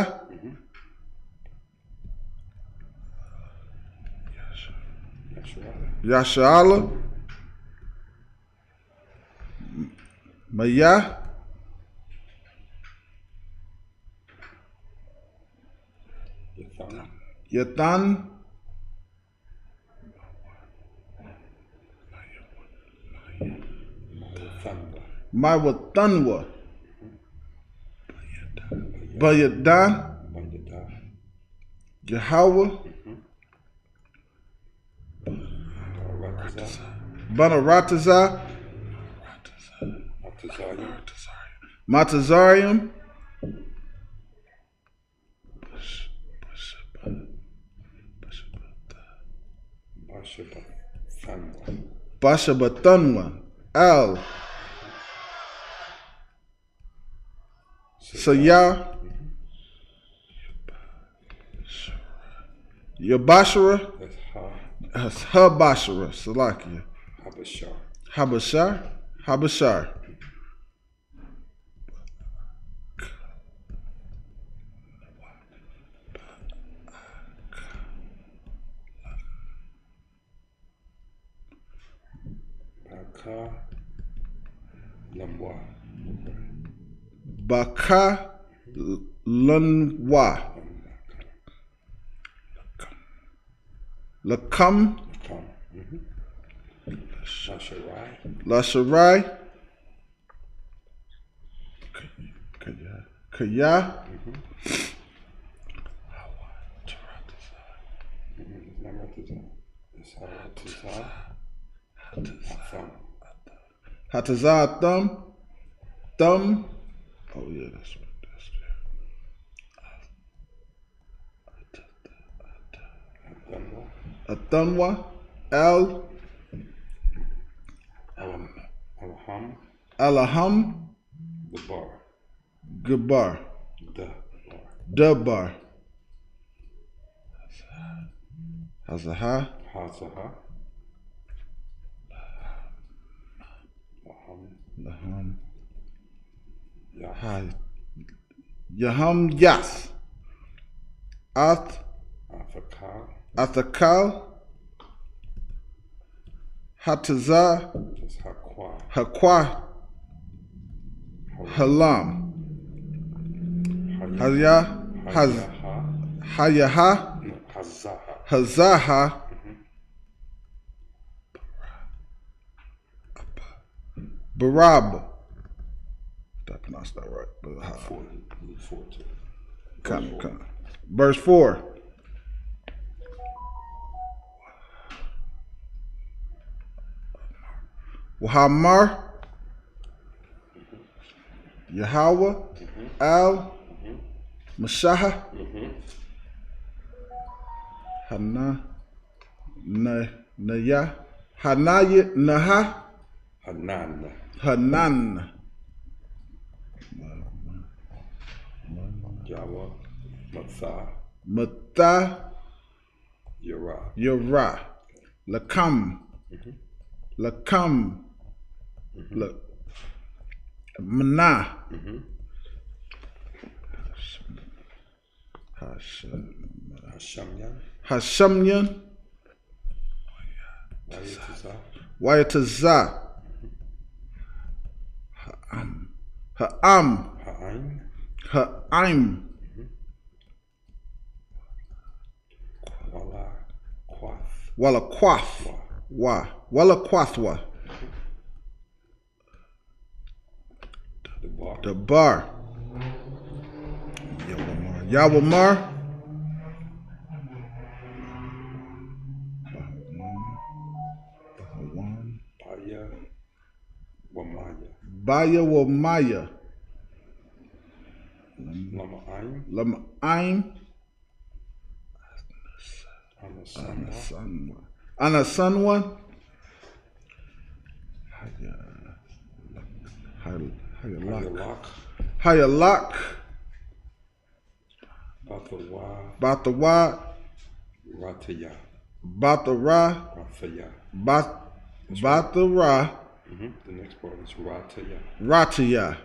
Yashala. Maya. Yathan. Mawatanwa. Bayadan. Yahawah. Banarataza. Matazarium. Bashabatanwa. Al. Sayah. Yabashara. Habashara. Salakia. Habashar. Habashar. Baka Lunwa. Lakam. Lasharai. Kaya. Hatazah thumb. Thumb. Oh yeah, that's right. Athanwa. Al. Alaham. Gabar. Dabar. Hazaha. Laham. Yaham Yas. Athakal. Hatazah. Hakwa. Halam. Hayaha. Hazaha. Barab. Did I pronounce that right? Come. Verse 4. Wahamar. Yahawah. Al. Mashaha. Hana. Naya. Hanaya. Naha. Hanan. Mata. Yara. Lakam. Lakam. Mana. Hashamyan. Wayatazah. Ha'am. Ha'aim. Walaquath. Walaquathwa. The bar. Yawamar. Baya Wamaya. Lama'aim. Anasanwa. Hayalak. Batawa. Batara. Batara. The next part is Rataya. Rataya.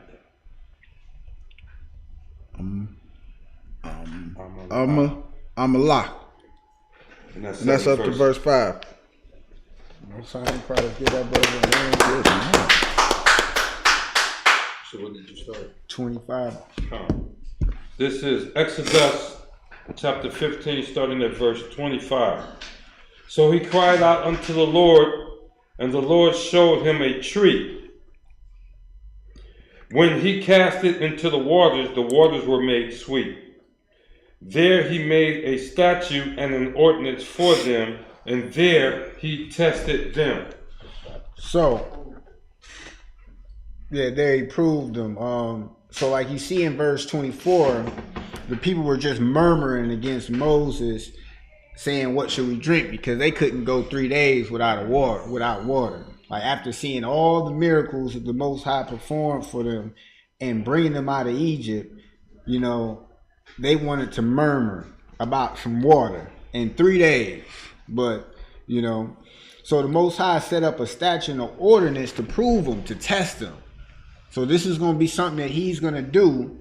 Amalak. And that's up to verse 5. Most High probably get that brother a good man. So what did you start? 25. This is Exodus chapter 15, starting at verse 25. So he cried out unto the Lord, and the Lord showed him a tree. When he cast it into the waters were made sweet. There he made a statute and an ordinance for them, and there he tested them. So, yeah, there he proved them. So like you see in verse 24, the people were just murmuring against Moses, saying, what should we drink? Because they couldn't go 3 days without water. Like after seeing all the miracles that the Most High performed for them and bringing them out of Egypt, you know, they wanted to murmur about some water in 3 days. But, you know, so the Most High set up a statute and an ordinance to prove them, to test them. So this is going to be something that he's going to do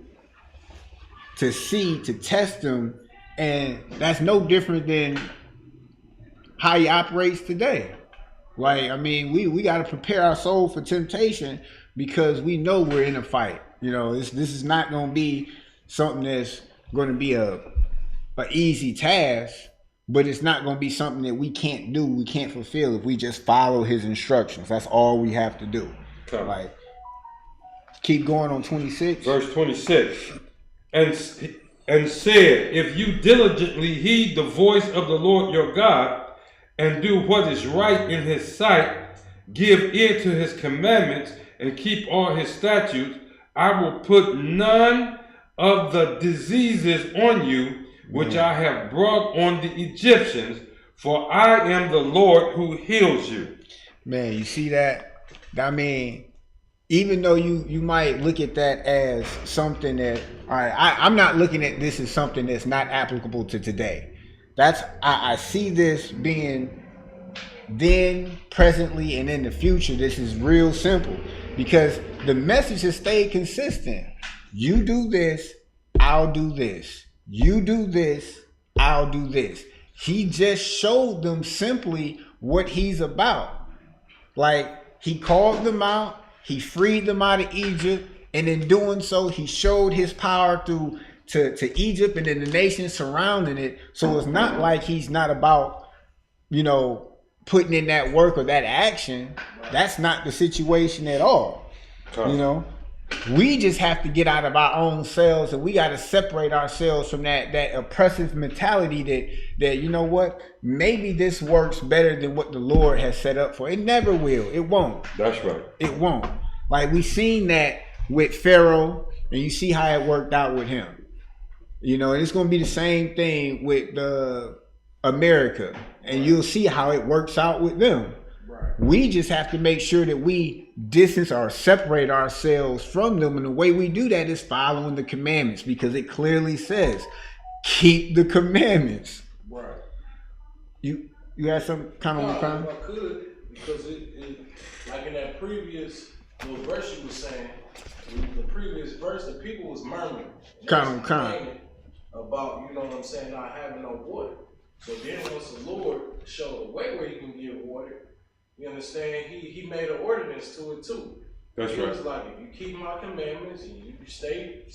to see, to test them. And that's no different than how he operates today. Like, I mean, we got to prepare our soul for temptation because we know we're in a fight. You know, this is not going to be something that's going to be a easy task, but it's not going to be something that we can't do, we can't fulfill if we just follow his instructions. That's all we have to do. Okay. Like, keep going on 26. Verse 26. And said, if you diligently heed the voice of the Lord your God, and do what is right in his sight, give ear to his commandments, and keep all his statutes, I will put none of the diseases on you which I have brought on the Egyptians, for I am the Lord who heals you. Man, you see that? I mean, even though you might look at that as something that, all right, I'm not looking at this as something that's not applicable to today. I see this being then, presently, and in the future. This is real simple because the message has stayed consistent. You do this, I'll do this. You do this, I'll do this. He just showed them simply what he's about. Like, he called them out, he freed them out of Egypt, and in doing so, he showed his power to Egypt and then the nations surrounding it. So it's not like he's not about, putting in that work or that action. That's not the situation at all. We just have to get out of our own selves, and we got to separate ourselves from that oppressive mentality that maybe this works better than what the Lord has set up for. It never will. It won't. That's right. It won't. Like, we seen that with Pharaoh, and you see how it worked out with him. And it's going to be the same thing with America, and you'll see how it works out with them. Right. We just have to make sure that we distance or separate ourselves from them, and the way we do that is following the commandments, because it clearly says, keep the commandments. Right. You had some comment on the time? I could, because it like in that previous little verse you were saying, the previous verse, the people was murmuring. Complaining about, not having no water. So then once the Lord showed a way where he can give water, you understand, he made an ordinance to it too. That's he right. was like, if you keep my commandments and you stay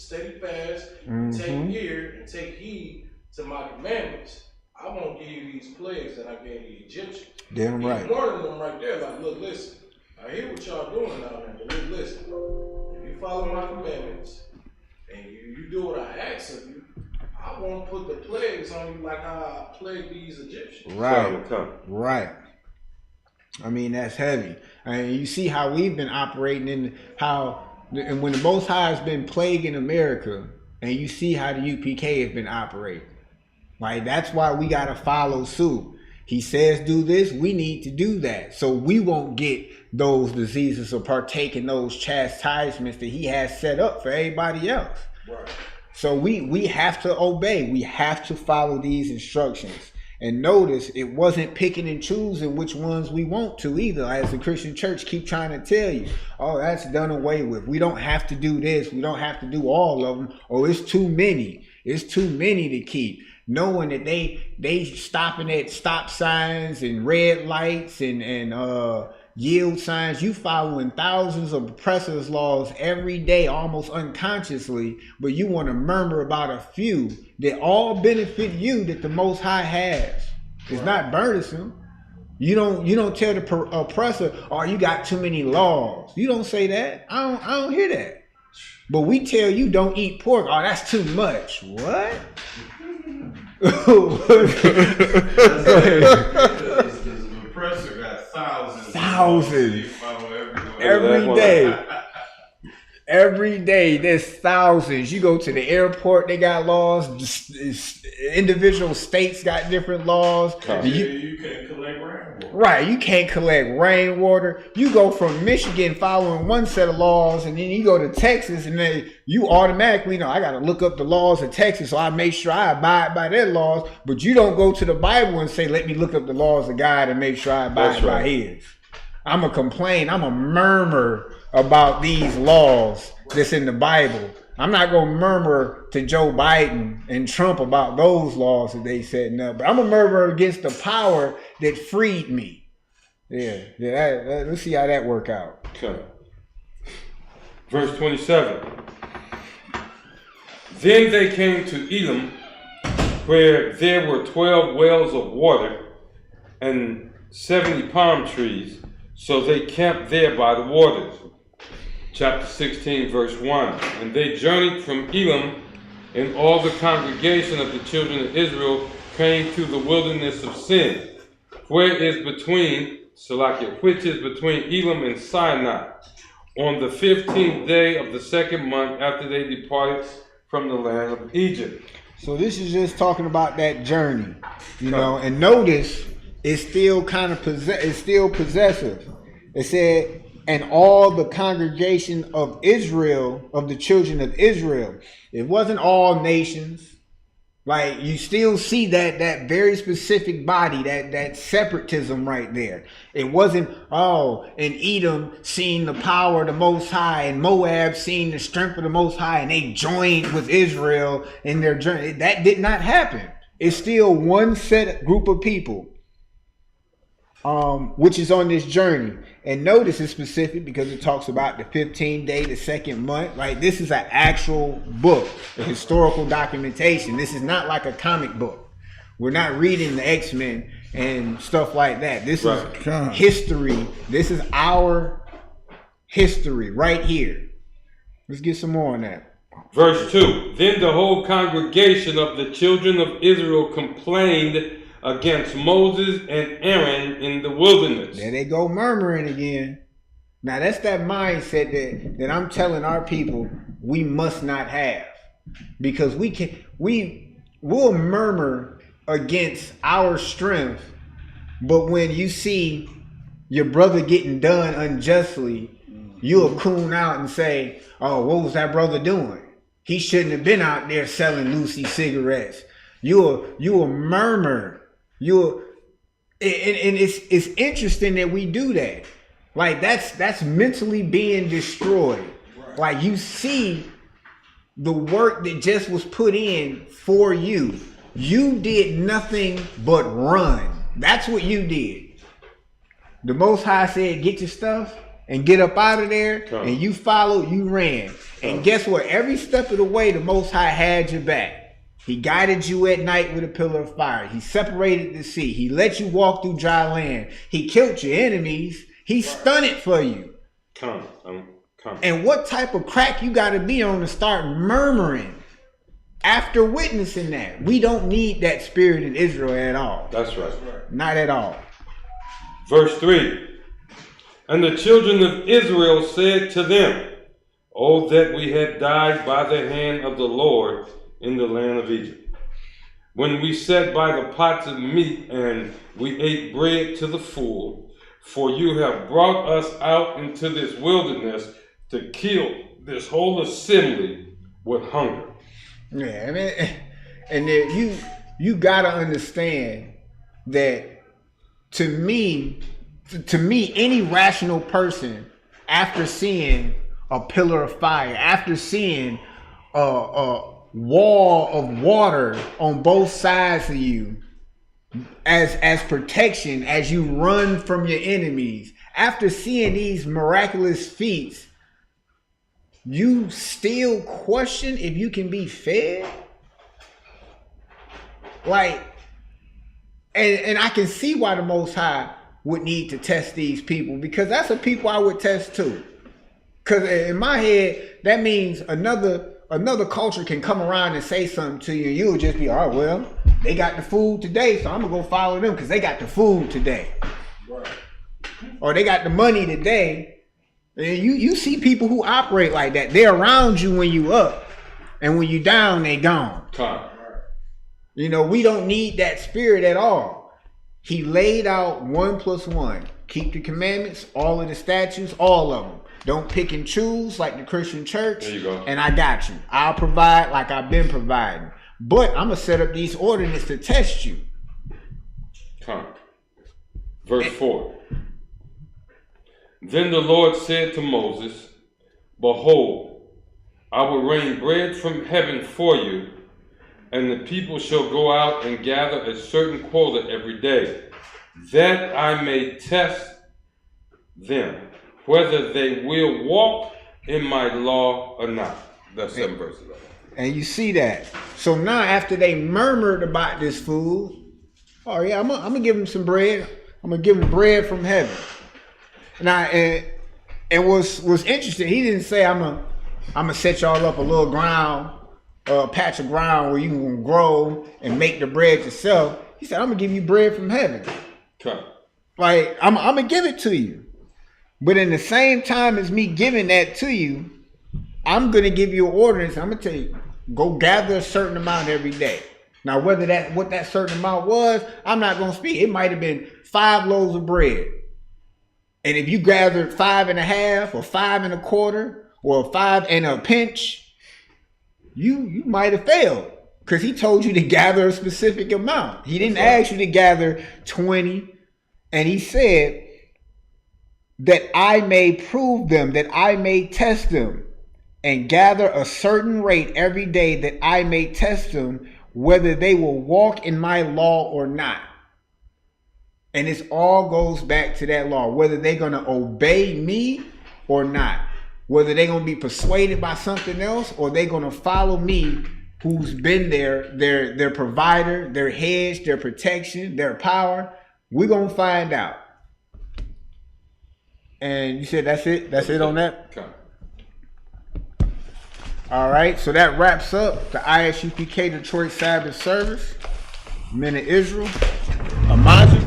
fast, take ear and take heed to my commandments, I won't give you these plagues that I gave the Egyptians. Damn right. He's warning them right there, like, look, listen, I hear what y'all doing out there, but look, listen, if you follow my commandments and you do what I ask of you, I won't put the plagues on you like how I plagued these Egyptians. Right. I mean, that's heavy. I mean, you see how we've been operating and when the Most High has been plaguing America, and you see how the UPK has been operating. Like, that's why we got to follow suit. He says do this, we need to do that. So we won't get those diseases or partake in those chastisements that he has set up for everybody else. Right. So we have to obey. We have to follow these instructions. And notice, it wasn't picking and choosing which ones we want to either. As the Christian church keep trying to tell you, oh, that's done away with. We don't have to do this. We don't have to do all of them. Oh, it's too many. It's too many to keep. Knowing that they stopping at stop signs and red lights and yield signs. You following thousands of oppressors' laws every day, almost unconsciously, but you want to murmur about a few that all benefit you, that the Most High has. It's not burdensome. You don't tell the oppressor, oh, you got too many laws. You don't say that. I don't hear that. But we tell you don't eat pork. Oh, that's too much. What? Oppressor got thousands every day there's thousands. You go to the airport, they got laws. Individual states got different laws. You can't collect rainwater. Right, you can't collect rainwater. You go from Michigan following one set of laws, and then you go to Texas, and then you automatically know I got to look up the laws of Texas, so I make sure I abide by their laws. But you don't go to the Bible and say, let me look up the laws of God and make sure I abide by his. I'm going to complain. I'm going to murmur about these laws that's in the Bible. I'm not going to murmur to Joe Biden and Trump about those laws that they setting up. But I'm going to murmur against the power that freed me. Let's see how that work out. Okay. Verse 27. Then they came to Elim, where there were 12 wells of water and 70 palm trees. So they camped there by the waters. Chapter 16, verse 1. And they journeyed from Elim, and all the congregation of the children of Israel came to the wilderness of Sin, which is between Elam and Sinai, on the 15th day of the second month after they departed from the land of Egypt. So this is just talking about that journey, you know. And notice it's still kind of it's still possessive. It said, and all the congregation of Israel, of the children of Israel. It wasn't all nations. Like, you still see that very specific body, that separatism right there. It wasn't, and Edom seeing the power of the Most High, and Moab seeing the strength of the Most High, and they joined with Israel in their journey. That did not happen. It's still one set group of people, which is on this journey. And notice it's specific because it talks about the 15th day, the second month. Right? This is an actual book, a historical documentation. This is not like a comic book. We're not reading the X-Men and stuff like that. This is history. This is our history right here. Let's get some more on that. Verse 2. Then the whole congregation of the children of Israel complained against Moses and Aaron in the wilderness. There they go murmuring again. Now that's that mindset that I'm telling our people we must not have. Because we'll murmur against our strength, but when you see your brother getting done unjustly, you'll coon out and say, oh, what was that brother doing? He shouldn't have been out there selling Lucy cigarettes. You'll murmur. And it's interesting that we do that. Like, that's mentally being destroyed. Right. Like, you see the work that just was put in for you. You did nothing but run. That's what you did. The Most High said, get your stuff and get up out of there. And you followed, you ran. And guess what? Every step of the way, the Most High had your back. He guided you at night with a pillar of fire. He separated the sea. He let you walk through dry land. He killed your enemies. He stunned it for you. Come. And what type of crack you got to be on to start murmuring after witnessing that? We don't need that spirit in Israel at all. That's right. Not at all. Verse 3. And the children of Israel said to them, oh, that we had died by the hand of the Lord in the land of Egypt, when we sat by the pots of meat and we ate bread to the full, for you have brought us out into this wilderness to kill this whole assembly with hunger. Yeah, I mean, and then you gotta understand that to me, any rational person, after seeing a pillar of fire, after seeing a wall of water on both sides of you as protection as you run from your enemies, after seeing these miraculous feats, you still question if you can be fed? Like, and I can see why the Most High would need to test these people, because that's the people I would test too. Because in my head, that means another culture can come around and say something to you, and you'll just be, oh, well, they got the food today, so I'm going to go follow them because they got the food today. Right. Or they got the money today. And you see people who operate like that. They're around you when you up, and when you down, they gone. You know, we don't need that spirit at all. He laid out 1 + 1. Keep the commandments, all of the statutes, all of them. Don't pick and choose like the Christian church. There you go. And I got you. I'll provide like I've been providing. But I'm going to set up these ordinances to test you. Verse 4. Then the Lord said to Moses, behold, I will rain bread from heaven for you, and the people shall go out and gather a certain quota every day, that I may test them, whether they will walk in my law or not. That's 7 verses. And you see that. So now after they murmured about this food, oh yeah, I'm gonna give them some bread. I'm gonna give them bread from heaven. Now, and what's interesting, he didn't say I'm gonna set y'all up a little ground, a patch of ground where you can grow and make the bread yourself. He said, I'm gonna give you bread from heaven. Okay. Like, I'm gonna give it to you. But in the same time as me giving that to you, I'm gonna give you an ordinance. I'm gonna tell you, go gather a certain amount every day. Now, whether what that certain amount was, I'm not gonna speak. It might have been 5 loaves of bread. And if you gathered 5.5 or 5.25 or 5 and a pinch, you might have failed. Because he told you to gather a specific amount. He didn't ask you to gather 20. And he said that I may prove them, that I may test them, and gather a certain rate every day that I may test them, whether they will walk in my law or not. And this all goes back to that law, whether they're going to obey me or not, whether they're going to be persuaded by something else, or they're going to follow me, who's been their provider, their hedge, their protection, their power. We're going to find out. And you said that's it? That's it on that? Okay. All right, so that wraps up the ISUPK Detroit Sabbath service. Men of Israel, Imagine.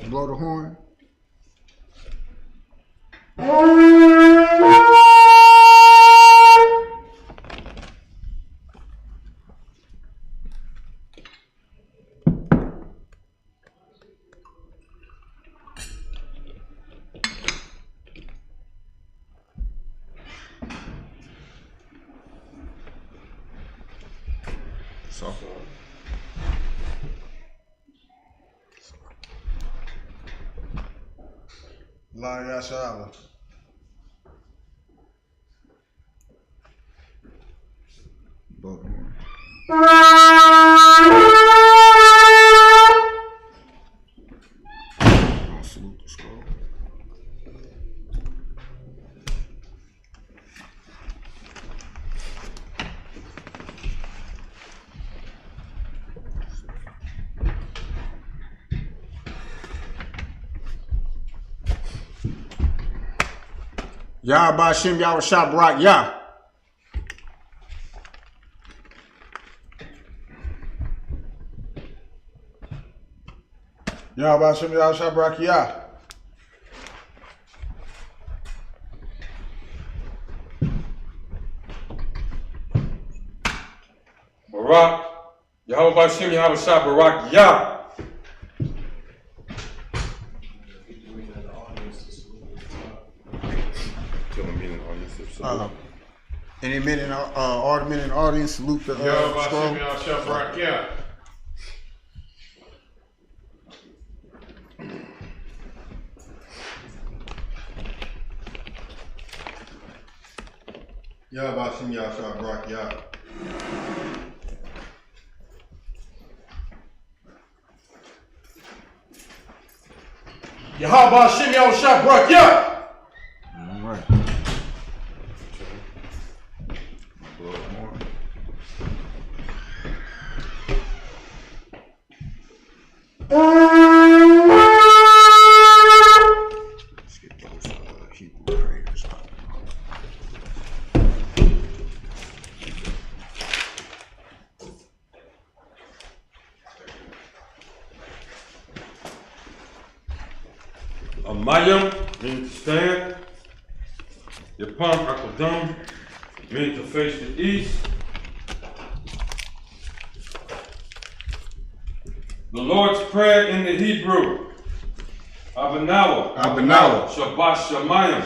Blow the horn. Shalam. Blow the horn. I'll salute the scroll. Yahawah Bahasham Yahawashi barak Yah. Yahawah Bahasham Yahawashi barak Yah. Barak. Yahawah Bahasham Yahawashi barak Yah. Any men in the audience salute the scroll. Yahawah Bahasham Yahawashi barak Yah. Yahawah Bahasham Yahawashi barak Yah. All right. Blow the horn. Let's get those Hebrew prayers out. Amayim means to stand. Yapam Akadam means to face the east. The Lord's Prayer in the Hebrew. Abanawa. Shabbat Shamayim.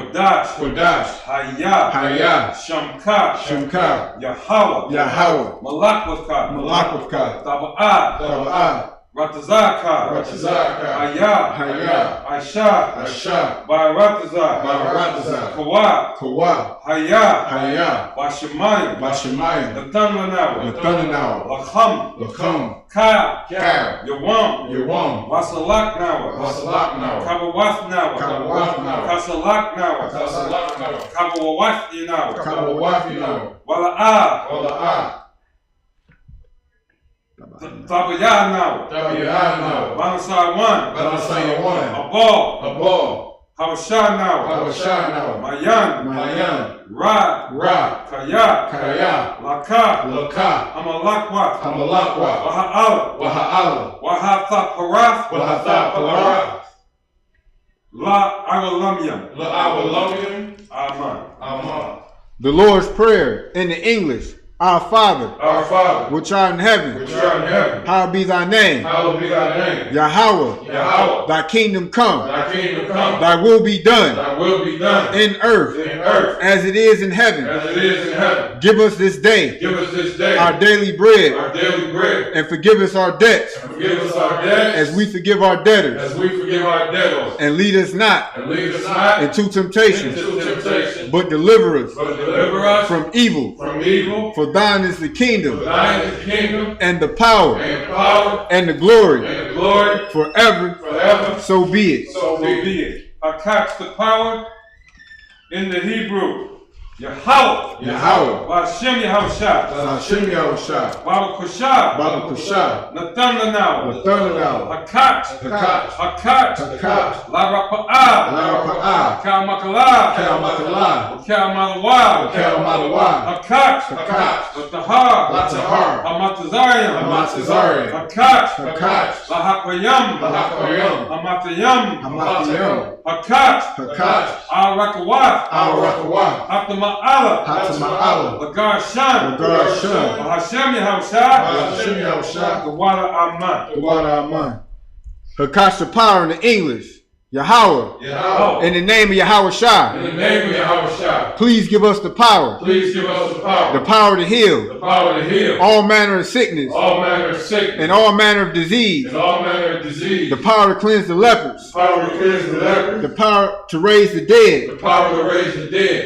Kodash. Hayah. Shamka. Yahawah. Yahawah. Malak with God. Taba'ah. Ratazaka, Haya, Aisha, Barataza, Kawa, Haya, Bashamayim, Nathanawa, Lakham, Ka, Yawam, Wasalak Nawa, Kabawath Nawa, Kasalak Nawa, Kabawath Nawa, Wala'a, Tabayah now. Banasai 1. Abal. Habashah now. Mayan. Ra. Kaya. Laka. Hamalakwat. Waha'ala. Wahatha La Awalamyam. Amen. The Lord's Prayer in the English. Our Father, which art in heaven, hallowed be thy name. Yahawah, thy kingdom come. Thy will be done in earth as it is in heaven. Give us this day our daily bread, and forgive us our debts as we forgive our debtors. And lead us not into temptation, but deliver us from evil. For thine is the kingdom, and the power, and the glory, forever. So be it. I catch the power in the Hebrew. Yahawah. Bahasham Yahawashi. Barak. Nathanawa. Hakat. La Kalmakala. Kalmalawa. Hakat. Latahar. Hamatazariam. Hakat. La Hamatayam. Hakat. Al-Rakawat. Ahtham. Lagar-shan. Bahasham Yahawashi. The water Aman. Hakash the power in the English. Yahawah. In the name of Yahawashi. Please give us the power. The power to heal. All manner of sickness. And all manner of disease. The power to cleanse the lepers. The power to raise the dead.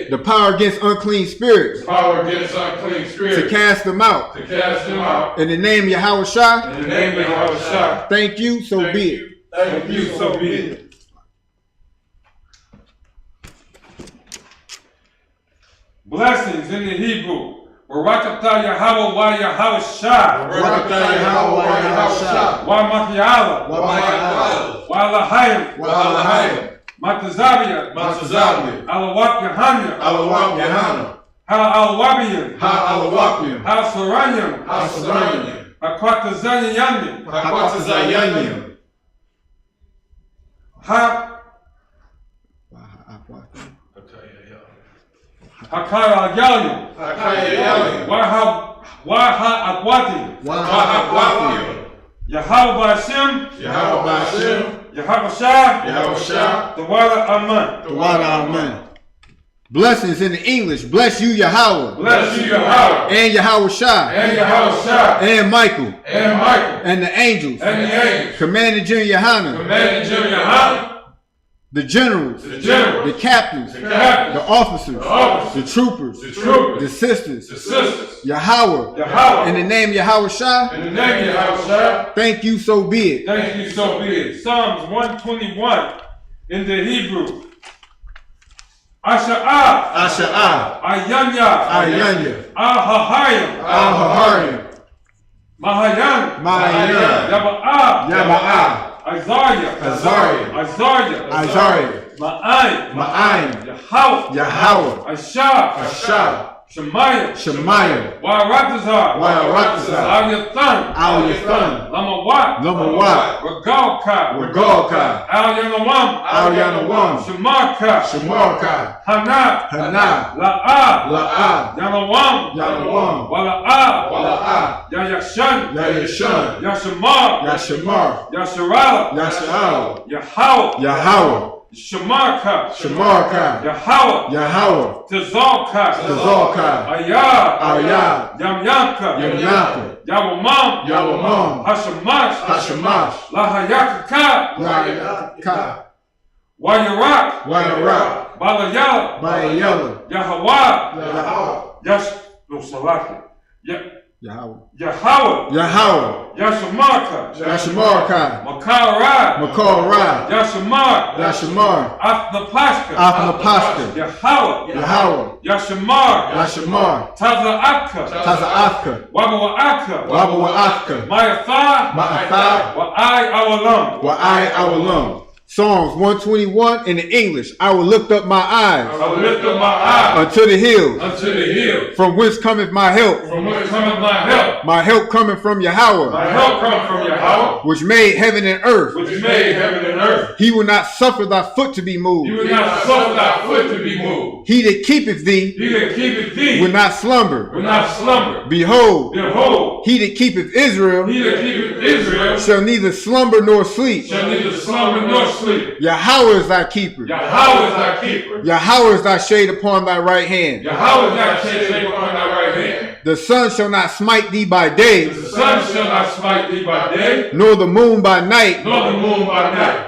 The power against unclean spirits. To cast them out. In the name of Yahawashi. Thank you, so be it. Blessings in the Hebrew. Barakatah Yahawah wa Yahawashi. Wa Mathiala. Wa Lahayim. Matazavia. Alawat Yahanna. Ha Alawabiyam. Ha Saranyam. Hakwatazanyam. Hakaya Yalim. Waha Akwati. Yahawah Bahasham. Yahawashi. The water Aman. Blessings in the English. Bless you, Yahawah. And Yahawashi. And Michael. And the angels. Commander GEN.YAHANNA. The generals, the captains, the officers, the troopers, the sisters, Yahawah, in the name of Yahawashi, thank you, so be it. Psalms 121 in the Hebrew. Asha'ah, Ayanya, Ahahayim, Mahayan, Yaba'ah, Isaiah, Ma'ayin, Yahawah, Aisha, Shemaiah, Waratazar, Al-Yathan, Lamawat, Regalka, Al-Yanawam, Shamarka, Hana, La'ah, Yanawam, Wala'ah, Yayashan, Yashamar, Yasharala, Yahawah, Shamarka, Shamarka, Yahawah, Yahawah, Tazalka, Tazalka, Ayah, Ayah, Yamyanka, Yamyanka, Yawamam, Yawamam, Hashamash, Hashamash, Lahayakaka, Lahayaka, Wayarak, Wayarak, Balayala, Bayala, Yahawah, Yahawah, no Salaki, Yahawah, Yahawah, Yahawah, Yashamarka, Yashamarka, Makarad, Makarad, Yashamar, Yashamar, Athnapashka, Athnapashka, Yahawah, Yahawah, Yashamar, Yashamar, Taza'aka, Taza'aka, Wabawa'aka, Wabawa'aka, Ma'atha, Ma'atha, Wa'ai Awalam, Wa'ai Awalam. Psalms 121 in the English. I will lift up my eyes I will lift up my eyes unto the hills, unto the hill, from whence cometh my help. from whence cometh my help. My help cometh from Yahawah, My help cometh from Yahawah, which made heaven and earth. which made heaven and earth. He will not suffer thy foot to be You moved. will not suffer thy foot to be moved. He that keepeth thee He that keepeth thee will not slumber. will not slumber. Behold, Behold, he that keepeth Israel he that keepeth Israel shall neither slumber nor sleep. shall neither slumber nor sleep. Yahawah is thy keeper. Yahawah is thy keeper. Yahawah is thy shade upon thy right hand. Yahawah is thy shade upon thy right hand. The sun shall not smite thee by day, The sun shall not smite thee by day, nor the moon by night. nor the moon by night.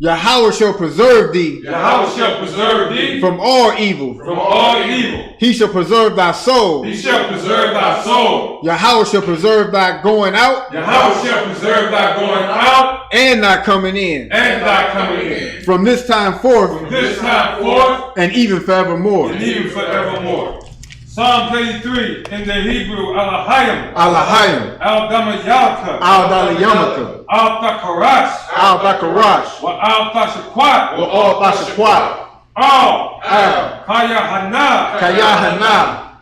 Yahawah shall preserve thee Yahawah shall preserve thee from all evil. from all evil. He shall preserve thy soul. He shall preserve thy soul. Yahawah shall preserve thy going out Yahawah shall preserve thy going out and thy coming in, and thy coming in. from this time forth From this time forth and even forevermore. and even forevermore. Psalm 33 in the Hebrew, Alahayim, Alahayim, Al-Damayalka, Al-Dalayamaka, Al-Takarash, Al-Bakarash, wa Al-Tashakwat, wa Al-Bashakwat, Al, Al, Kayahana, Kayahana,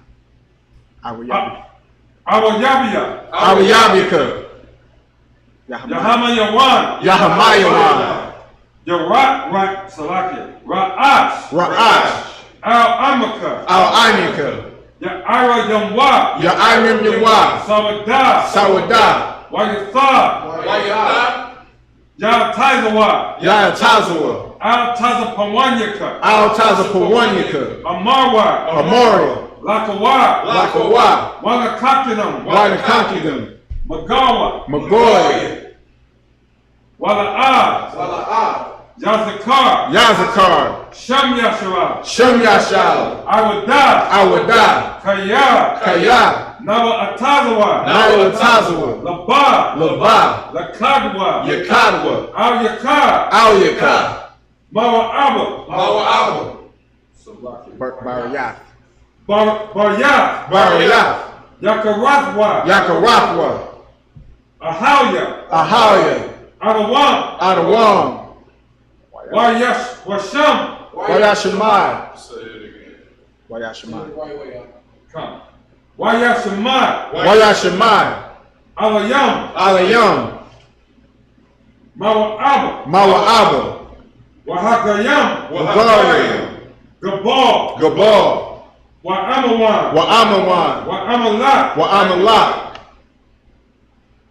Awayabia, Awayabika, Yahamayawan, Yahamayawan, Yarat, Salakia, Ra'ash, Ra'ash, Al-Amaka, Al-Anika, Ya'ara Yamwa, Ya'arim Yawa, Sawadah, Sawadah, Wayatha, Ya'tazawa, Ya'tazawa, Al-Tazapawanyaka, Al-Tazapawanyaka, Amarwa, Amari, Lakawa, Lakawa, Walakakinam, Walakankidam, Magawa, Magoy, Wala'ah, Yazakar, Yazakar, Sham Yashara, Shem Yashal, Awadah, Awadah, Kaya, Kaya, Nawa Atazawa, Nawatazawa, Laba, Laba, Lakadwa, Yakadwa, Al Yakar, Al Yakar, Mawa Abba, Barayat, Baryat, Barayat, Yakarathwa, Yakarathwa, Ahawya, Ahaya, Adawam, Adawam, Wayash, Washam, Wayashimai, Say it again. Wayashimai, come, Wayashimai, Wayashimai, Alayam, Alayam, Mawa Abba, Mawa Abba, Wahakayam, Wagariam, Gabal, Gabal, Wa'amawan, Wa'amawan, Wa'amalat, Wa'amalat,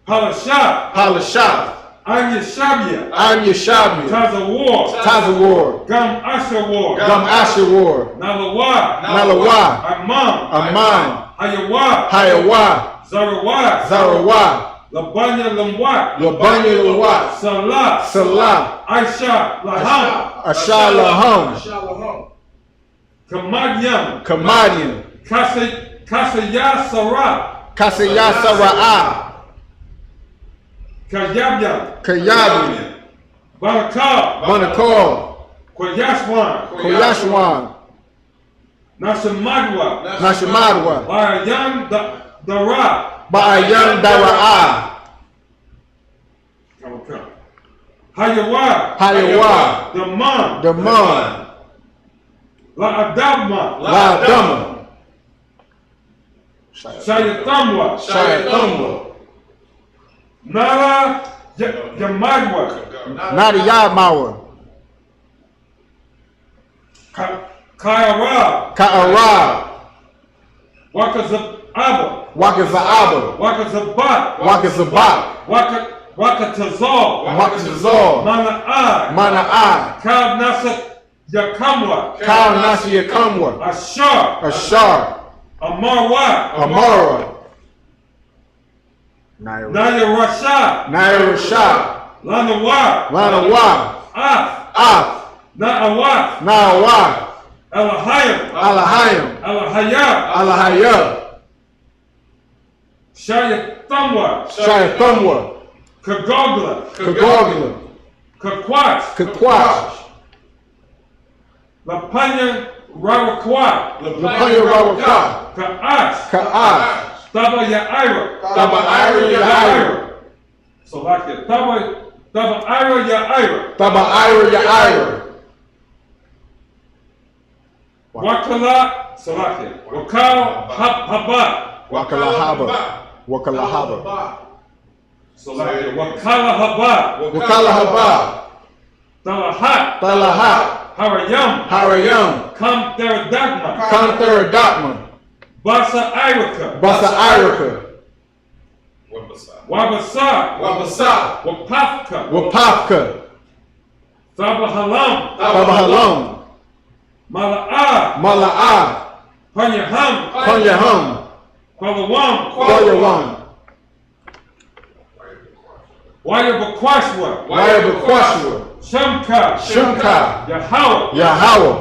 Palashat, Palashat, Anyashabia, Anyashabi, Tazawar, Tazawar, Gam Ashawar, Gam Ashawar, Nalawa, Nalawa, Amman, Aman, Hayawa, Hayawa, Zarawa, Zarawa, Labanya Lamwat, Labanya Lawat, Salah, Salah, Aisha, Laham, Ashalaham, Kamadyam, Kamadian, Kasaya Sarah, Kasayasara'a, Kayabyam, Kayabi, Barakah, Banakor, Koyashwan, Koyashwan, Nashamadwa, Nashamadwa, Bayan Dara, Ba'ayan Dara'a, Hayawa, Hayawa, Daman, Daman, La'adabma, La'adama, Shayatamwa, Shayatamwa, Nara Yamadwa, Nadiyamawa, Kayara, Ka'ara, Wakazababa, Wakaza'aba, Wakazabat, Wakazabat, Wakatazal. Makatazal. Mana'ai. Mana'ai. Kal Nasa Yakamwa. Kal Nasi Yakamwa. Ashar. Ashar. Amarwa. Amara. Naya Rashad. Nair Rashad. Lanawa. Lanawa. Af. Na'awaf. Na'awaf. Alahayim. Alahayim. Alahayab. Alahayab. Shayatamwa. Shayatamwa. Kagogla. Kagogla. Kakwash. Kakwash. Lapanya Rawakwa. Lapanya Rawakwa. Ka'ash. Ka'ash. Taba Ya'ira. Taba Ira Ya'ira. So like it. Taba Ira Ya'ira. Taba Ira Ya'ira. Wakala. So like it. Wakal Haba. Wakalahaba. Wakalahaba. So like it. Wakala Haba. Wakalahaba. Talahat. Talahat. Harayam. Harayam. Kam Theradagma. Kantheradagma. Basa Irika. Basa Irika. Wabasa. Wabasa. Wapafka. Wapafka. Tabahalam. Tabahalam. Mala'ah. Mala'ah. Panyaham. Panyaham. Kwalawam. Kwalawam. Wayabakwashwa. Wayabakwashwa. Shamka. Shamka. Yahawah. Yahawah.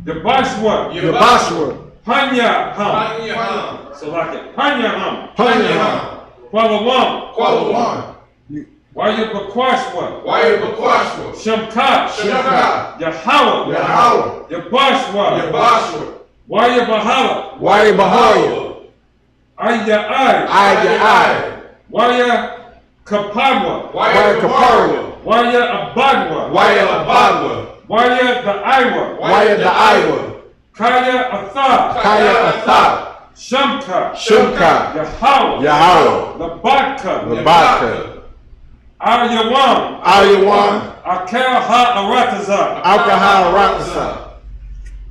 Yabashwa. Yabashwa. Panyaham. So like it. Panyaham. Panyaham. Kwalawam. Kwalawam. Wayabakwashwa. Wayabakwashwa. Shamka. Shamka. Yahawah. Yahawah. Yabashwa. Yabashwa. Wayabahala. Wayabahala. Aya'ai. Aya'ai. Waya Kapagwa. Waya Kaparwa. Waya Abadwa. Waya Abadwa. Waya the Iwa. Waya the Iwa. Kaya Atha. Kaya Atha. Shamka. Shamka. Yahawah. Yahawah. Labadka. Labadka. Aryawam. Aryawam. Akel Ha-Arataza. Alkahal Rakasa.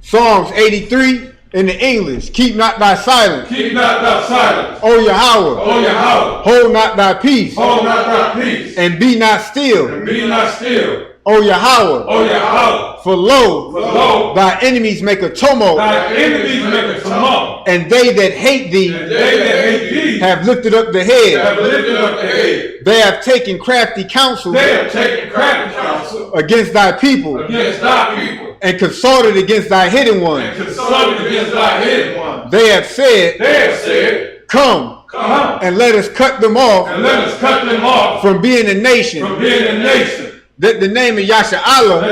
Psalms 83 in the English. Keep not thy silence. Keep not thy silence. O Yahawah. O Yahawah. Hold not thy peace. Hold not thy peace. And be not still. And be not still. O Yahawah. O Yahawah. For lo, thy enemies make a tumult. Thy enemies make a tumult. And they that hate thee, have lifted up the head. They have taken crafty counsel. Against thy people. And consulted against thy hidden ones. They have said, Come. And let us cut them off. From being a nation. That the name of Yasha'Allah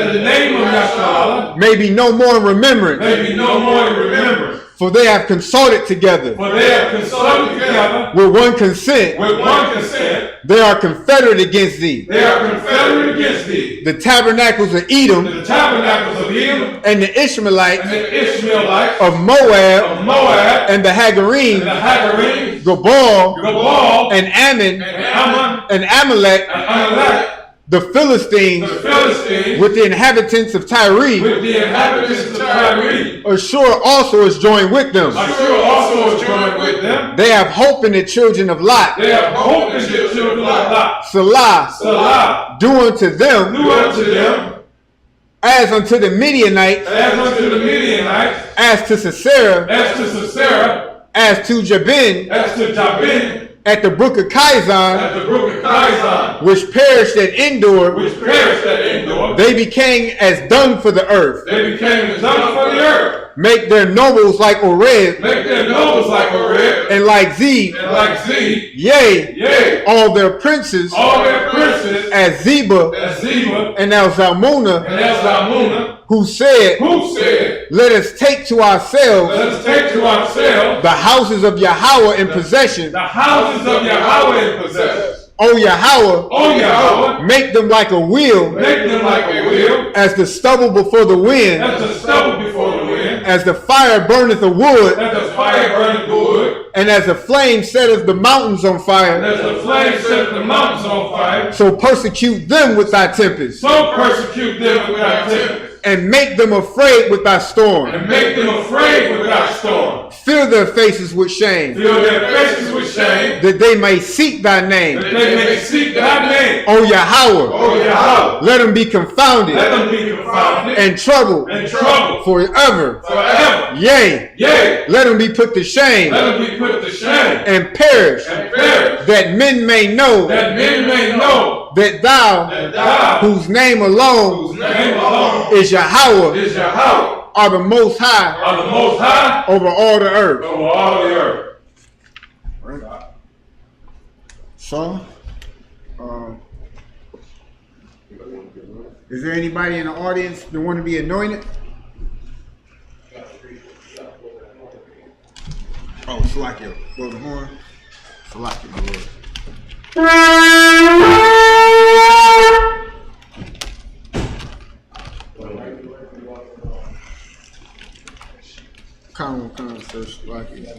may be no more in remembrance. For they have consulted together. With one consent. They are confederate against thee. The tabernacles of Edom. And the Ishmaelites. Of Moab. And the Hagarim. Gabal. And Ammon. And Amalek. The Philistines, with the inhabitants of Tyre, Ashur also is joined with them. They have hope in the children of Lot. Salah. Do unto them as unto the Midianites, as to Sisera, as to Jabin, at the brook of Kizon, which perished at Endor, they became as dung for the earth. Make their nobles like Oreb, and like Zeb, yea, all their princes, as Zebah, and as Zalmunna, who said, let us take to ourselves the houses of Yahawah in possession. O Yahawah, make them like a wheel, as the stubble before the wind, as the fire burneth the wood, and as the flame setteth the mountains on fire, so persecute them with thy tempest. And make them afraid with thy storm. Fear Fill their faces with shame. Fill their faces with shame. That they may seek thy name. That they may seek thy name. O Yahawah. O Yahawah. Let them be confounded. Let them be confounded. And troubled. And troubled. Forever. Forever. Yea. Yea. Let them be put to shame. Let them be put to shame. And perish. And perish. That men may know. That men may know. That thou. Whose name alone. Is Yahawah. Is Yahawah. Are the most high. Are the most high. Over all the earth. Over all the earth. Right. So, is there anybody in the audience that want to be anointed? Oh, Salakia. Blow the horn. Salakia, my Lord. Come on, sir. Salakia.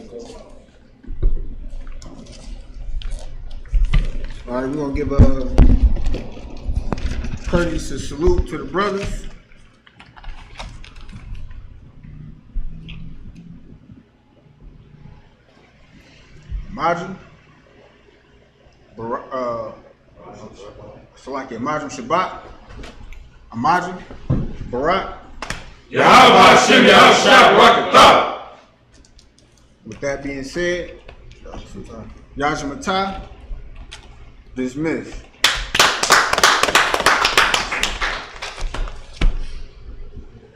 All right, we're going to give a courteous salute to the brothers. Majum, Salakia, Majum Shabbat, Amajum, Barak. Yahawah Bahasham Yahawashi. With that being said, Yajamata, dismissed.